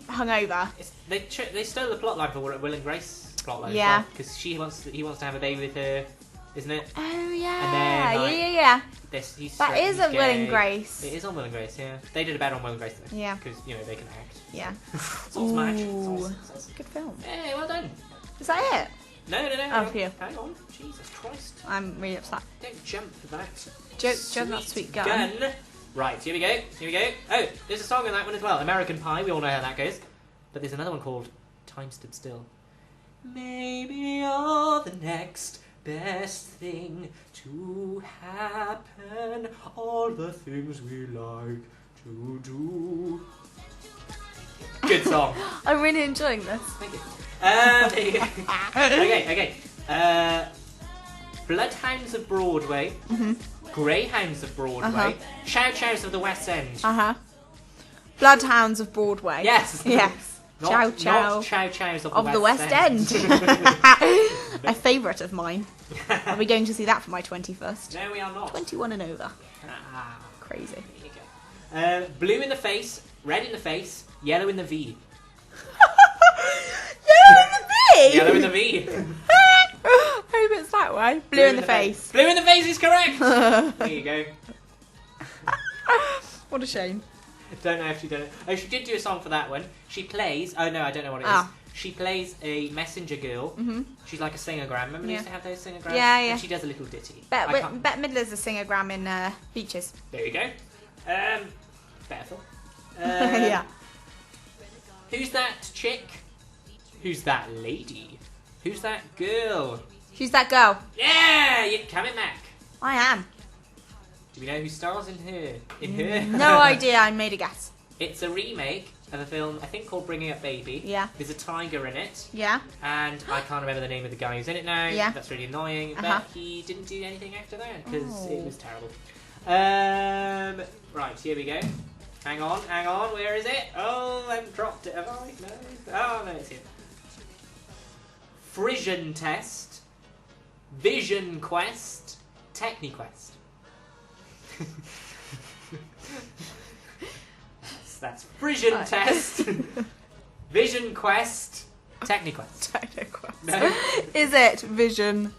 [SPEAKER 3] hungover.
[SPEAKER 2] They stole the plotline for Will and Grace plotline.
[SPEAKER 3] Yeah.
[SPEAKER 2] Because he wants to have a baby with her, isn't it?
[SPEAKER 3] Oh yeah.
[SPEAKER 2] And then,
[SPEAKER 3] Yeah.
[SPEAKER 2] That
[SPEAKER 3] is on Will and Grace.
[SPEAKER 2] It is on Will and Grace, yeah. They did it better on Will and Grace though.
[SPEAKER 3] Yeah.
[SPEAKER 2] Because, they can act.
[SPEAKER 3] Yeah.
[SPEAKER 2] Sauce match.
[SPEAKER 3] Ooh.
[SPEAKER 2] Sauce.
[SPEAKER 3] Good film.
[SPEAKER 2] Hey, well done.
[SPEAKER 3] Is that it?
[SPEAKER 2] No.
[SPEAKER 3] Oh, phew.
[SPEAKER 2] Hang on. Jesus Christ.
[SPEAKER 3] I'm really upset.
[SPEAKER 2] Don't jump for that.
[SPEAKER 3] Joke that sweet gun.
[SPEAKER 2] Right, here we go. Oh, there's a song in that one as well. American Pie, we all know how that goes. But there's another one called Time Stood Still. Maybe you're the next best thing to happen. All the things we like to do. Good song.
[SPEAKER 3] I'm really enjoying this.
[SPEAKER 2] Thank you. There you go. Okay. Bloodhounds of Broadway. Greyhounds of Broadway. Chow Chows of the West End.
[SPEAKER 3] Bloodhounds of Broadway.
[SPEAKER 2] Yes.
[SPEAKER 3] Yes.
[SPEAKER 2] Not Chow Chows of the West
[SPEAKER 3] End. A favourite of mine. Are we going to see that for my 21st?
[SPEAKER 2] No, we are not.
[SPEAKER 3] 21 and over. Crazy.
[SPEAKER 2] There you go. Blue in the face, red in the face, yellow in the V. Yellow in the V.
[SPEAKER 3] I hope it's that way. Blue in the face.
[SPEAKER 2] Blue in the face is correct. There you go.
[SPEAKER 3] What a shame.
[SPEAKER 2] Don't know if she did it. Oh, she did do a song for that one. She plays. Oh no, I don't know what it is. She plays a messenger girl. She's like a singergram. Remember they used to have those singergrams?
[SPEAKER 3] Yeah.
[SPEAKER 2] And she does a little ditty.
[SPEAKER 3] Bette Midler's a singergram in Beaches.
[SPEAKER 2] There you go. Bethel.
[SPEAKER 3] Yeah.
[SPEAKER 2] Who's that chick? Who's that lady? Who's that girl?
[SPEAKER 3] Who's that girl?
[SPEAKER 2] Yeah, you're coming back.
[SPEAKER 3] I am.
[SPEAKER 2] Do we know who stars in her?
[SPEAKER 3] No idea, I made a guess.
[SPEAKER 2] It's a remake of a film, I think, called Bringing Up Baby.
[SPEAKER 3] Yeah.
[SPEAKER 2] There's a tiger in it.
[SPEAKER 3] Yeah.
[SPEAKER 2] And I can't remember the name of the guy who's in it now.
[SPEAKER 3] Yeah.
[SPEAKER 2] That's really annoying. But he didn't do anything after that because it was terrible. Right, here we go. Hang on. Where is it? Oh, I've dropped it. Have I? No. Oh, no, it's here. Frisian Test, Vision Quest, TechniQuest. That's Frisian Test, Vision Quest, TechniQuest. No?
[SPEAKER 3] Is it Vision?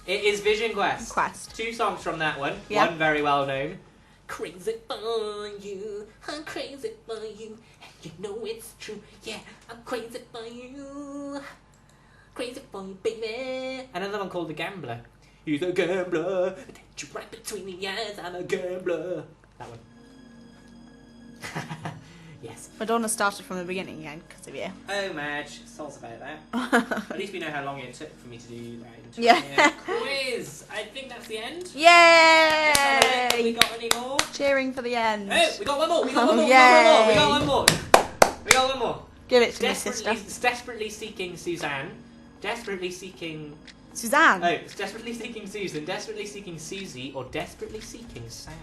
[SPEAKER 2] It is Vision Quest. 2 songs from that one.
[SPEAKER 3] Yeah.
[SPEAKER 2] One very well known. Crazy for you, I'm crazy for you, and you know it's true. Yeah, I'm crazy for you. Crazy for you, baby. Another one called The Gambler. He's a gambler. Take you right between the eyes. I'm a gambler. That one. Yes.
[SPEAKER 3] Madonna started from the beginning again because of you.
[SPEAKER 2] Oh, Madge. Tell us about that. At least we know how long it took for me to do that.
[SPEAKER 3] Yeah.
[SPEAKER 2] Quiz. I think that's the end.
[SPEAKER 3] Yay!
[SPEAKER 2] Have we got any more?
[SPEAKER 3] Cheering for the end.
[SPEAKER 2] Oh, we got one more. We got one more.
[SPEAKER 3] Yay.
[SPEAKER 2] We got one more.
[SPEAKER 3] Give it to me, sister.
[SPEAKER 2] Desperately seeking Suzanne. Desperately seeking...
[SPEAKER 3] Suzanne.
[SPEAKER 2] Oh, it's desperately seeking Susan, desperately seeking Susie, or desperately seeking Sam.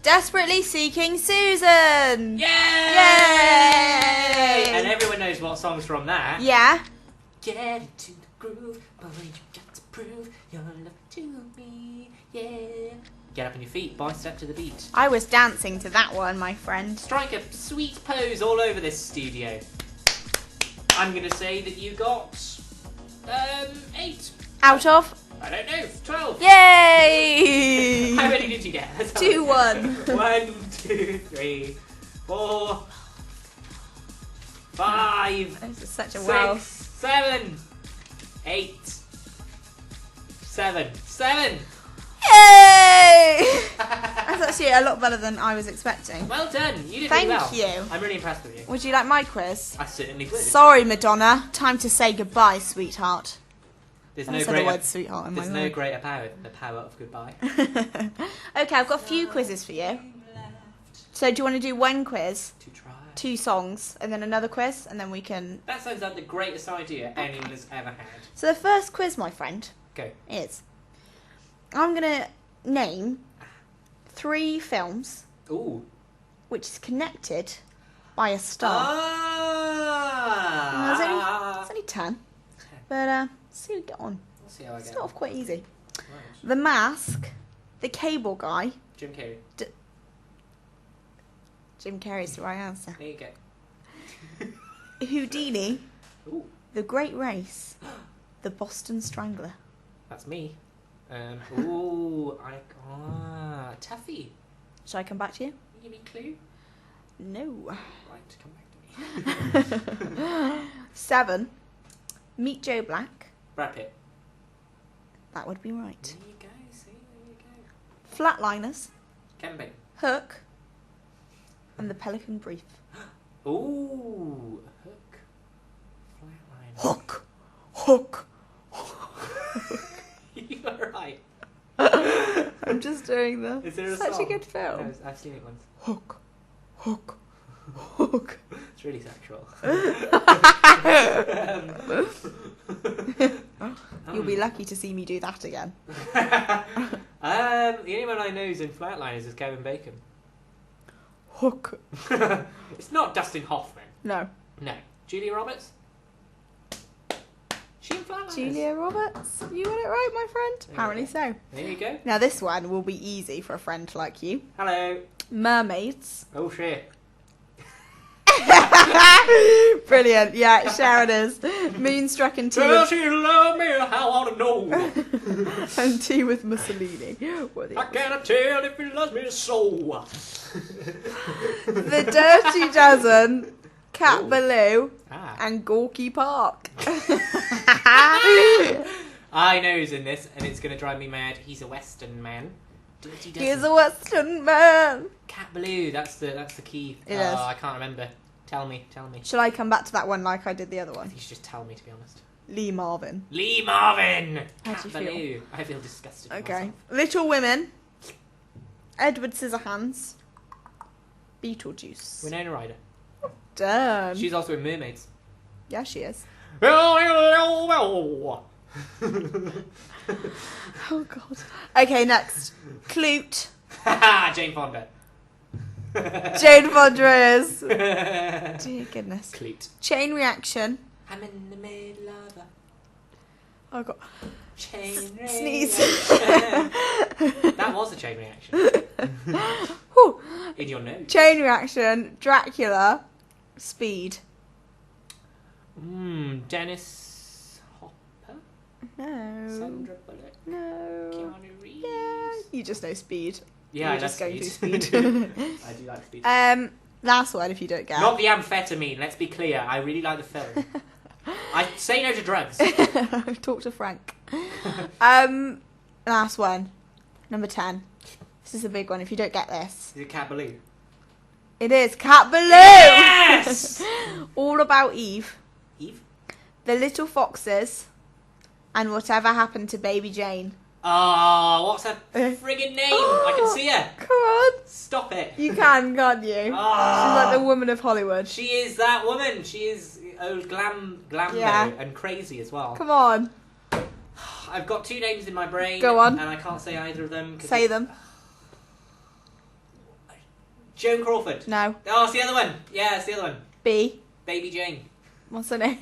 [SPEAKER 3] Desperately seeking Susan.
[SPEAKER 2] Yay!
[SPEAKER 3] Yay!
[SPEAKER 2] And everyone knows what song's from that.
[SPEAKER 3] Yeah.
[SPEAKER 2] Get into the groove, boy, you got to prove your love to me. Yeah. Get up on your feet, boy, step to the beat.
[SPEAKER 3] I was dancing to that one, my friend.
[SPEAKER 2] Strike a sweet pose all over this studio. I'm going to say that you got 8.
[SPEAKER 3] Out of?
[SPEAKER 2] I don't know. 12.
[SPEAKER 3] Yay!
[SPEAKER 2] How many did you get?
[SPEAKER 3] 2-1.
[SPEAKER 2] 1, 2, 3, 4, 5.
[SPEAKER 3] This is such a
[SPEAKER 2] 6,
[SPEAKER 3] wow.
[SPEAKER 2] 7, 8, 7. 7!
[SPEAKER 3] Yay! That's actually a lot better than I was expecting.
[SPEAKER 2] Well done. You did
[SPEAKER 3] Thank
[SPEAKER 2] really well.
[SPEAKER 3] you.
[SPEAKER 2] I'm really impressed with you.
[SPEAKER 3] Would you like my quiz?
[SPEAKER 2] I certainly would.
[SPEAKER 3] Sorry, Madonna. Time to say goodbye, sweetheart.
[SPEAKER 2] There's
[SPEAKER 3] I
[SPEAKER 2] no
[SPEAKER 3] said the
[SPEAKER 2] greater,
[SPEAKER 3] word sweetheart in my
[SPEAKER 2] there's no
[SPEAKER 3] life.
[SPEAKER 2] greater power than the power of goodbye.
[SPEAKER 3] Okay, I've got a few quizzes for you. So do you want to do one quiz,
[SPEAKER 2] To try.
[SPEAKER 3] 2 songs, and then another quiz, and then we can...
[SPEAKER 2] That sounds like the greatest idea anyone has ever had.
[SPEAKER 3] So the first quiz, my friend,
[SPEAKER 2] Go.
[SPEAKER 3] is... I'm going to name 3 films
[SPEAKER 2] Ooh.
[SPEAKER 3] which is connected by a star. It's only 10. But see how we get on.
[SPEAKER 2] We'll see how I get
[SPEAKER 3] Start
[SPEAKER 2] on.
[SPEAKER 3] off quite easy.
[SPEAKER 2] Right.
[SPEAKER 3] The Mask, The Cable Guy.
[SPEAKER 2] Jim Carrey.
[SPEAKER 3] Jim Carrey's the right answer.
[SPEAKER 2] There you go.
[SPEAKER 3] Houdini,
[SPEAKER 2] Ooh.
[SPEAKER 3] The Great Race, The Boston Strangler.
[SPEAKER 2] That's me. Tuffy.
[SPEAKER 3] Shall I come back to you?
[SPEAKER 2] Can you give me a clue?
[SPEAKER 3] No.
[SPEAKER 2] Right, come back to me.
[SPEAKER 3] 7, Meet Joe Black.
[SPEAKER 2] Brad Pitt.
[SPEAKER 3] That would be right.
[SPEAKER 2] There you go, see, there you go.
[SPEAKER 3] Flatliners,
[SPEAKER 2] Kevin Bacon.
[SPEAKER 3] Hook, and The Pelican Brief.
[SPEAKER 2] Ooh, Hook. Flatline.
[SPEAKER 3] Hook.
[SPEAKER 2] You're right.
[SPEAKER 3] I'm just doing the...
[SPEAKER 2] Is there a
[SPEAKER 3] Such
[SPEAKER 2] song?
[SPEAKER 3] a good film.
[SPEAKER 2] No, I've seen it once.
[SPEAKER 3] Hook.
[SPEAKER 2] It's really sexual.
[SPEAKER 3] You'll be lucky to see me do that again.
[SPEAKER 2] The only one I know is in Flatliners is Kevin Bacon.
[SPEAKER 3] Hook.
[SPEAKER 2] It's not Dustin Hoffman.
[SPEAKER 3] No.
[SPEAKER 2] No. Julia Roberts? She in Flatliners?
[SPEAKER 3] Julia Roberts. You got it right, my friend.
[SPEAKER 2] There you
[SPEAKER 3] Apparently
[SPEAKER 2] go.
[SPEAKER 3] so.
[SPEAKER 2] There you go.
[SPEAKER 3] Now this one will be easy for a friend like you.
[SPEAKER 2] Hello.
[SPEAKER 3] Mermaids.
[SPEAKER 2] Oh shit.
[SPEAKER 3] Brilliant. Yeah, Sharon is. Moonstruck and Tea
[SPEAKER 2] Does
[SPEAKER 3] with,
[SPEAKER 2] she love me? How I want to know.
[SPEAKER 3] and Tea with Mussolini. What are the
[SPEAKER 2] I cannot tell if he loves me so.
[SPEAKER 3] The Dirty Dozen, Cat
[SPEAKER 2] Ooh.
[SPEAKER 3] Ballou,
[SPEAKER 2] Ah.
[SPEAKER 3] and Gorky Park.
[SPEAKER 2] I know who's in this, and it's going to drive me mad. He's a Western man. Dirty Dozen.
[SPEAKER 3] He's a Western man.
[SPEAKER 2] Cat Ballou. That's the key.
[SPEAKER 3] It is.
[SPEAKER 2] I can't remember. Tell me.
[SPEAKER 3] Shall I come back to that one like I did the other one?
[SPEAKER 2] You should just tell me, to be honest.
[SPEAKER 3] Lee Marvin.
[SPEAKER 2] Lee Marvin.
[SPEAKER 3] How
[SPEAKER 2] Cat
[SPEAKER 3] do you feel?
[SPEAKER 2] Ballou. I feel disgusted. with
[SPEAKER 3] Okay.
[SPEAKER 2] myself.
[SPEAKER 3] Little Women, Edward Scissorhands, Beetlejuice.
[SPEAKER 2] Winona Ryder.
[SPEAKER 3] Done.
[SPEAKER 2] She's also in Mermaids.
[SPEAKER 3] Yeah, she is.
[SPEAKER 2] Oh
[SPEAKER 3] Oh, God. Okay, next. Clute.
[SPEAKER 2] Jane Fonda.
[SPEAKER 3] Jane Fonda is. Dear goodness.
[SPEAKER 2] Cleat.
[SPEAKER 3] Chain Reaction.
[SPEAKER 2] I'm in the middle of a
[SPEAKER 3] Oh, God.
[SPEAKER 2] chain
[SPEAKER 3] Sneeze.
[SPEAKER 2] reaction. That was a chain reaction.
[SPEAKER 3] Whew.
[SPEAKER 2] In your nose.
[SPEAKER 3] Chain Reaction. Dracula. Speed.
[SPEAKER 2] Dennis Hopper.
[SPEAKER 3] No.
[SPEAKER 2] Sandra Bullock.
[SPEAKER 3] No.
[SPEAKER 2] Keanu Reeves.
[SPEAKER 3] Yeah. You just know Speed.
[SPEAKER 2] Yeah,
[SPEAKER 3] You're
[SPEAKER 2] I
[SPEAKER 3] just
[SPEAKER 2] love
[SPEAKER 3] going
[SPEAKER 2] Speed.
[SPEAKER 3] through Speed.
[SPEAKER 2] I do like Speed.
[SPEAKER 3] Last one if you don't get.
[SPEAKER 2] Not the amphetamine, let's be clear. I really like the film. I say no to drugs.
[SPEAKER 3] Talk to Frank. Last one. Number 10. This is a big one if you don't get this.
[SPEAKER 2] Is it Cat Ballou?
[SPEAKER 3] It is Cat Ballou!
[SPEAKER 2] Yes!
[SPEAKER 3] All About Eve.
[SPEAKER 2] Eve?
[SPEAKER 3] The Little Foxes. And Whatever Happened to Baby Jane.
[SPEAKER 2] Oh, what's her friggin' name? I can see her.
[SPEAKER 3] Come on.
[SPEAKER 2] Stop it.
[SPEAKER 3] You can, can't you? She's like the woman of Hollywood.
[SPEAKER 2] She is that woman. She is old glambo
[SPEAKER 3] Yeah.
[SPEAKER 2] and crazy as well.
[SPEAKER 3] Come on.
[SPEAKER 2] I've got 2 names in my brain.
[SPEAKER 3] Go on.
[SPEAKER 2] And I can't say either of them.
[SPEAKER 3] Say them.
[SPEAKER 2] Joan Crawford.
[SPEAKER 3] No.
[SPEAKER 2] Oh, it's the other one. Yeah, it's the other one.
[SPEAKER 3] B.
[SPEAKER 2] Baby Jane.
[SPEAKER 3] What's her name?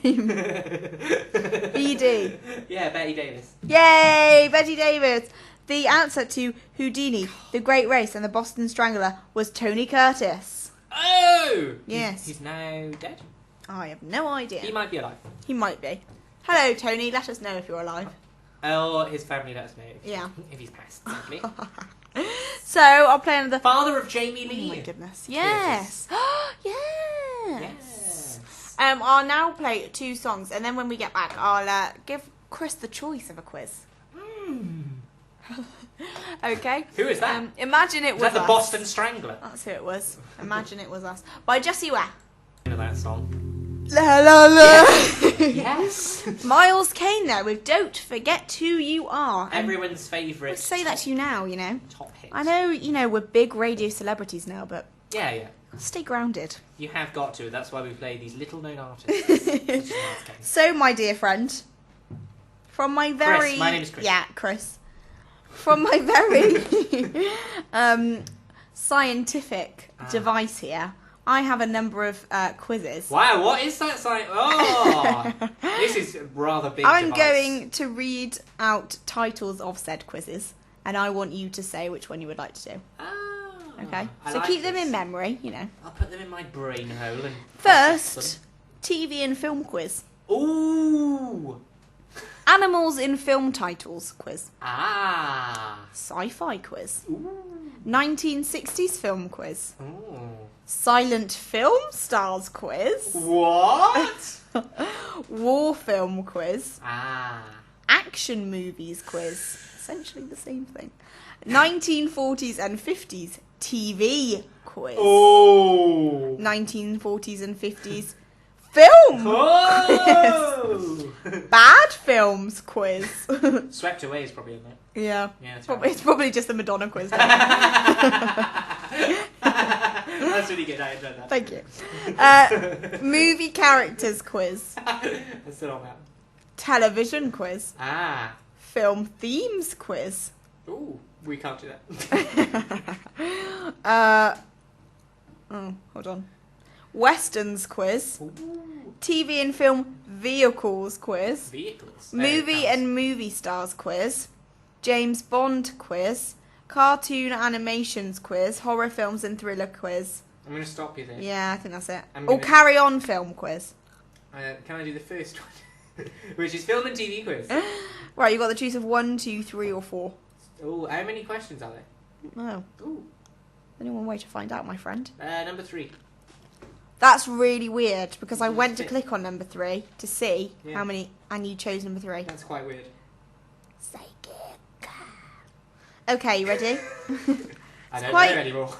[SPEAKER 3] BD.
[SPEAKER 2] Yeah, Betty Davis.
[SPEAKER 3] Yay! Betty Davis. The answer to Houdini, The Great Race, and The Boston Strangler was Tony Curtis.
[SPEAKER 2] Oh!
[SPEAKER 3] Yes.
[SPEAKER 2] He's now dead?
[SPEAKER 3] I have no idea.
[SPEAKER 2] He might be alive.
[SPEAKER 3] He might be. Hello, Tony. Let us know if you're alive.
[SPEAKER 2] Oh, his family let us know. If he's passed, simply.
[SPEAKER 3] So, I'll play another...
[SPEAKER 2] Father of Jamie Lee.
[SPEAKER 3] Oh my goodness. Yes. Yes.
[SPEAKER 2] Yes.
[SPEAKER 3] I'll now play 2 songs, and then when we get back, I'll give Chris the choice of a quiz. Okay.
[SPEAKER 2] Who is that?
[SPEAKER 3] Imagine it was
[SPEAKER 2] Is that the
[SPEAKER 3] us.
[SPEAKER 2] Boston Strangler?
[SPEAKER 3] That's who it was. Imagine it was us. By Jessie Ware.
[SPEAKER 2] You know that song?
[SPEAKER 3] La la la.
[SPEAKER 2] Yes.
[SPEAKER 3] Miles Kane there with Don't Forget Who You Are.
[SPEAKER 2] Everyone's favourite.
[SPEAKER 3] I'll say that to you now, you know.
[SPEAKER 2] Top hit.
[SPEAKER 3] I know, we're big radio celebrities now, but
[SPEAKER 2] Yeah.
[SPEAKER 3] stay grounded.
[SPEAKER 2] You have got to. That's why we play these little known artists. Such as Miles Kane.
[SPEAKER 3] So, my dear friend, from my very...
[SPEAKER 2] Chris. My name is Chris.
[SPEAKER 3] Yeah, Chris. From my very scientific device here, I have a number of quizzes.
[SPEAKER 2] Wow, what is that sign? Oh, this is rather big.
[SPEAKER 3] I'm
[SPEAKER 2] device.
[SPEAKER 3] going to read out titles of said quizzes, and I want you to say which one you would like to do.
[SPEAKER 2] Ah,
[SPEAKER 3] Okay?
[SPEAKER 2] I
[SPEAKER 3] So
[SPEAKER 2] like
[SPEAKER 3] keep them
[SPEAKER 2] this.
[SPEAKER 3] in memory, you know.
[SPEAKER 2] I'll put them in my brain hole and
[SPEAKER 3] First, TV and film quiz.
[SPEAKER 2] Ooh.
[SPEAKER 3] Animals in film titles quiz.
[SPEAKER 2] Ah.
[SPEAKER 3] Sci-fi quiz.
[SPEAKER 2] Ooh.
[SPEAKER 3] 1960s film quiz.
[SPEAKER 2] Ooh.
[SPEAKER 3] Silent film stars quiz.
[SPEAKER 2] What?
[SPEAKER 3] War film quiz.
[SPEAKER 2] Ah.
[SPEAKER 3] Action movies quiz. Essentially the same thing. 1940s and 50s TV quiz.
[SPEAKER 2] Oh.
[SPEAKER 3] 1940s and 50s film.
[SPEAKER 2] Oh.
[SPEAKER 3] Bad films quiz.
[SPEAKER 2] Swept Away is probably in there.
[SPEAKER 3] Yeah.
[SPEAKER 2] Yeah, that's
[SPEAKER 3] It's probably just a Madonna quiz.
[SPEAKER 2] That's really good. I enjoyed that.
[SPEAKER 3] Thank you. Movie characters quiz.
[SPEAKER 2] That's still on that.
[SPEAKER 3] Television quiz.
[SPEAKER 2] Ah.
[SPEAKER 3] Film themes quiz.
[SPEAKER 2] Ooh. We can't do that.
[SPEAKER 3] Hold on. Westerns quiz.
[SPEAKER 2] Ooh.
[SPEAKER 3] TV and film vehicles quiz.
[SPEAKER 2] Vehicles.
[SPEAKER 3] Movie and movie stars quiz. James Bond quiz. Cartoon animations quiz. Horror films and thriller quiz.
[SPEAKER 2] I'm going to stop you there.
[SPEAKER 3] Yeah, I think that's it.
[SPEAKER 2] I'm
[SPEAKER 3] Or
[SPEAKER 2] gonna-
[SPEAKER 3] carry on film quiz.
[SPEAKER 2] Can I do the first one? Which is film and TV quiz.
[SPEAKER 3] Right, you got the choice of 1, 2, 3, or 4.
[SPEAKER 2] Oh, how many questions are there?
[SPEAKER 3] No.
[SPEAKER 2] Ooh.
[SPEAKER 3] Only one way to find out, my friend.
[SPEAKER 2] Number 3.
[SPEAKER 3] That's really weird because I went to
[SPEAKER 2] Yeah.
[SPEAKER 3] click on number 3 to see
[SPEAKER 2] Yeah.
[SPEAKER 3] how many, and you chose number 3.
[SPEAKER 2] That's quite weird.
[SPEAKER 3] Psychic. Okay, you ready?
[SPEAKER 2] I don't
[SPEAKER 3] quite-
[SPEAKER 2] know anymore.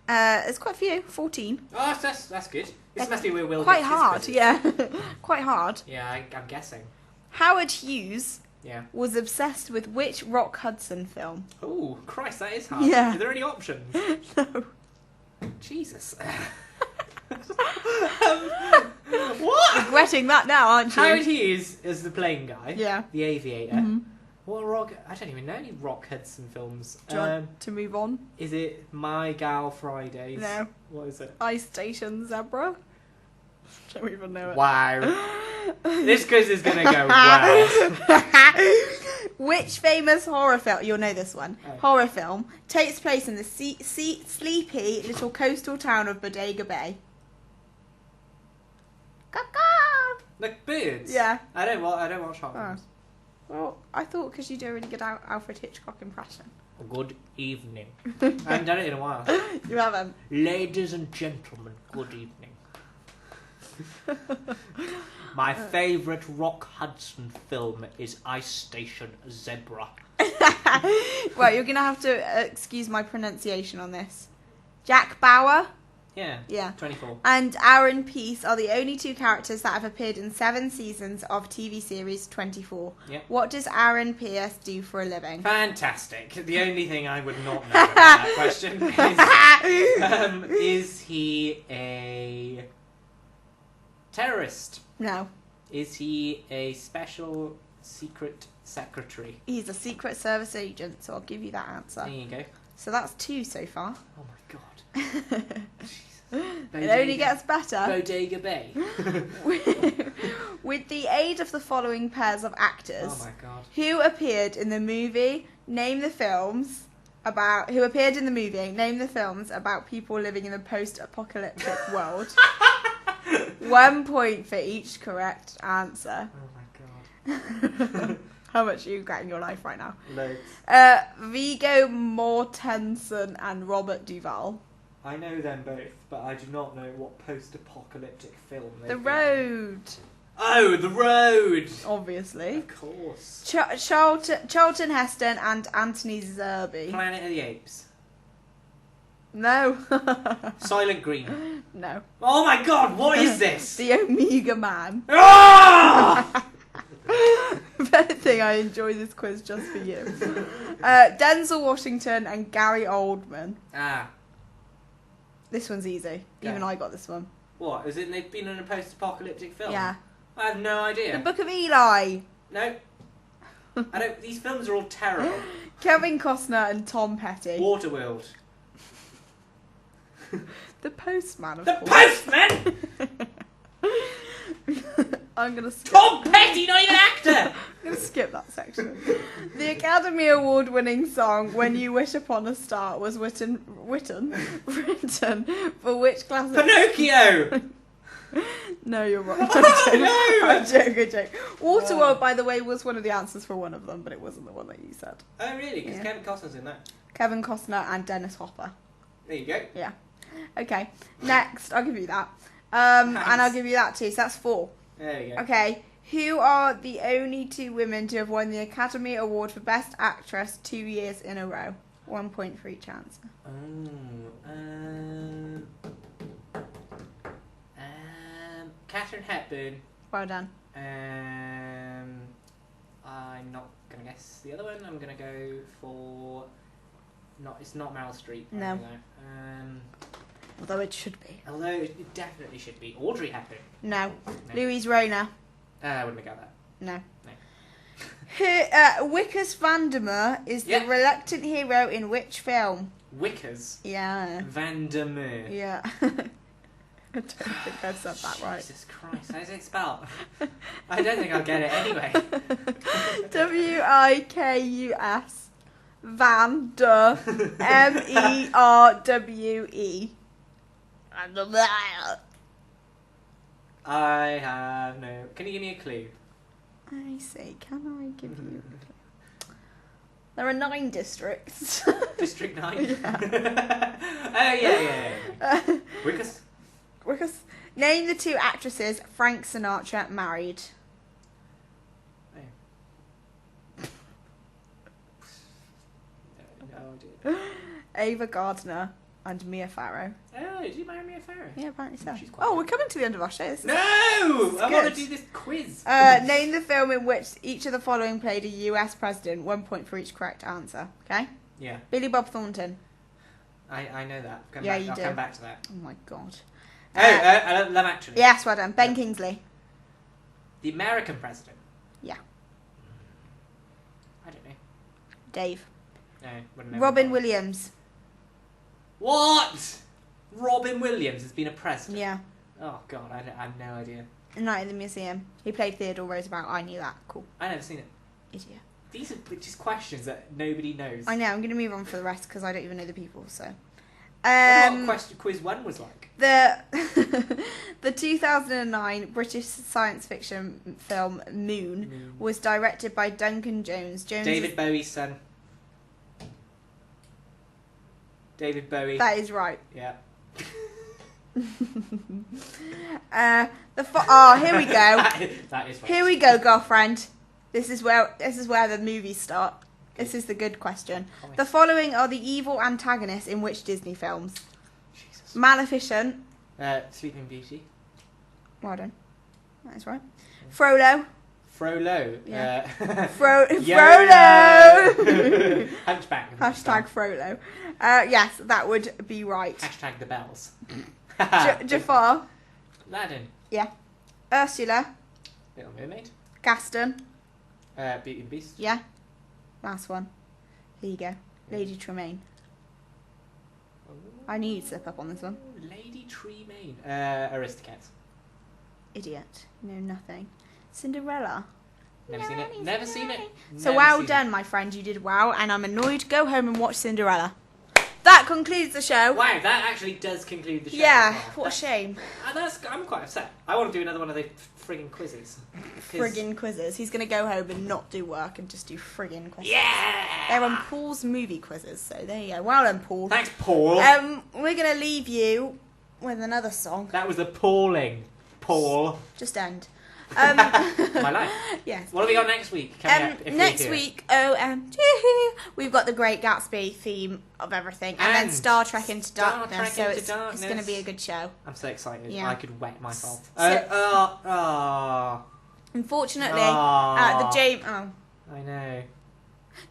[SPEAKER 3] There's quite a few. 14.
[SPEAKER 2] Oh, that's good. This must be where Will
[SPEAKER 3] Quite
[SPEAKER 2] gets his
[SPEAKER 3] hard,
[SPEAKER 2] quizzes.
[SPEAKER 3] yeah. Quite hard.
[SPEAKER 2] Yeah, I'm guessing.
[SPEAKER 3] Howard Hughes
[SPEAKER 2] Yeah.
[SPEAKER 3] was obsessed with which Rock Hudson film?
[SPEAKER 2] Oh, Christ, that is hard.
[SPEAKER 3] Yeah.
[SPEAKER 2] Are there any options?
[SPEAKER 3] No.
[SPEAKER 2] Jesus. What?
[SPEAKER 3] Regretting that now, aren't you?
[SPEAKER 2] Howard Hughes is the plane guy.
[SPEAKER 3] Yeah.
[SPEAKER 2] The aviator.
[SPEAKER 3] Mhm.
[SPEAKER 2] What rock? I don't even know any Rock Hudson films.
[SPEAKER 3] Do you want to move on?
[SPEAKER 2] Is it My Gal Fridays?
[SPEAKER 3] No.
[SPEAKER 2] What is it?
[SPEAKER 3] Ice Station Zebra? Don't even know it.
[SPEAKER 2] Wow. This quiz is gonna go well.
[SPEAKER 3] Which famous horror film, you'll know this one,
[SPEAKER 2] Oh.
[SPEAKER 3] horror film, takes place in the sleepy little coastal town of Bodega Bay? Caw-caw.
[SPEAKER 2] Like birds.
[SPEAKER 3] Yeah.
[SPEAKER 2] I don't watch horror
[SPEAKER 3] Oh.
[SPEAKER 2] films.
[SPEAKER 3] Well, I thought because you do a really good Alfred Hitchcock impression.
[SPEAKER 2] Good evening. I haven't done it in a while.
[SPEAKER 3] You haven't.
[SPEAKER 2] Ladies and gentlemen, good evening. My favourite Rock Hudson film is Ice Station Zebra.
[SPEAKER 3] Right, you're going to have to excuse my pronunciation on this. Jack Bauer
[SPEAKER 2] Yeah.
[SPEAKER 3] Yeah.
[SPEAKER 2] 24.
[SPEAKER 3] and Aaron Peace are the only 2 characters that have appeared in 7 seasons of TV series 24.
[SPEAKER 2] Yep.
[SPEAKER 3] What does Aaron Pierce do for a living?
[SPEAKER 2] Fantastic. The only thing I would not know about that question is he a terrorist?
[SPEAKER 3] No,
[SPEAKER 2] Is he a special secret secretary?
[SPEAKER 3] he's a Secret Service agent, so I'll give you that
[SPEAKER 2] There
[SPEAKER 3] answer.
[SPEAKER 2] you go.
[SPEAKER 3] So that's 2 so far.
[SPEAKER 2] Oh my god.
[SPEAKER 3] It only gets better.
[SPEAKER 2] Bodega Bay.
[SPEAKER 3] With the aid of the following pairs of actors,
[SPEAKER 2] Oh my god.
[SPEAKER 3] who appeared in the movie, name the films about people living in a post-apocalyptic world. 1 point for each correct answer.
[SPEAKER 2] Oh my god.
[SPEAKER 3] How much are you getting in your life right now?
[SPEAKER 2] Loads.
[SPEAKER 3] Viggo Mortensen and Robert Duvall.
[SPEAKER 2] I know them both, but I do not know what post-apocalyptic film they've
[SPEAKER 3] The
[SPEAKER 2] been in.
[SPEAKER 3] Road.
[SPEAKER 2] Oh, The Road!
[SPEAKER 3] Obviously.
[SPEAKER 2] Of course.
[SPEAKER 3] Charlton Heston and Anthony Zerbe.
[SPEAKER 2] Planet of the Apes.
[SPEAKER 3] No.
[SPEAKER 2] Silent Green.
[SPEAKER 3] No.
[SPEAKER 2] Oh my god, what is this?
[SPEAKER 3] The Omega Man.
[SPEAKER 2] Ah!
[SPEAKER 3] If anything, I enjoy this quiz just for you. Denzel Washington and Gary Oldman.
[SPEAKER 2] Ah.
[SPEAKER 3] This one's easy.
[SPEAKER 2] Yeah.
[SPEAKER 3] Even I got this one.
[SPEAKER 2] What? Is it they've been in a post-apocalyptic film?
[SPEAKER 3] Yeah.
[SPEAKER 2] I have no idea.
[SPEAKER 3] The Book of Eli.
[SPEAKER 2] No. I don't. These films are all terrible.
[SPEAKER 3] Kevin Costner and Tom Petty.
[SPEAKER 2] Waterworld.
[SPEAKER 3] The Postman, of
[SPEAKER 2] The
[SPEAKER 3] course.
[SPEAKER 2] Postman!
[SPEAKER 3] I'm gonna skip.
[SPEAKER 2] Tom Petty, not even an actor!
[SPEAKER 3] I'm gonna skip that section. The Academy Award-winning song "When You Wish Upon a Star" was written for which class of...
[SPEAKER 2] Pinocchio!
[SPEAKER 3] No, you're wrong.
[SPEAKER 2] Oh, no!
[SPEAKER 3] I'm joking. Waterworld, by the way, was one of the answers for one of them, but it wasn't the one that you said.
[SPEAKER 2] Oh, really? Because
[SPEAKER 3] Yeah.
[SPEAKER 2] Kevin Costner's in that.
[SPEAKER 3] Kevin Costner and Dennis Hopper.
[SPEAKER 2] There you go.
[SPEAKER 3] Yeah. Okay. Next, I'll give you that. And I'll give you that too. So that's 4.
[SPEAKER 2] There you go.
[SPEAKER 3] Okay. Who are the only 2 women to have won the Academy Award for Best Actress 2 years in a row? 1 point for each answer.
[SPEAKER 2] Catherine Hepburn.
[SPEAKER 3] Well done.
[SPEAKER 2] I'm not gonna guess the other one. I'm gonna go for. It's not Meryl Streep. I
[SPEAKER 3] No.
[SPEAKER 2] don't know.
[SPEAKER 3] Although it should be.
[SPEAKER 2] Although it definitely should be Audrey Hepburn.
[SPEAKER 3] No.
[SPEAKER 2] No.
[SPEAKER 3] Louise Rayner.
[SPEAKER 2] I wouldn't have got that.
[SPEAKER 3] No.
[SPEAKER 2] No.
[SPEAKER 3] Wickes Vandermeer is
[SPEAKER 2] Yeah.
[SPEAKER 3] the reluctant hero in which film?
[SPEAKER 2] Wickers.
[SPEAKER 3] Yeah.
[SPEAKER 2] Vandermeer.
[SPEAKER 3] Yeah. I don't think I've said that right.
[SPEAKER 2] Jesus Christ, how's it spelled? I don't think I'll get it anyway.
[SPEAKER 3] Wikus. Vander. Merwe.
[SPEAKER 2] I have no. Can you give me a clue?
[SPEAKER 3] I see. Can I give you a clue? There are 9 districts.
[SPEAKER 2] District 9?
[SPEAKER 3] Yeah.
[SPEAKER 2] Oh, yeah. Wickers?
[SPEAKER 3] Wickes. Name the 2 actresses Frank Sinatra married.
[SPEAKER 2] No idea.
[SPEAKER 3] Ava Gardner and Mia Farrow.
[SPEAKER 2] Oh, did you marry Mia Farrow?
[SPEAKER 3] Yeah, apparently so.
[SPEAKER 2] She's quite
[SPEAKER 3] Oh,
[SPEAKER 2] good.
[SPEAKER 3] we're coming to the end of our show. This is-
[SPEAKER 2] No! I want to
[SPEAKER 3] good.
[SPEAKER 2] do this quiz.
[SPEAKER 3] Name the film in which each of the following played a US president. 1 point for each correct answer. Okay?
[SPEAKER 2] Yeah,
[SPEAKER 3] Billy Bob Thornton.
[SPEAKER 2] I know that.
[SPEAKER 3] Yeah, you
[SPEAKER 2] I'll
[SPEAKER 3] do.
[SPEAKER 2] come back to that.
[SPEAKER 3] Oh my god.
[SPEAKER 2] Oh, Love Actually.
[SPEAKER 3] Yes, well done. Ben Kingsley.
[SPEAKER 2] The American president.
[SPEAKER 3] Yeah.
[SPEAKER 2] I don't know.
[SPEAKER 3] Dave.
[SPEAKER 2] No, wouldn't know.
[SPEAKER 3] Robin Williams.
[SPEAKER 2] What? Robin Williams has been a president.
[SPEAKER 3] Yeah.
[SPEAKER 2] Oh god, I have no idea.
[SPEAKER 3] Night at the Museum. He played Theodore Roosevelt. I knew that. Cool.
[SPEAKER 2] I never seen it.
[SPEAKER 3] Idiot.
[SPEAKER 2] These are just questions that nobody knows.
[SPEAKER 3] I know. I'm going to move on for the rest because I don't even know the people. So.
[SPEAKER 2] What quiz 1 was like?
[SPEAKER 3] The the 2009 British science fiction film Moon was directed by Duncan Jones.
[SPEAKER 2] David Bowie's son. David Bowie.
[SPEAKER 3] That is right.
[SPEAKER 2] Yeah.
[SPEAKER 3] Here we go.
[SPEAKER 2] That is right.
[SPEAKER 3] Here we go, girlfriend. This is where the movies start. This is the good question.
[SPEAKER 2] Promise.
[SPEAKER 3] The following are the evil antagonists in which Disney films?
[SPEAKER 2] Jesus.
[SPEAKER 3] Maleficent.
[SPEAKER 2] Sleeping Beauty.
[SPEAKER 3] Well done. That is right. Frollo.
[SPEAKER 2] Frollo.
[SPEAKER 3] Yeah.
[SPEAKER 2] Frollo.
[SPEAKER 3] Frollo.
[SPEAKER 2] Hunchback.
[SPEAKER 3] Hashtag Frollo. Yes, that would be right.
[SPEAKER 2] Hashtag the bells.
[SPEAKER 3] Jafar.
[SPEAKER 2] Aladdin.
[SPEAKER 3] Yeah. Ursula.
[SPEAKER 2] Little Mermaid.
[SPEAKER 3] Gaston.
[SPEAKER 2] Beauty and Beast.
[SPEAKER 3] Yeah. Last one. Here you go. Lady Tremaine. I knew you'd slip up on this one.
[SPEAKER 2] Lady Tremaine. Aristocats.
[SPEAKER 3] Idiot. No, nothing. Cinderella.
[SPEAKER 2] Never seen it. Never seen it.
[SPEAKER 3] So
[SPEAKER 2] Never
[SPEAKER 3] well
[SPEAKER 2] seen
[SPEAKER 3] done, my friend. You did well, and I'm annoyed. Go home and watch Cinderella. that concludes the show.
[SPEAKER 2] Wow, that actually does conclude the show.
[SPEAKER 3] Yeah,
[SPEAKER 2] as well.
[SPEAKER 3] what a shame.
[SPEAKER 2] I'm quite upset. I want to do another one of those frigging quizzes.
[SPEAKER 3] Friggin' quizzes. He's going to go home and not do work and just do friggin' quizzes.
[SPEAKER 2] Yeah!
[SPEAKER 3] They're on Paul's movie quizzes, so there you go. Well done, Paul.
[SPEAKER 2] Thanks, Paul.
[SPEAKER 3] We're going to leave you with another song.
[SPEAKER 2] That was appalling, Paul.
[SPEAKER 3] Just end.
[SPEAKER 2] My life.
[SPEAKER 3] Yes.
[SPEAKER 2] What have we got next week?
[SPEAKER 3] Next week, OMG, we've got the Great Gatsby theme of everything, and then Star Trek Into Darkness. It's going to be a good show.
[SPEAKER 2] I'm so excited.
[SPEAKER 3] Yeah.
[SPEAKER 2] I could wet myself.
[SPEAKER 3] Unfortunately, the James. Oh,
[SPEAKER 2] I know.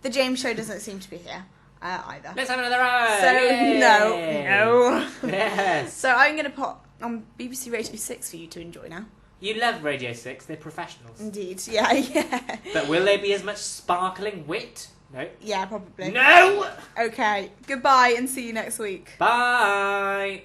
[SPEAKER 3] The James show doesn't seem to be here either.
[SPEAKER 2] Let's have another round.
[SPEAKER 3] So
[SPEAKER 2] Yay.
[SPEAKER 3] no.
[SPEAKER 2] Yes.
[SPEAKER 3] So I'm going to put on BBC Radio 6 for you to enjoy now.
[SPEAKER 2] You love Radio 6, they're professionals.
[SPEAKER 3] Indeed, yeah.
[SPEAKER 2] But will there be as much sparkling wit? No.
[SPEAKER 3] Yeah, probably.
[SPEAKER 2] No!
[SPEAKER 3] Okay, goodbye and see you next week.
[SPEAKER 2] Bye!